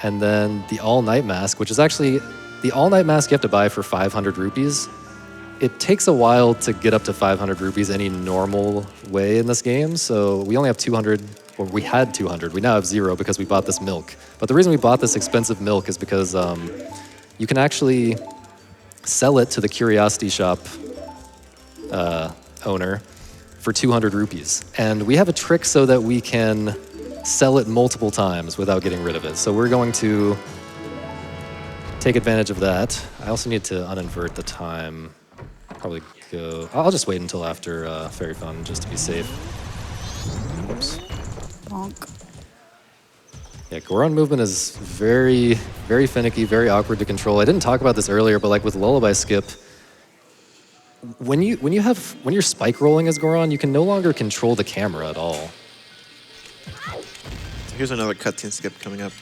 And then the All-Night Mask, which is actually the All-Night Mask you have to buy for 500 rupees. It takes a while to get up to 500 rupees any normal way in this game, so we only have 200, or we had 200. We now have 0 because we bought this milk. But the reason we bought this expensive milk is because you can actually sell it to the Curiosity Shop owner for 200 rupees. And we have a trick so that we can sell it multiple times without getting rid of it. So we're going to take advantage of that. I also need to uninvert the time. Probably go. I'll just wait until after Fairy Fun just to be safe. Whoops. Bonk. Yeah, Goron movement is very, very finicky, very awkward to control. I didn't talk about this earlier, but like with Lullaby Skip, when you're spike rolling as Goron, you can no longer control the camera at all. Here's another cutscene skip coming up.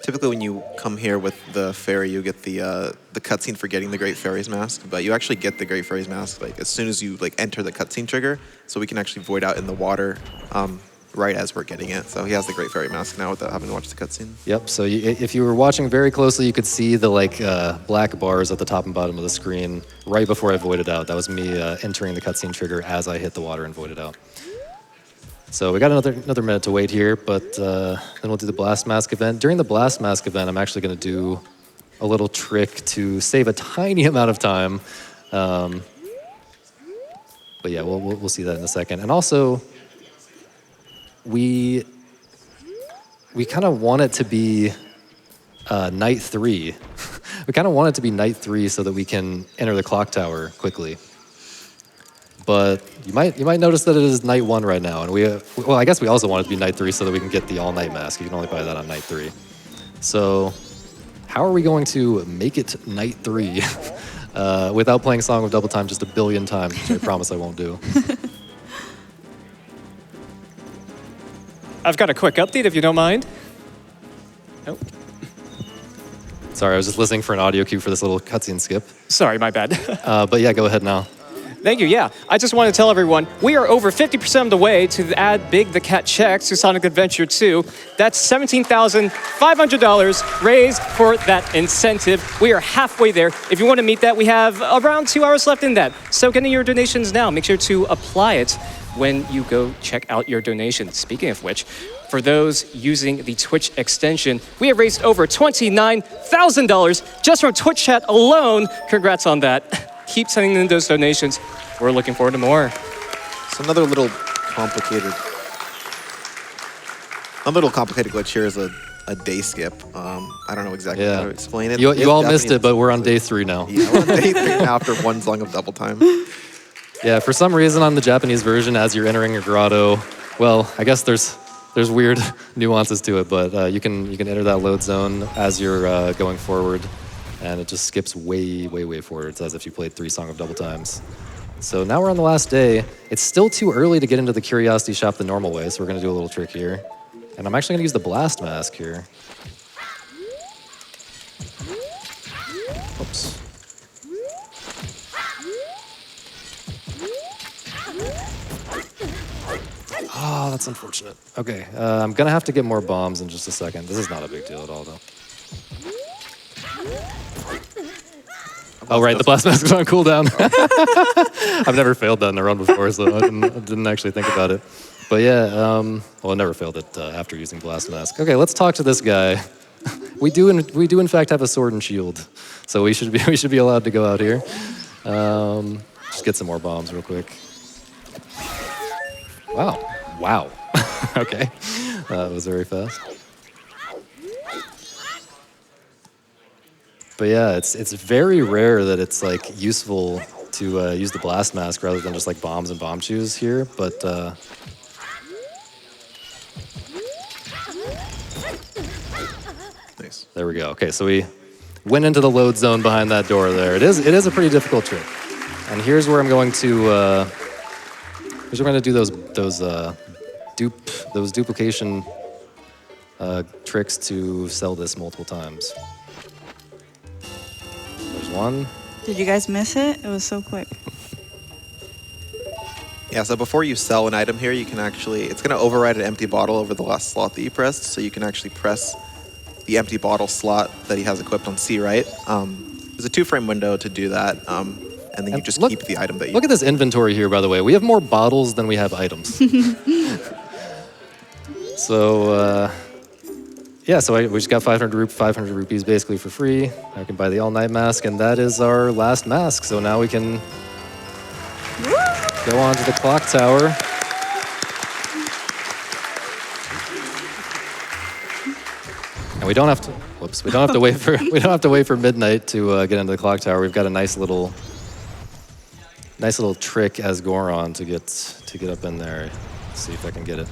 Typically, when you come here with the fairy, you get the cutscene for getting the Great Fairy's Mask, but you actually get the Great Fairy's Mask like as soon as you like enter the cutscene trigger, so we can actually void out in the water right as we're getting it. So he has the Great Fairy Mask now without having to watch the cutscene. Yep. So if you were watching very closely, you could see the like black bars at the top and bottom of the screen right before I voided out. That was me entering the cutscene trigger as I hit the water and voided out. So we got another minute to wait here, but then we'll do the Blast Mask event. During the Blast Mask event, I'm actually going to do a little trick to save a tiny amount of time. But yeah, we'll see that in a second. And also, we kind of want it to be night 3. We kind of want it to be night 3 so that we can enter the clock tower quickly. But you might notice that it is night 1 right now, and well, I guess we also want it to be night 3 so that we can get the all-night mask. You can only buy that on night 3. So how are we going to make it night 3 without playing Song of Double Time just a billion times, which I promise I won't do? I've got a quick update if you don't mind. Nope. Sorry, I was just listening for an audio cue for this little cutscene skip. Sorry, my bad. But yeah, go ahead now. Thank you, yeah. I just want to tell everyone, we are over 50% of the way to add Big the Cat Checks to Sonic Adventure 2. That's $17,500 raised for that incentive. We are halfway there. If you want to meet that, we have around 2 hours left in that. So get in your donations now. Make sure to apply it when you go check out your donation. Speaking of which, for those using the Twitch extension, we have raised over $29,000 just from Twitch chat alone. Congrats on that. Keep sending in those donations. We're looking forward to more. So another little complicated glitch here is a day skip. I don't know exactly how to explain it. You all missed it, but we're on day 3 now. Yeah, we're on day 3 now after one Song of Double Time. Yeah, for some reason on the Japanese version, as you're entering a grotto, well, I guess there's weird nuances to it, but you can enter that load zone as you're going forward, and it just skips way forward. It's as if you played 3 Song of Double Times. So now we're on the last day. It's still too early to get into the Curiosity Shop the normal way, so we're gonna do a little trick here. And I'm actually gonna use the Blast Mask here. Oops. Oh, that's unfortunate. Okay, I'm gonna have to get more bombs in just a second. This is not a big deal at all, though. Oh, right, the Blast Mask is on cooldown. I've never failed that in a run before, so I didn't actually think about it. But yeah, well, I never failed it after using Blast Mask. Okay, let's talk to this guy. We do in fact have a sword and shield, so we should be allowed to go out here. Just get some more bombs real quick. Wow. Okay, that was very fast. But yeah, it's very rare that it's like useful to use the Blast Mask rather than just like bombs and bomb shoes here. But Nice. There we go. Okay, so we went into the load zone behind that door there. It is a pretty difficult trick. And here's where I'm going to do those duplication tricks to sell this multiple times. There's one. Did you guys miss it? It was so quick. Yeah, so before you sell an item here, you can actually, it's going to override an empty bottle over the last slot that you pressed, so you can actually press the empty bottle slot that he has equipped on C, right? There's a 2-frame window to do that, and then you just keep the item that you... Look at this inventory here, by the way. We have more bottles than we have items. So, yeah, so we just got 500 rupees basically for free. I can buy the all-night mask, and that is our last mask. So now we can go on to the clock tower. And we don't have to. Whoops! We don't have to wait for midnight to get into the clock tower. We've got a nice little trick as Goron to get up in there. Let's see if I can get it.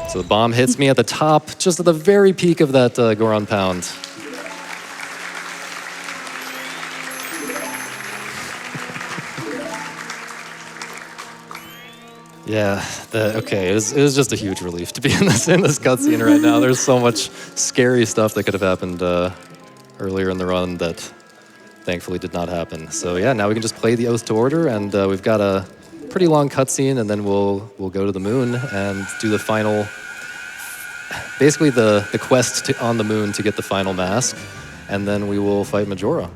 So the bomb hits me at the top, just at the very peak of that Goron pound. Yeah, okay, it was just a huge relief to be in this cutscene right now. There's so much scary stuff that could have happened earlier in the run that thankfully did not happen. So yeah, now we can just play the Oath to Order, and we've got a pretty long cutscene, and then we'll go to the moon and do the final, basically the quest on the moon to get the final mask, and then we will fight Majora.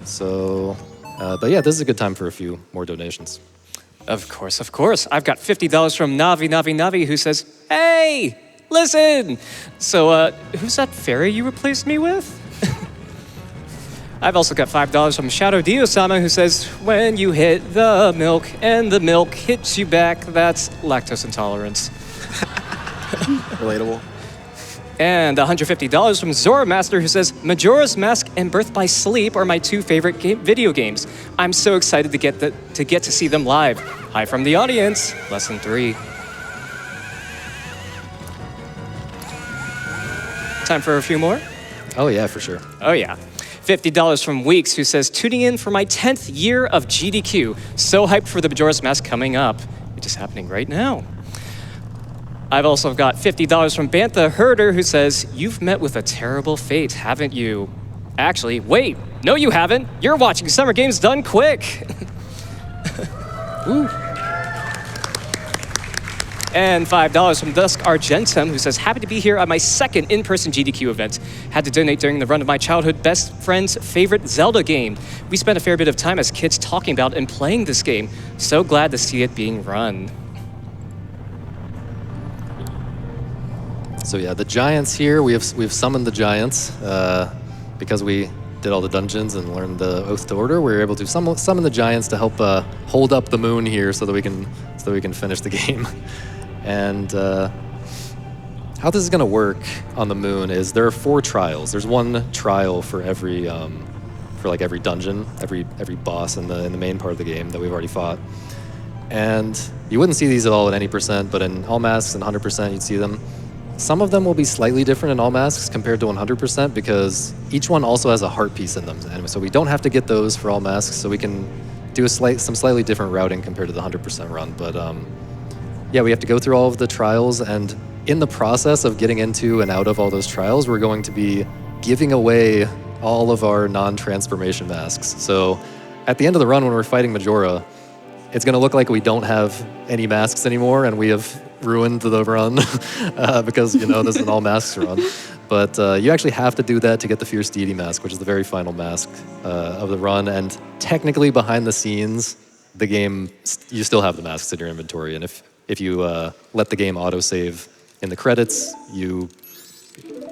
So, but yeah, this is a good time for a few more donations. Of course. I've got $50 from Navi, who says, "Hey, listen." So, who's that fairy you replaced me with? I've also got $5 from Shadow Dio-sama, who says, when you hit the milk and the milk hits you back, that's lactose intolerance. Relatable. And $150 from Zora Master, who says, Majora's Mask and Birth by Sleep are my two favorite video games. I'm so excited to get to see them live. Hi from the audience. Lesson 3. Time for a few more? Oh yeah, for sure. Oh yeah. $50 from Weeks, who says, tuning in for my 10th year of GDQ. So hyped for the Majora's Mask coming up, which is happening right now. I've also got $50 from Bantha Herder, who says, you've met with a terrible fate, haven't you? Actually, wait, no you haven't. You're watching Summer Games Done Quick. Ooh. And $5 from Dusk Argentum, who says, happy to be here at my second in-person GDQ event. Had to donate during the run of my childhood best friend's favorite Zelda game. We spent a fair bit of time as kids talking about and playing this game. So glad to see it being run. So yeah, the giants here, we've summoned the giants because we did all the dungeons and learned the Oath to Order. We were able to summon the giants to help hold up the moon here so that we can finish the game. And how this is going to work on the moon is there are 4 trials. There's 1 trial for every dungeon, every boss in the main part of the game that we've already fought. And you wouldn't see these at all at any percent, but in all masks and 100% you'd see them. Some of them will be slightly different in all masks compared to 100% because each one also has a heart piece in them. And so we don't have to get those for all masks, so we can do some slightly different routing compared to the 100% run. But yeah, we have to go through all of the trials, and in the process of getting into and out of all those trials, we're going to be giving away all of our non-transformation masks. So at the end of the run when we're fighting Majora, it's going to look like we don't have any masks anymore, and we have ruined the run because, you know, this is an all masks run. But you actually have to do that to get the Fierce Deity mask, which is the very final mask of the run. And technically behind the scenes, the game, you still have the masks in your inventory. And if you let the game autosave in the credits, you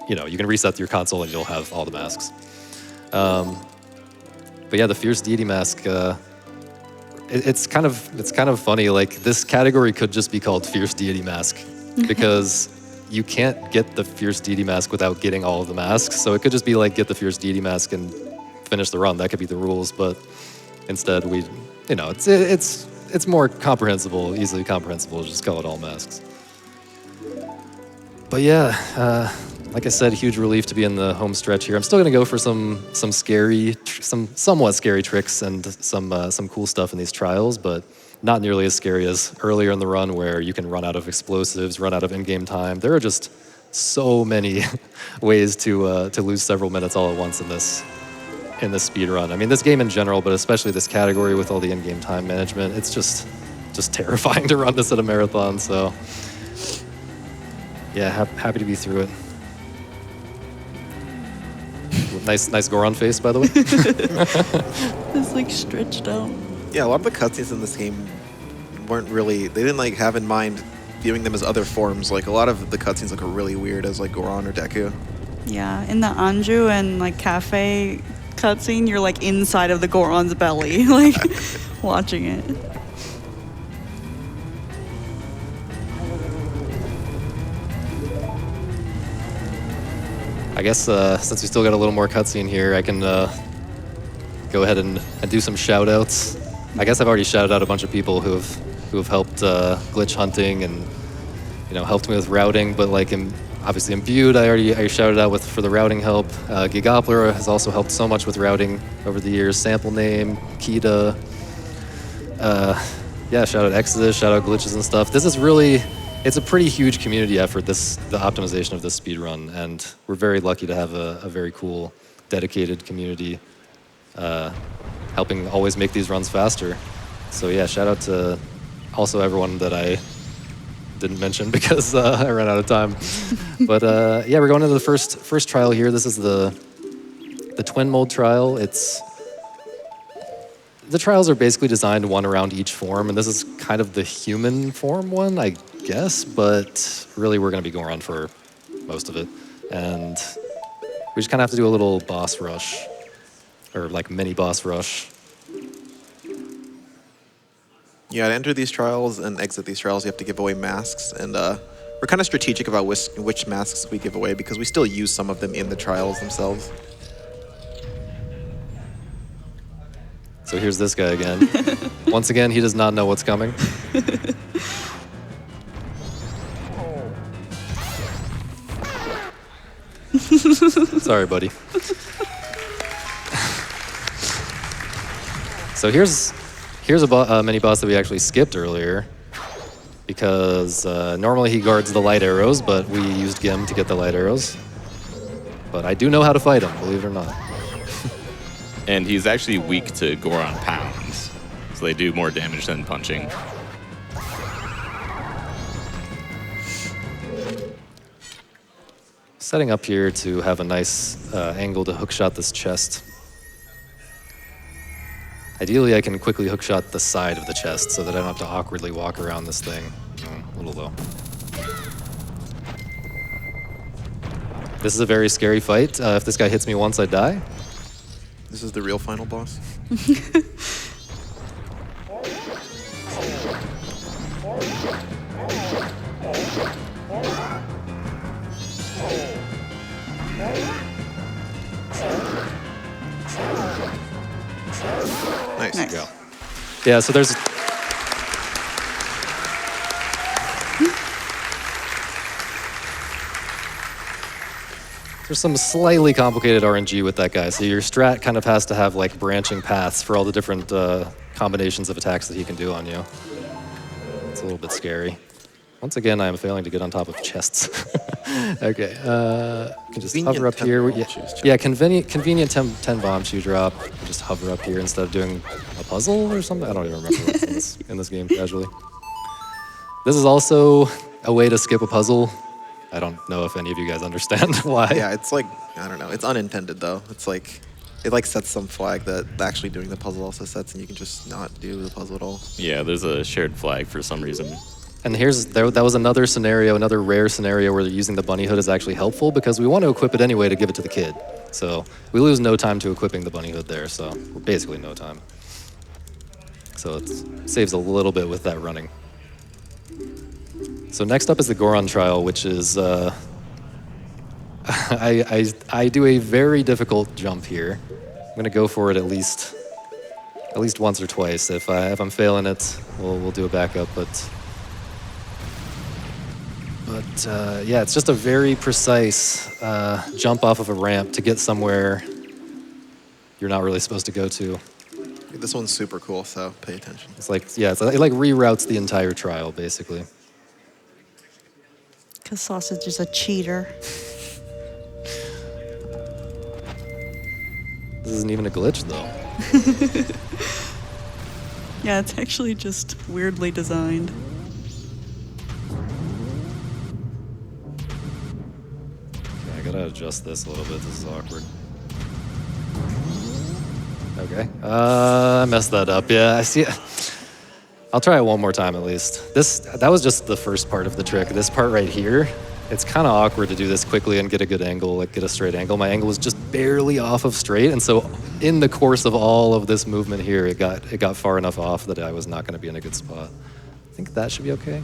can reset your console and you'll have all the masks. But yeah, the Fierce Deity mask, it's kind of funny. Like, this category could just be called Fierce Deity Mask because you can't get the Fierce Deity Mask without getting all of the masks. So it could just be like, get the Fierce Deity Mask and finish the run. That could be the rules, but instead it's more comprehensible, easily comprehensible. Just call it all masks. But yeah, like I said, huge relief to be in the home stretch here. I'm still gonna go for some somewhat scary tricks and some cool stuff in these trials, but not nearly as scary as earlier in the run where you can run out of explosives, run out of in-game time. There are just so many ways to lose several minutes all at once in this speed run. I mean, this game in general, but especially this category with all the in-game time management, it's just terrifying to run this at a marathon. So yeah, happy to be through it. Nice Goron face, by the way. It's like stretched out. Yeah, a lot of the cutscenes in this game they didn't like have in mind viewing them as other forms. Like, a lot of the cutscenes look really weird as like Goron or Deku. Yeah, in the Anju and like cafe cutscene, you're like inside of the Goron's belly, like watching it. I guess since we still got a little more cutscene here, I can go ahead and do some shout-outs. I guess I've already shouted out a bunch of people who have helped glitch hunting and helped me with routing. But like obviously Imbued, I shouted out for the routing help. Gigoppler has also helped so much with routing over the years. Sample Name, Kita. Yeah, shout out Exodus, shout out glitches and stuff. This is really. It's a pretty huge community effort, the optimization of this speedrun, and we're very lucky to have a very cool, dedicated community helping always make these runs faster. So yeah, shout out to also everyone that I didn't mention because I ran out of time. But yeah, we're going into the first trial here. This is the twin mode trial. The trials are basically designed one around each form, and this is kind of the human form one, I guess, but really we're going to be Goron for most of it. And we just kind of have to do a little boss rush. or like mini boss rush. Yeah, to enter these trials and exit these trials, you have to give away masks, and we're kind of strategic about which masks we give away because we still use some of them in the trials themselves. So here's this guy again. Once again, he does not know what's coming. Sorry, buddy. So here's a mini boss that we actually skipped earlier because normally he guards the light arrows, but we used Gim to get the light arrows. But I do know how to fight him, believe it or not. And he's actually weak to Goron pounds, so they do more damage than punching. Setting up here to have a nice angle to hookshot this chest. Ideally, I can quickly hookshot the side of the chest so that I don't have to awkwardly walk around this thing. A little low. This is a very scary fight. If this guy hits me once, I die. This is the real final boss. Nice. Nice. Go. Yeah, so there's... There's some slightly complicated RNG with that guy. So your strat kind of has to have like branching paths for all the different combinations of attacks that he can do on you. It's a little bit scary. Once again, I am failing to get on top of chests. Okay, you can just hover up here. Yeah, convenient 10 bomb shoe drop. You can just hover up here instead of doing a puzzle or something. I don't even remember what's in this game casually. This is also a way to skip a puzzle. I don't know if any of you guys understand why. Yeah, it's like, I don't know. It's unintended, though. It's like, it like sets some flag that actually doing the puzzle also sets, and you can just not do the puzzle at all. Yeah, there's a shared flag for some reason. And that was another scenario, another rare scenario where using the bunny hood is actually helpful because we want to equip it anyway to give it to the kid. So we lose no time to equipping the bunny hood there, so we're basically no time. So it saves a little bit with that running. So next up is the Goron trial, which is I do a very difficult jump here. I'm gonna go for it at least once or twice. If I'm failing it, we'll do a backup. But yeah, it's just a very precise jump off of a ramp to get somewhere you're not really supposed to go to. This one's super cool, so pay attention. It's like, yeah, it like reroutes the entire trial basically. Because Sausage is a cheater. This isn't even a glitch though. Yeah, it's actually just weirdly designed. Okay, I gotta adjust this a little bit. This is awkward. Okay, I messed that up. Yeah, I see. I'll try it one more time at least. That was just the first part of the trick. This part right here, it's kind of awkward to do this quickly and get a good angle, like get a straight angle. My angle was just barely off of straight, and so in the course of all of this movement here, it got far enough off that I was not going to be in a good spot. I think that should be okay.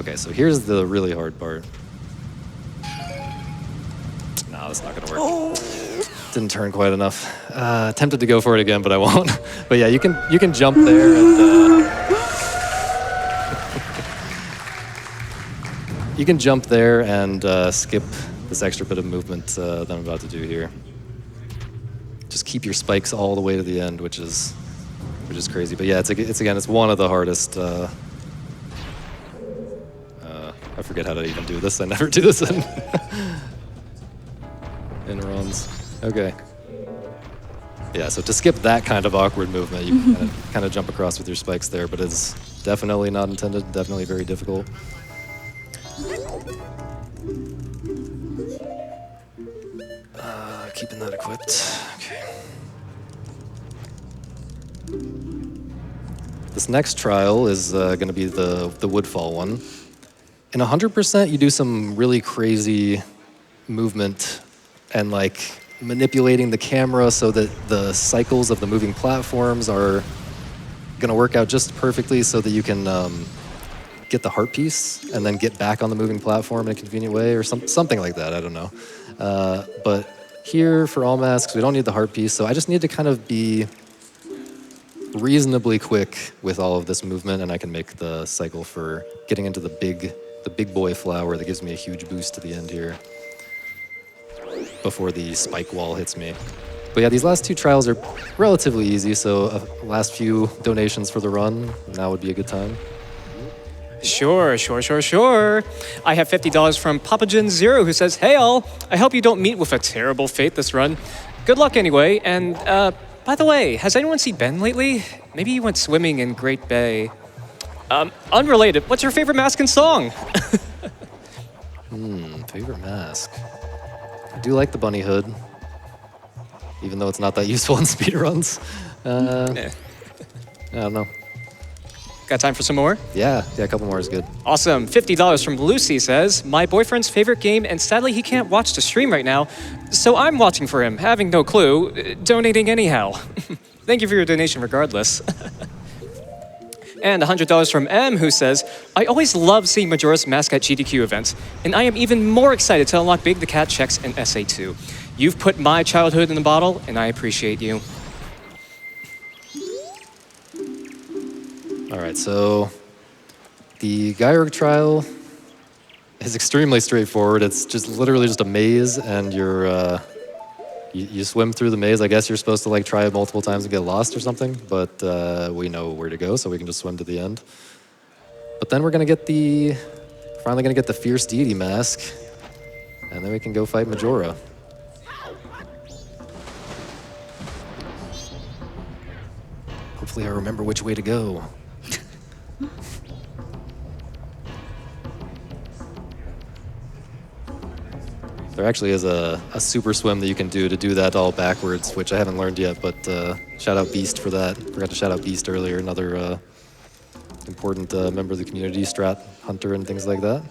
Okay, so here's the really hard part. No, that's not going to work. Oh. Didn't turn quite enough. Tempted to go for it again, but I won't. But yeah, you can jump there and you can jump there and skip this extra bit of movement that I'm about to do here. Just keep your spikes all the way to the end, which is crazy. But yeah, it's one of the hardest. I forget how to even do this. I never do this in runs. Okay. Yeah, so to skip that kind of awkward movement, you can kind of jump across with your spikes there, but it's definitely not intended, definitely very difficult. Keeping that equipped. Okay. This next trial is going to be the Woodfall one. In 100%, you do some really crazy movement and like manipulating the camera so that the cycles of the moving platforms are going to work out just perfectly so that you can get the heart piece and then get back on the moving platform in a convenient way or something like that. I don't know. But here for all masks, we don't need the heart piece, so I just need to kind of be reasonably quick with all of this movement, and I can make the cycle for getting into the big boy flower that gives me a huge boost to the end here before the spike wall hits me. But yeah, these last 2 trials are relatively easy, so last few donations for the run, now would be a good time. Sure. I have $50 from Papagen0 who says, "Hey all, I hope you don't meet with a terrible fate this run. Good luck anyway, and by the way, has anyone seen Ben lately? Maybe he went swimming in Great Bay." Unrelated, what's your favorite mask and song? Favorite mask? I do like the bunny hood, even though it's not that useful in speedruns. I don't know. Got time for some more? Yeah, a couple more is good. Awesome. $50 from Lucy says, "My boyfriend's favorite game, and sadly he can't watch the stream right now, so I'm watching for him, having no clue, donating anyhow." Thank you for your donation regardless. And $100 from M, who says, "I always love seeing Majora's Mask at GDQ events, and I am even more excited to unlock Big the Cat checks in SA2. You've put my childhood in the bottle, and I appreciate you." All right, so the Gyurg trial is extremely straightforward. It's just literally just a maze, and you swim through the maze. I guess you're supposed to like try it multiple times and get lost or something, but we know where to go, so we can just swim to the end. But then we're finally gonna get the Fierce Deity mask, and then we can go fight Majora. Hopefully I remember which way to go. There actually is a super swim that you can do to do that all backwards, which I haven't learned yet, but shout out Beast for that. Forgot to shout out Beast earlier, another important member of the community, strat hunter and things like that.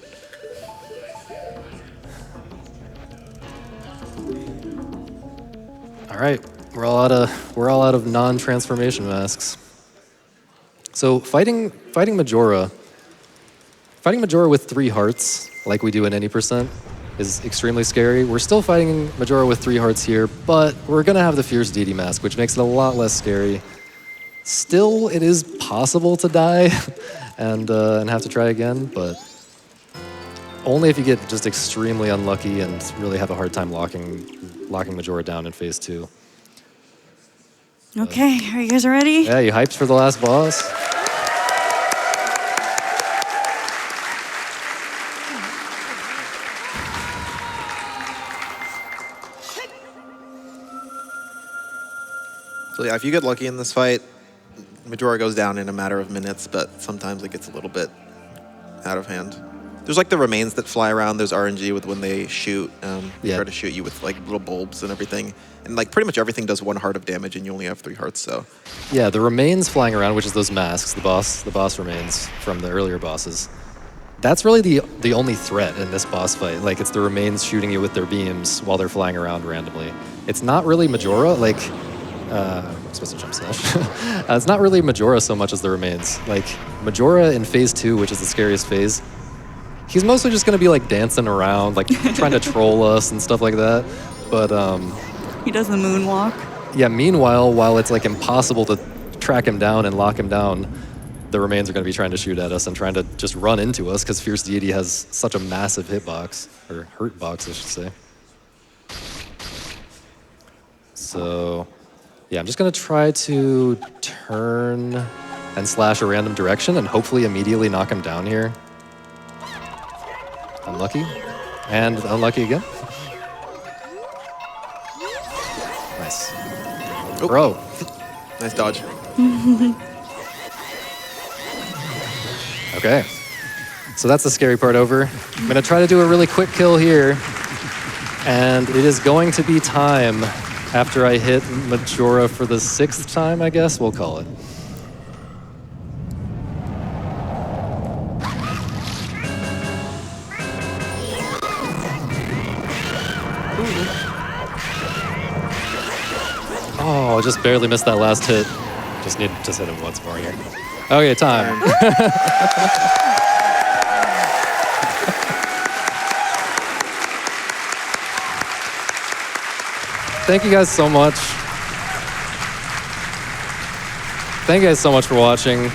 All right, we're all out of non-transformation masks. So fighting Majora with 3 hearts, like we do in any percent, is extremely scary. We're still fighting Majora with 3 hearts here, but we're gonna have the Fierce Deity mask, which makes it a lot less scary. Still, it is possible to die and have to try again, but only if you get just extremely unlucky and really have a hard time locking Majora down in phase 2. Okay, are you guys ready? Yeah, you hyped for the last boss? So yeah, if you get lucky in this fight, Majora goes down in a matter of minutes, but sometimes it gets a little bit out of hand. There's like the remains that fly around. There's RNG with when they shoot. They try to shoot you with like little bulbs and everything. And like pretty much everything does 1 heart of damage, and you only have 3 hearts, so. Yeah, the remains flying around, which is those masks, the boss remains from the earlier bosses. That's really the only threat in this boss fight. Like, it's the remains shooting you with their beams while they're flying around randomly. It's not really Majora, like, I'm supposed to jump slash. It's not really Majora so much as the remains. Like, Majora in phase 2, which is the scariest phase, he's mostly just gonna be like dancing around, like trying to troll us and stuff like that. But He does the moonwalk. yeah, meanwhile, while it's like impossible to track him down and lock him down, the remains are gonna be trying to shoot at us and trying to just run into us because Fierce Deity has such a massive hitbox, or hurt box, I should say. So yeah, I'm just gonna try to turn and slash a random direction and hopefully immediately knock him down here. Unlucky. And unlucky again. Nice. Oh. Bro. Nice dodge. Okay. So that's the scary part over. I'm gonna try to do a really quick kill here. And it is going to be time after I hit Majora for the 6th time, I guess we'll call it. just barely missed that last hit. Just hit him once more here. Okay, time. Thank you guys so much. Thank you guys so much for watching.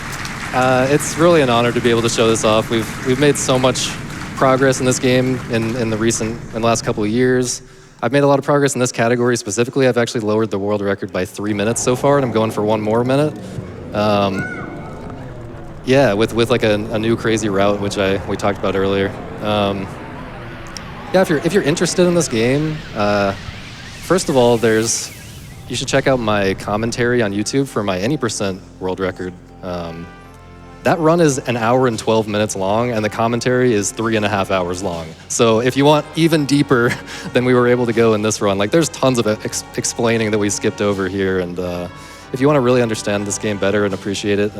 It's really an honor to be able to show this off. We've made so much progress in this game in the last couple of years. I've made a lot of progress in this category specifically. I've actually lowered the world record by 3 minutes so far, and I'm going for 1 more minute. Yeah, with like a new crazy route, which we talked about earlier. Yeah, if you're interested in this game, first of all, you should check out my commentary on YouTube for my any percent world record. That run is 1 hour and 12 minutes long, and the commentary is 3.5 hours long. So if you want even deeper than we were able to go in this run, like there's tons of explaining that we skipped over here. And if you want to really understand this game better and appreciate it,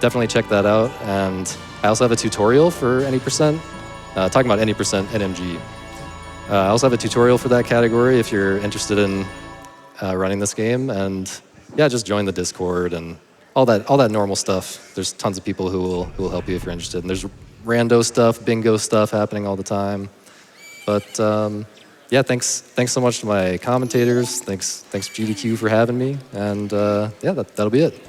definitely check that out. And I also have a tutorial for any percent, talking about any percent NMG. I also have a tutorial for that category if you're interested in running this game. And yeah, just join the Discord and all that normal stuff. There's tons of people who will help you if you're interested. And there's rando stuff, bingo stuff happening all the time. But yeah, thanks so much to my commentators. Thanks GDQ for having me. And yeah, that'll be it.